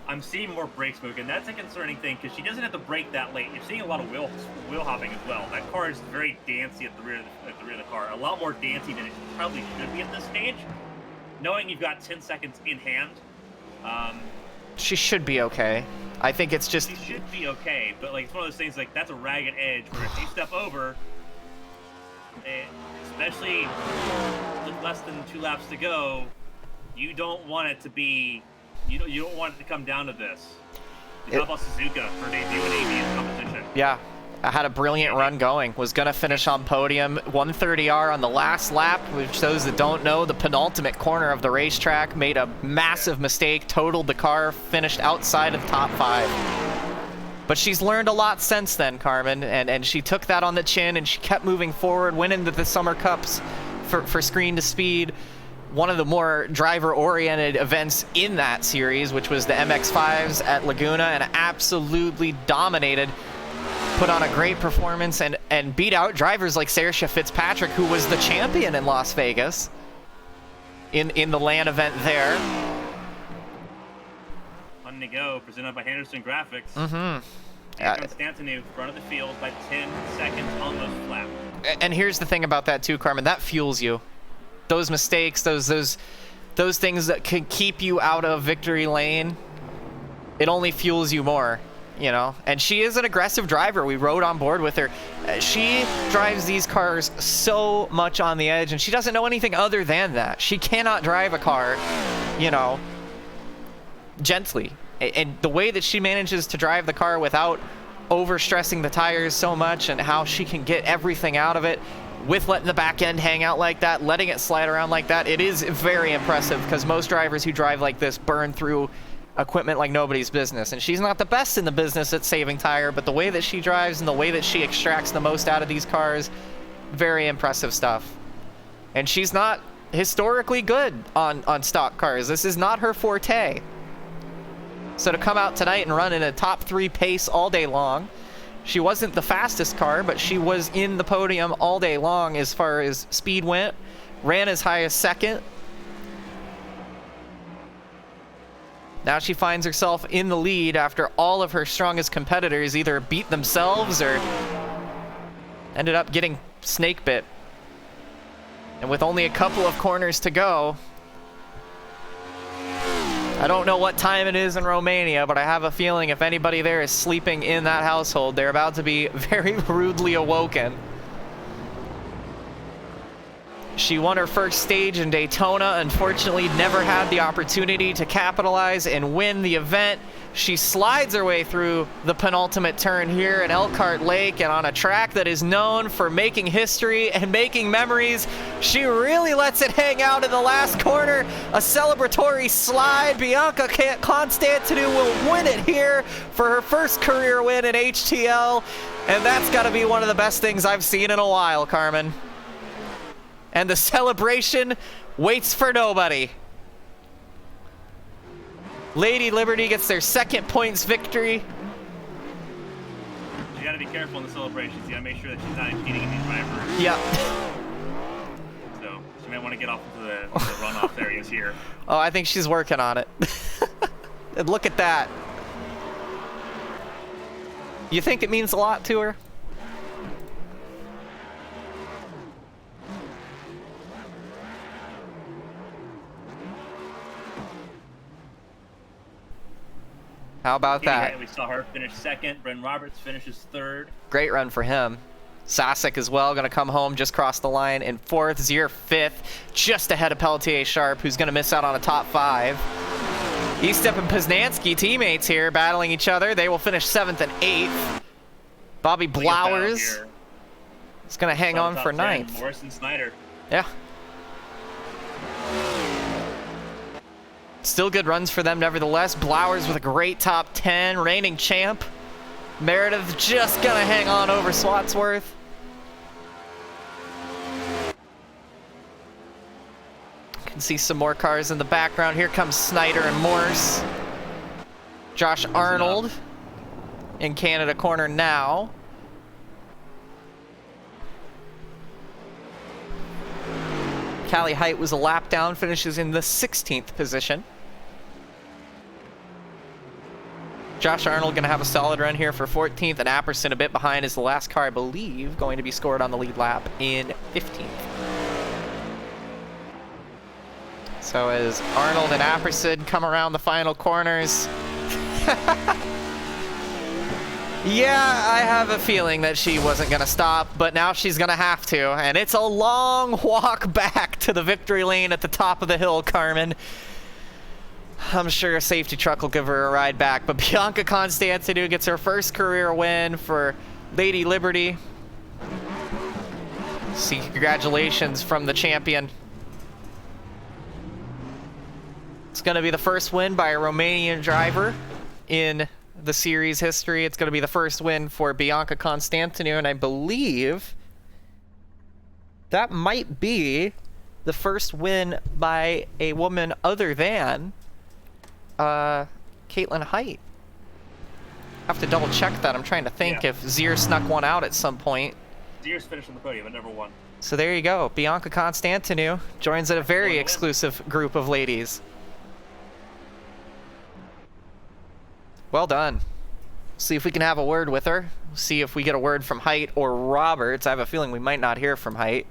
I'm seeing more brake smoke, and that's a concerning thing because she doesn't have to brake that late. You're seeing a lot of wheel hopping as well. That car is very dancey at the rear of the car, a lot more dancey than it probably should be at this stage. Knowing you've got 10 seconds in hand, she should be okay. I think it's just... She should be okay, but like it's one of those things like that's a ragged edge where if you step over, especially with less than 2 laps to go, you don't want it to be... You don't want it to come down to this. How about Suzuka for debut in ABN competition? Yeah, I had a brilliant run going. Was going to finish on podium. 130R on the last lap, which those that don't know, the penultimate corner of the racetrack, made a massive mistake, totaled the car, finished outside of the top 5. But she's learned a lot since then, Carmen, and she took that on the chin and she kept moving forward, went into the Summer Cups for Screen to Speed. One of the more driver-oriented events in that series, which was the MX-5s at Laguna, and absolutely dominated put on a great performance and beat out drivers like Saoirse Fitzpatrick, who was the champion in Las Vegas in the LAN event there. On to go, presented by Henderson Graphics. Mm-hmm. Constantinu, front of the field by 10 seconds, almost flat. And here's the thing about that too, Carmen. That fuels you. Those mistakes, those things that can keep you out of victory lane, it only fuels you more. You know, and she is an aggressive driver. We rode on board with her. She drives these cars so much on the edge, and she doesn't know anything other than that. She cannot drive a car, you know, gently. And the way that she manages to drive the car without overstressing the tires so much, and how she can get everything out of it with letting the back end hang out like that, letting it slide around like that, it is very impressive, because most drivers who drive like this burn through equipment like nobody's business. And she's not the best in the business at saving tire, but the way that she drives and the way that she extracts the most out of these cars, very impressive stuff. And she's not historically good on stock cars. This is not her forte. So to come out tonight and run in a top 3 pace all day long, she wasn't the fastest car, but she was in the podium all day long as far as speed went, ran as high as second. Now she finds herself in the lead after all of her strongest competitors either beat themselves or ended up getting snake bit. And with only a couple of corners to go, I don't know what time it is in Romania, but I have a feeling if anybody there is sleeping in that household, they're about to be very rudely awoken. She won her first stage in Daytona, unfortunately never had the opportunity to capitalize and win the event. She slides her way through the penultimate turn here at Elkhart Lake, and on a track that is known for making history and making memories, she really lets it hang out in the last corner. A celebratory slide. Bianca Constantinu will win it here for her first career win in HTL, and that's got to be one of the best things I've seen in a while, Carmen. And the celebration waits for nobody. Lady Liberty gets their second points victory. You gotta be careful in the celebrations. You gotta make sure that she's not impeding any drivers. Yep. So she might want to get off into the runoff areas here. Oh, I think she's working on it. And look at that. You think it means a lot to her? How about that? We saw her finish second. Bren Roberts finishes third. Great run for him. Sasek as well, going to come home, just cross the line in fourth. Zier fifth, just ahead of Pelletier Sharp, who's going to miss out on a top 5. Estep and Poznanski, teammates here, battling each other. They will finish 7th and 8th. Bobby Blowers is going to hang on for 9th. Morrison Snyder. Yeah. Still good runs for them, nevertheless. Blowers with a great top 10, reigning champ. Meredith just gonna hang on over Swatsworth. Can see some more cars in the background. Here comes Snyder and Morse. Josh Arnold in Canada corner now. Callie Height was a lap down, finishes in the 16th position. Josh Arnold going to have a solid run here for 14th, and Apperson a bit behind is the last car, I believe, going to be scored on the lead lap in 15th. So as Arnold and Apperson come around the final corners, yeah, I have a feeling that she wasn't going to stop, but now she's going to have to. And it's a long walk back to the victory lane at the top of the hill, Carmen. I'm sure a safety truck will give her a ride back. But Bianca Constantinu gets her first career win for Lady Liberty. See, congratulations from the champion. It's going to be the first win by a Romanian driver in the series history. It's going to be the first win for Bianca Constantinu, and I believe that might be the first win by a woman other than Caitlin Height. Have to double check that. I'm trying to think Yeah. if Zier snuck one out at some point. Deers finished on the podium, but never won. So there you go. Bianca Constantinou joins a very exclusive group of ladies. Well done. See if we can have a word with her. See if we get a word from Height or Roberts. I have a feeling we might not hear from Height.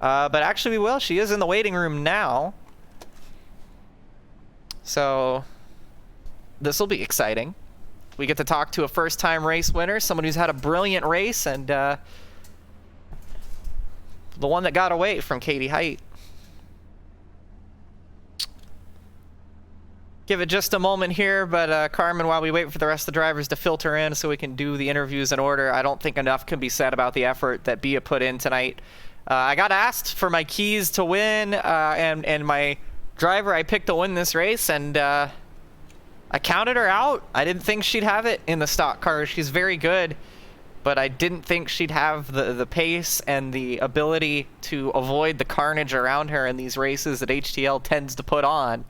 But actually we will. She is in the waiting room now. So this will be exciting. We get to talk to a first-time race winner, someone who's had a brilliant race, and the one that got away from Katie Height. Give it just a moment here, but Carmen, while we wait for the rest of the drivers to filter in so we can do the interviews in order, I don't think enough can be said about the effort that Bia put in tonight. I got asked for my keys to win, and my driver I picked to win this race, and I counted her out. I didn't think she'd have it in the stock car. She's very good, but I didn't think she'd have the pace and the ability to avoid the carnage around her in these races that HTL tends to put on.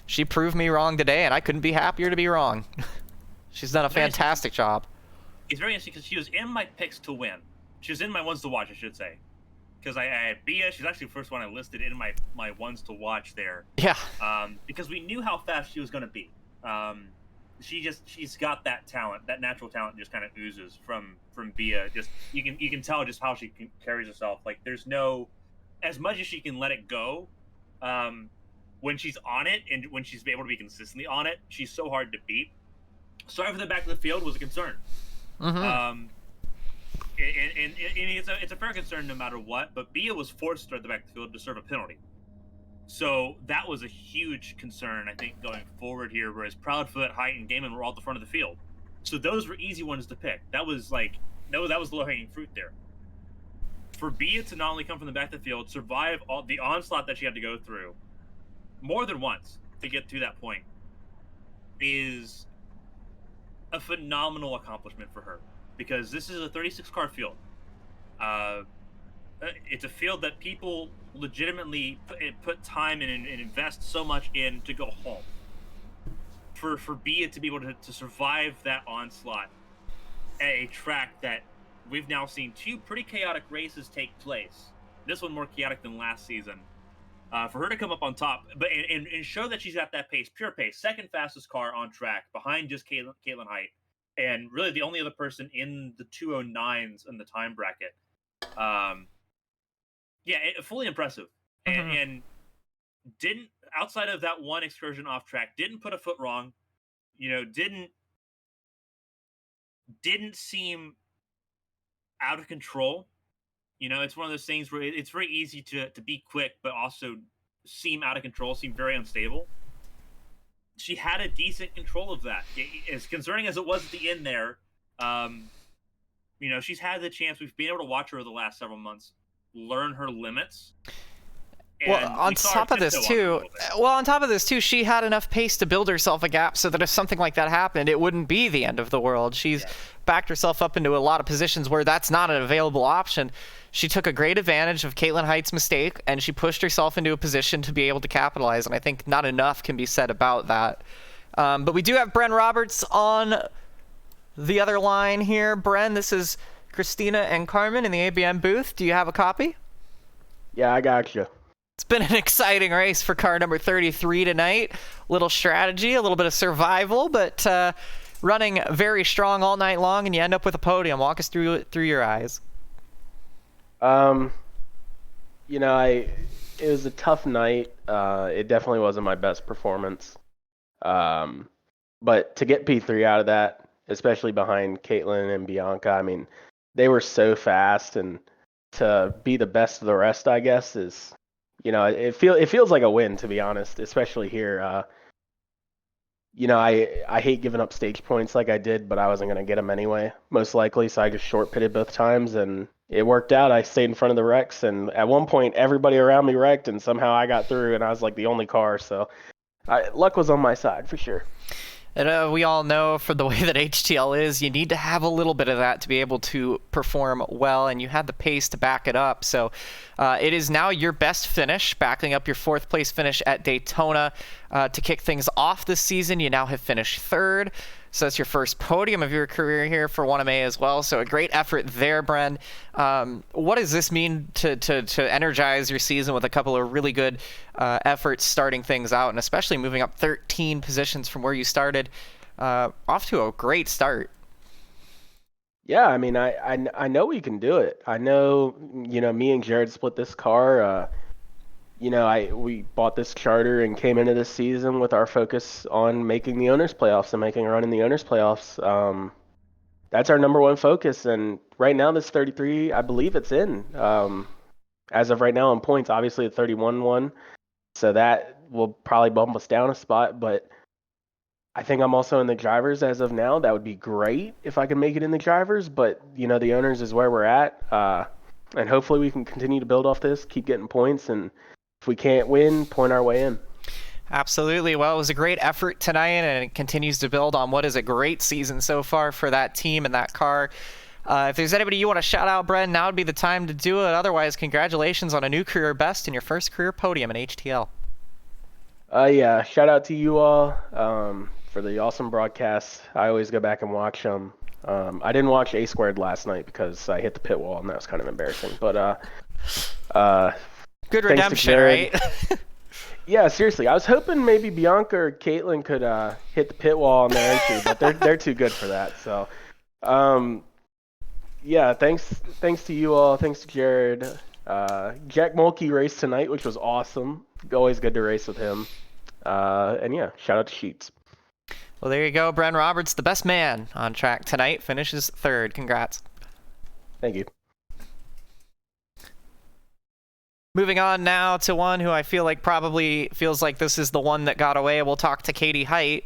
She proved me wrong today, and I couldn't be happier to be wrong. She's done a fantastic job. It's very interesting because she was in my picks to win. She was in my ones to watch, I should say. Because I had Bia. She's actually the first one I listed in my ones to watch there. Yeah. Because we knew how fast she was going to be. She's got that talent, that natural talent just kind of oozes from Bia. Just you can tell just how she carries herself. Like there's no, as much as she can let it go, when she's on it and when she's able to be consistently on it, she's so hard to beat. Starting from the back of the field was a concern. Mm-hmm. And it's a fair concern no matter what, but Bia was forced to start at the back of the field to serve a penalty. So that was a huge concern, I think, going forward here, whereas Proudfoot, Height, and Gaiman were all at the front of the field. So those were easy ones to pick. That was that was low-hanging fruit there. For Bia to not only come from the back of the field, survive all the onslaught that she had to go through more than once to get to that point is a phenomenal accomplishment for her. Because this is a 36-car field. It's a field that people legitimately put time in and invest so much in to go home. For Bia to be able to survive that onslaught at a track that we've now seen two pretty chaotic races take place. This one more chaotic than last season. For her to come up on top, but and show that she's got that pace, pure pace, second fastest car on track, behind just Caitlin Height. And really the only other person in the 209s in the time bracket. Fully impressive. Mm-hmm. And didn't, outside of that one excursion off track, didn't put a foot wrong. Didn't seem out of control. It's one of those things where it's very easy to be quick, but also seem out of control, seem very unstable. She had a decent control of that. As concerning as it was at the end there, she's had the chance. We've been able to watch her over the last several months learn her limits. Well, on top of this too, she had enough pace to build herself a gap so that if something like that happened, it wouldn't be the end of the world. She's backed herself up into a lot of positions where that's not an available option. She took a great advantage of Caitlin Height's mistake, and she pushed herself into a position to be able to capitalize, and I think not enough can be said about that. But we do have Bren Roberts on the other line here. Bren, this is Kristina and Carmen in the ABM booth. Do you have a copy? Yeah, I got you. It's been an exciting race for car number 33 tonight. A little strategy, a little bit of survival, but running very strong all night long, and you end up with a podium. Walk us through your eyes. It was a tough night. It definitely wasn't my best performance. But to get P3 out of that, especially behind Caitlin and Bianca, I mean, they were so fast, and to be the best of the rest, I guess, is, it feels like a win, to be honest, especially here. I hate giving up stage points like I did, but I wasn't going to get them anyway, most likely, so I just short pitted both times, and it worked out. I stayed in front of the wrecks, and at one point, everybody around me wrecked, and somehow I got through, and I was like the only car, so luck was on my side, for sure. And we all know, for the way that HTL is, you need to have a little bit of that to be able to perform well, and you had the pace to back it up. So it is now your best finish, backing up your fourth place finish at Daytona to kick things off this season. You now have finished third. So that's your first podium of your career here for 1MA as well. So a great effort there, Bren. What does this mean to energize your season with a couple of really good efforts starting things out, and especially moving up 13 positions from where you started? Off to a great start. Yeah, I mean, I know we can do it. I know, me and Jared split this car. We bought this charter and came into this season with our focus on making the owners playoffs and making a run in the owners playoffs. That's our number one focus. And right now, this 33, I believe it's in. As of right now in points, obviously a 31 one. So that will probably bump us down a spot. But I think I'm also in the drivers as of now. That would be great if I can make it in the drivers. But, the owners is where we're at. And hopefully we can continue to build off this, keep getting points. And if we can't win, point our way in. Absolutely. Well, it was a great effort tonight, and it continues to build on what is a great season so far for that team and that car. If there's anybody you want to shout out, Bren, now would be the time to do it. Otherwise, congratulations on a new career best and your first career podium in HTL. Yeah, shout out to you all for the awesome broadcast. I always go back and watch them. I didn't watch A Squared last night because I hit the pit wall, and that was kind of embarrassing. But good redemption, right? Yeah, seriously. I was hoping maybe Bianca or Caitlin could hit the pit wall on their entry, but they're too good for that. So, yeah, thanks to you all. Thanks to Jared. Jack Mulkey raced tonight, which was awesome. Always good to race with him. And yeah, shout out to Sheets. Well, there you go. Bren Roberts, the best man on track tonight, finishes third. Congrats. Thank you. Moving on now to one who I feel like probably feels like this is the one that got away. We'll talk to Katie Height.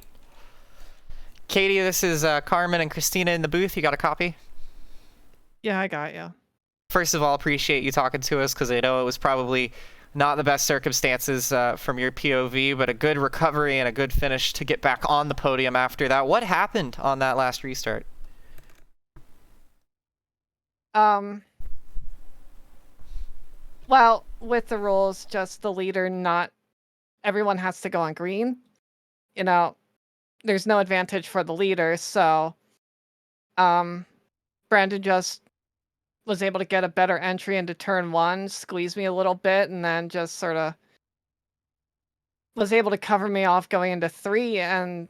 Katie, this is Carmen and Kristina in the booth. You got a copy? Yeah, I got you. First of all, appreciate you talking to us because I know it was probably not the best circumstances from your POV, but a good recovery and a good finish to get back on the podium after that. What happened on that last restart? Well, with the rules, just the leader, not everyone has to go on green. There's no advantage for the leader, so Brandon just was able to get a better entry into turn one, squeeze me a little bit, and then just sort of was able to cover me off going into three, and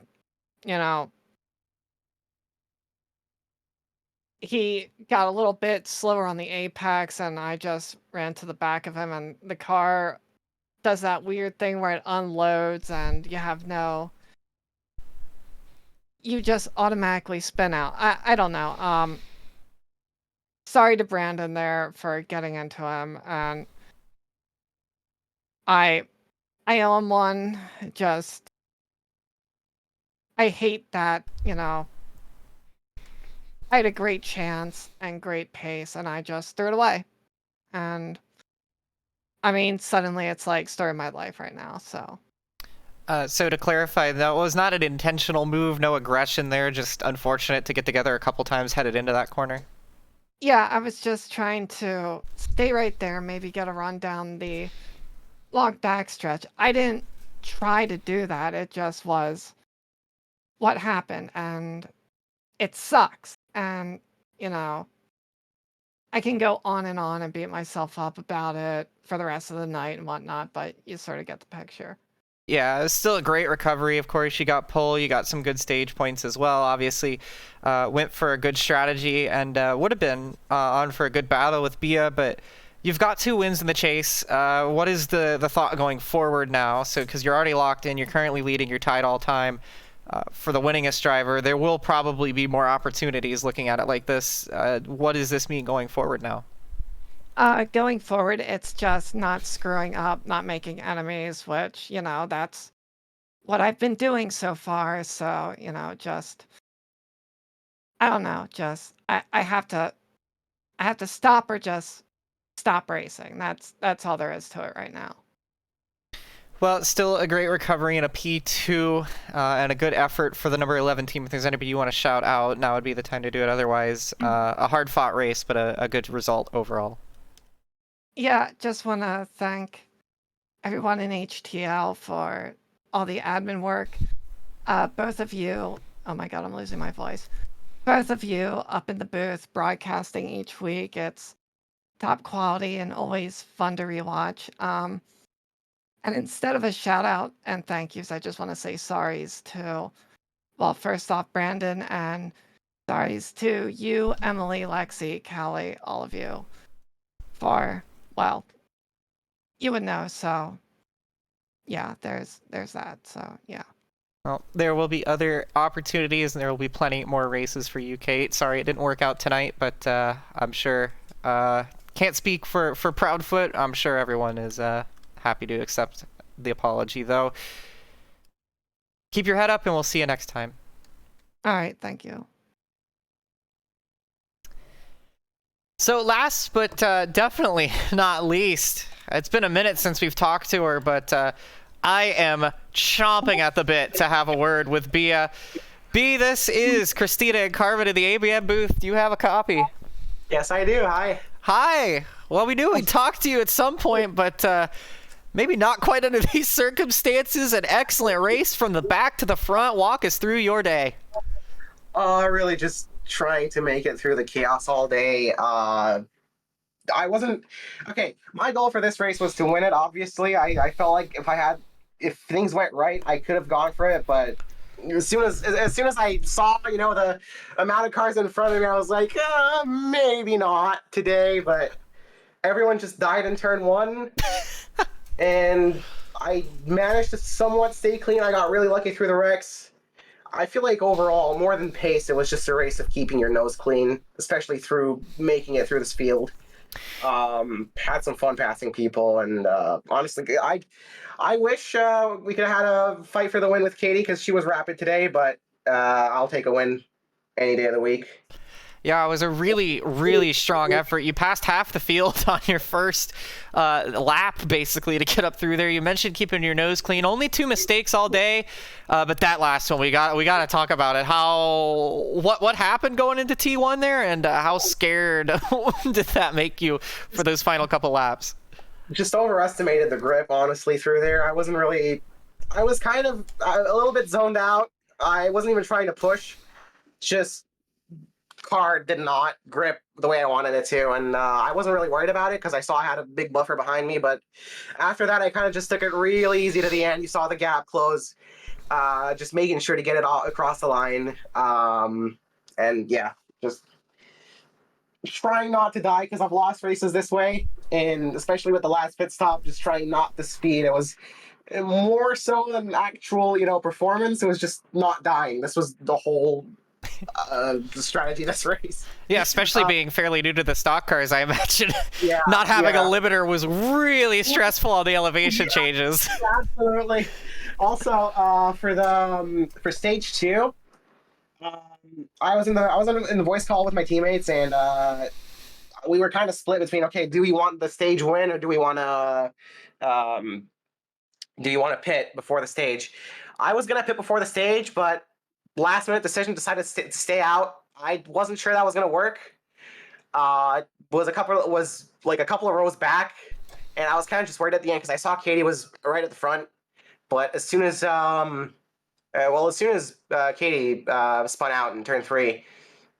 he got a little bit slower on the apex, and I just ran to the back of him, and the car does that weird thing where it unloads and you just automatically spin out. I don't know. Sorry to Brandon there for getting into him, and I owe him one. Just I hate that, I had a great chance and great pace, and I just threw it away. And I mean, suddenly it's like story of my life right now. So So to clarify, that was not an intentional move, no aggression there, just unfortunate to get together a couple times headed into that corner. yeah, I was just trying to stay right there, maybe get a run down the long backstretch. I didn't try to do that. It just was what happened, and it sucks. And, I can go on and beat myself up about it for the rest of the night and whatnot, but you sort of get the picture. Yeah, it was still a great recovery. Of course, you got pole, you got some good stage points as well. Obviously, went for a good strategy and would have been on for a good battle with Bia, but you've got 2 wins in the chase. What is the thought going forward now? So, because you're already locked in, you're currently leading, you're tied all time. For the winningest driver, there will probably be more opportunities looking at it like this. What does this mean going forward now? Going forward, it's just not screwing up, not making enemies, which, that's what I've been doing so far. So, just, I don't know, just, I have to stop or just stop racing. That's all there is to it right now. Well, still a great recovery and a P2 and a good effort for the number 11 team. If there's anybody you want to shout out, now would be the time to do it. Otherwise, a hard-fought race, but a good result overall. Yeah, just want to thank everyone in HTL for all the admin work. Both of you oh my God, I'm losing my voice. Both of you up in the booth broadcasting each week. It's top quality and always fun to rewatch. And instead of a shout out and thank yous, I just want to say sorries to, well, first off, Brandon, and sorries to you, Emily, Lexi, Callie, all of you for, well, you would know. So yeah, there's that. So yeah. Well, there will be other opportunities, and there will be plenty more races for you, Kate. Sorry it didn't work out tonight, but I'm sure, can't speak for Proudfoot. I'm sure everyone is happy to accept the apology, though. Keep your head up, and we'll see you next time. All right, thank you. So last but definitely not least, it's been a minute since we've talked to her, but I am chomping at the bit to have a word with Bia. B, this is Kristina and Carmen in the ABM booth. Do you have a copy? Yes, I do. Hi. Hi. Well, we knew we'd talk to you at some point, but maybe not quite under these circumstances. An excellent race from the back to the front. Walk us through your day. Really just trying to make it through the chaos all day. I wasn't okay. My goal for this race was to win it. Obviously, I felt like if things went right, I could have gone for it. But as soon as I saw, the amount of cars in front of me, I was like, maybe not today. But everyone just died in turn one, and I managed to somewhat stay clean. I got really lucky through the wrecks. I feel like overall, more than pace, it was just a race of keeping your nose clean, especially through making it through this field. Had some fun passing people, and honestly, I wish we could have had a fight for the win with Katie because she was rapid today, but I'll take a win any day of the week. Yeah, it was a really, really strong effort. You passed half the field on your first lap, basically, to get up through there. You mentioned keeping your nose clean. Only 2 mistakes all day, but that last one, we got to talk about it. What happened going into T1 there, and how scared did that make you for those final couple laps? Just overestimated the grip, honestly, through there. I was kind of a little bit zoned out. I wasn't even trying to push. Just car did not grip the way I wanted it to, and I wasn't really worried about it because I saw I had a big buffer behind me. But after that, I kind of just took it really easy to the end. You saw the gap close, just making sure to get it all across the line, and yeah, just trying not to die because I've lost races this way, and especially with the last pit stop, just trying not to speed. It was more so than actual, performance. It was just not dying. This was the whole the strategy of this race. Yeah, especially being fairly new to the stock cars, I imagine. Not having a limiter was really stressful on the elevation changes. Absolutely. Also, for stage 2, I was in the voice call with my teammates, and we were kind of split between, okay, do we want the stage win or do we want to pit before the stage? I was gonna pit before the stage, but last minute decision, decided to stay out. I wasn't sure that was gonna work. Was a couple of rows back, and I was kind of just worried at the end because I saw Katie was right at the front. But as soon as Katie spun out in turn 3,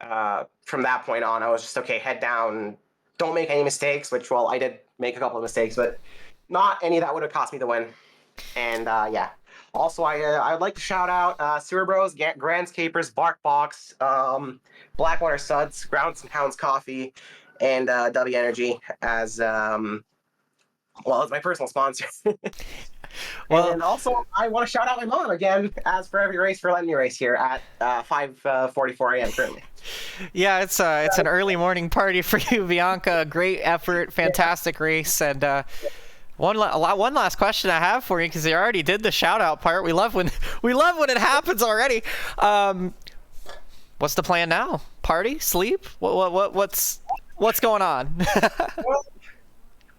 from that point on, I was just okay. Head down, don't make any mistakes. Which, well, I did make a couple of mistakes, but not any that would have cost me the win. And yeah. Also, I'd like to shout out Sewer Bros, Grandscapers, BarkBox, Blackwater Suds, Grounds and Hounds Coffee, and W Energy as as my personal sponsor. Well, and also I want to shout out my mom again, as for every race, for letting me race here at 5:44 a.m. currently. Yeah, it's an early morning party for you, Bianca. Great effort, fantastic race, and. One last question I have for you, because you already did the shout out part. We love when it happens already. What's the plan now? Party? Sleep? What's going on? Well,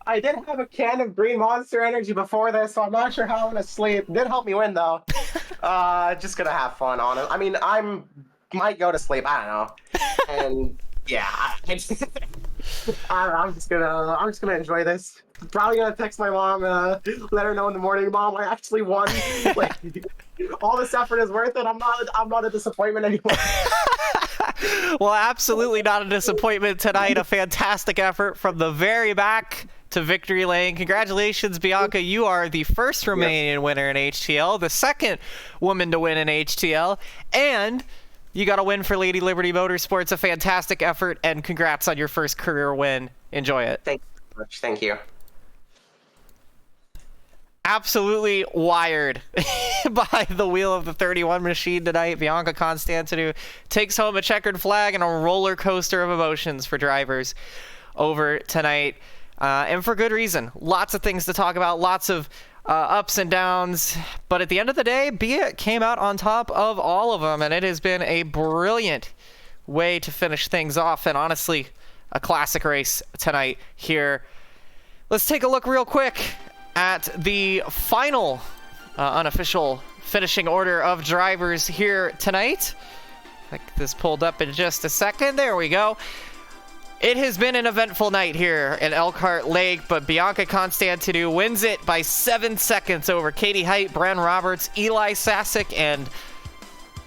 I did have a can of Green Monster Energy before this, so I'm not sure how I'm gonna sleep. It did help me win though. Just gonna have fun on it. I mean, might go to sleep. I don't know. And yeah. I'm just gonna enjoy this. Probably gonna text my mom, let her know in the morning, Mom, I actually won. Like, all this effort is worth it. I'm not a disappointment anymore. Well, absolutely not a disappointment tonight. A fantastic effort from the very back to victory lane. Congratulations, Bianca. You are the first Romanian winner in HTL, the second woman to win in HTL, and you got a win for Lady Liberty Motorsports. A fantastic effort, and congrats on your first career win. Enjoy it. Thank you so much. Thank you. Absolutely wired by the wheel of the 31 machine tonight. Bianca Constantinou takes home a checkered flag and a roller coaster of emotions for drivers over tonight. And for good reason. Lots of things to talk about, lots of ups and downs. But at the end of the day, Bia came out on top of all of them, and it has been a brilliant way to finish things off. And honestly, a classic race tonight here. Let's take a look real quick at the final unofficial finishing order of drivers here tonight. I'll get this pulled up in just a second. There we go. It has been an eventful night here in Elkhart Lake, but Bianca Constantinou wins it by 7 seconds over Katie Height, Bren Roberts, Eli Sasek, and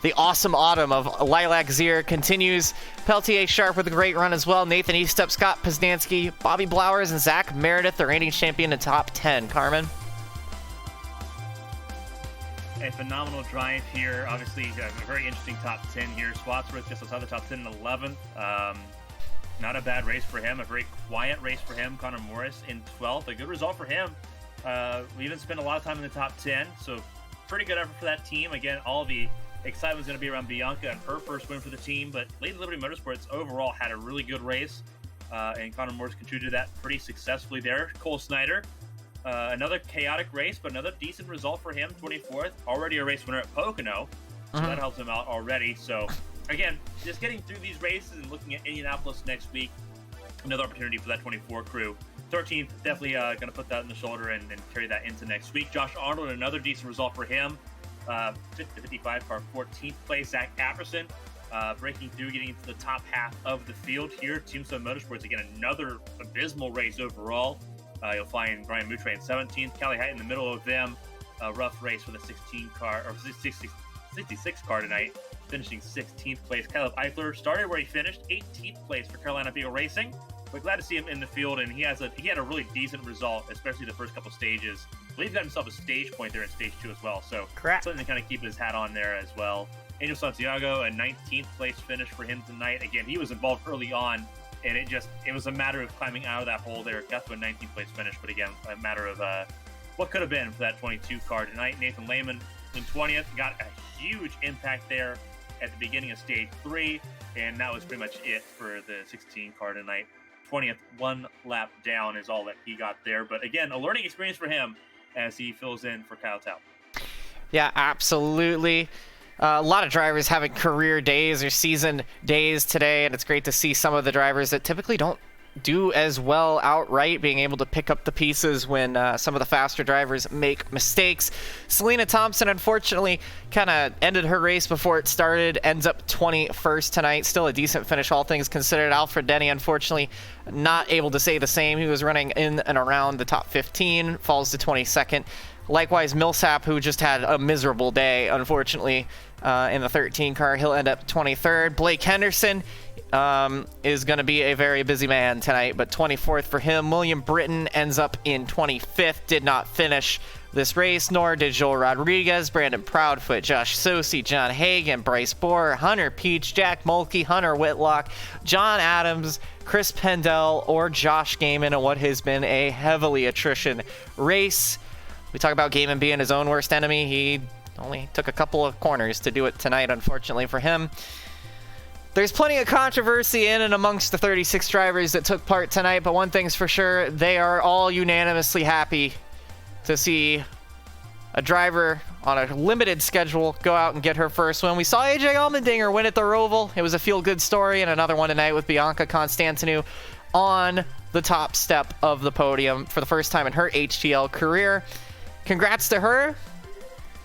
the awesome autumn of Lilac Zier continues. Peltier Sharp with a great run as well. Nathan Eastup, Scott Poznansky, Bobby Blowers, and Zach Meredith, the reigning champion in top 10. Carmen? A phenomenal drive here. Obviously, a very interesting top 10 here. Swatsworth just outside the top 10 in 11th. Not a bad race for him. A very quiet race for him. Connor Morris in 12th. A good result for him. We even spent a lot of time in the top 10, so pretty good effort for that team. Again, all the excitement is going to be around Bianca and her first win for the team, but Lady Liberty Motorsports overall had a really good race, and Connor Morris contributed to that pretty successfully there. Cole Snyder, another chaotic race, but another decent result for him, 24th. Already a race winner at Pocono, so that helps him out already. So, again, just getting through these races and looking at Indianapolis next week, another opportunity for that 24 crew. 13th, definitely going to put that in the shoulder and carry that into next week. Josh Arnold, another decent result for him. 55 car, 14th place. Zach Apperson breaking through, getting into the top half of the field here. Tombstone Motorsports, again, another abysmal race overall. You'll find Brian Moutre in 17th. Callie Height in the middle of them. A rough race for the 16 car, or 66 car tonight, finishing 16th place. Caleb Eichler started where he finished, 18th place for Carolina Beagle Racing. We're glad to see him in the field, and he had a really decent result, especially the first couple stages. I believe he got himself a stage point there in stage 2 as well, so Correct. Something to kind of keep his hat on there as well. Angel Santiago, a 19th place finish for him tonight. Again, he was involved early on, and it was a matter of climbing out of that hole there. Got to a 19th place finish, but again, a matter of what could have been for that 22 car tonight. Nathan Lehman in 20th, got a huge impact there at the beginning of stage 3, and that was pretty much it for the 16 car tonight. 20th, one lap down is all that he got there. But again, a learning experience for him as he fills in for Kyle Tao. Yeah, absolutely. A lot of drivers having career days or season days today, and it's great to see some of the drivers that typically don't do as well outright being able to pick up the pieces when some of the faster drivers make mistakes. Selena Thompson, unfortunately, kind of ended her race before it started, ends up 21st tonight. Still a decent finish, all things considered. Alfred Denny, unfortunately, not able to say the same. He was running in and around the top 15, falls to 22nd. Likewise, Millsap, who just had a miserable day, unfortunately, in the 13 car. He'll end up 23rd. Blake Henderson is going to be a very busy man tonight, but 24th for him. William Britton ends up in 25th, did not finish this race, nor did Joel Rodriguez, Brandon Proudfoot, Josh Sosi, John Hagan, Bryce Bohr, Hunter Peach, Jack Mulkey, Hunter Whitlock, John Adams, Chris Pendell, or Josh Gaiman in what has been a heavily attrition race. We talk about Gaiman being his own worst enemy. He only took a couple of corners to do it tonight, unfortunately for him. There's plenty of controversy in and amongst the 36 drivers that took part tonight, but one thing's for sure, they are all unanimously happy to see a driver on a limited schedule go out and get her first win. We saw AJ Allmendinger win at the Roval. It was a feel-good story, and another one tonight with Bianca Constantinou on the top step of the podium for the first time in her HTL career. Congrats to her.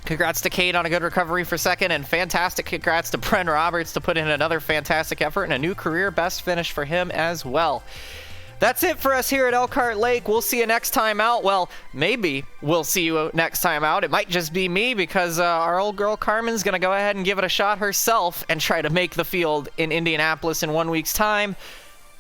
Congrats to Kate on a good recovery for second, and fantastic congrats to Bren Roberts to put in another fantastic effort and a new career best finish for him as well. That's it for us here at Elkhart Lake. We'll see you next time out. Well, maybe we'll see you next time out. It might just be me because our old girl Carmen's going to go ahead and give it a shot herself and try to make the field in Indianapolis in 1 week's time.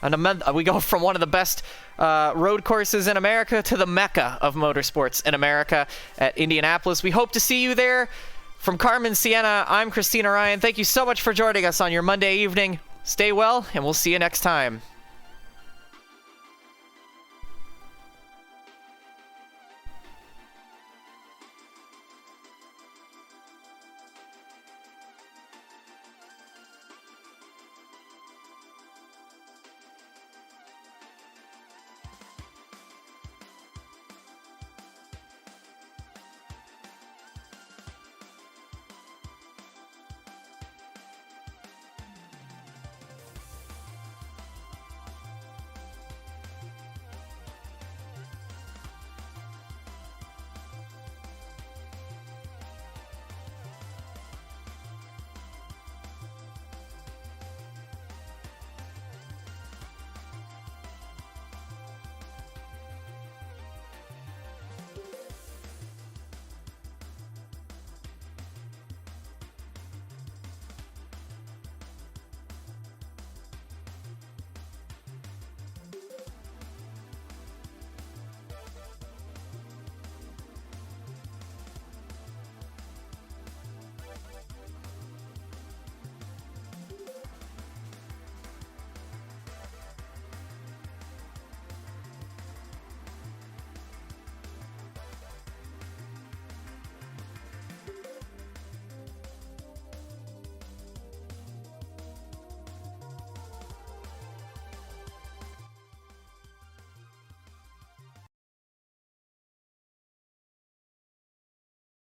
And we go from one of the best road courses in America to the mecca of motorsports in America at Indianapolis. We hope to see you there. From Carmen, Sienna, I'm Kristina Ryan. Thank you so much for joining us on your Monday evening. Stay well, and we'll see you next time.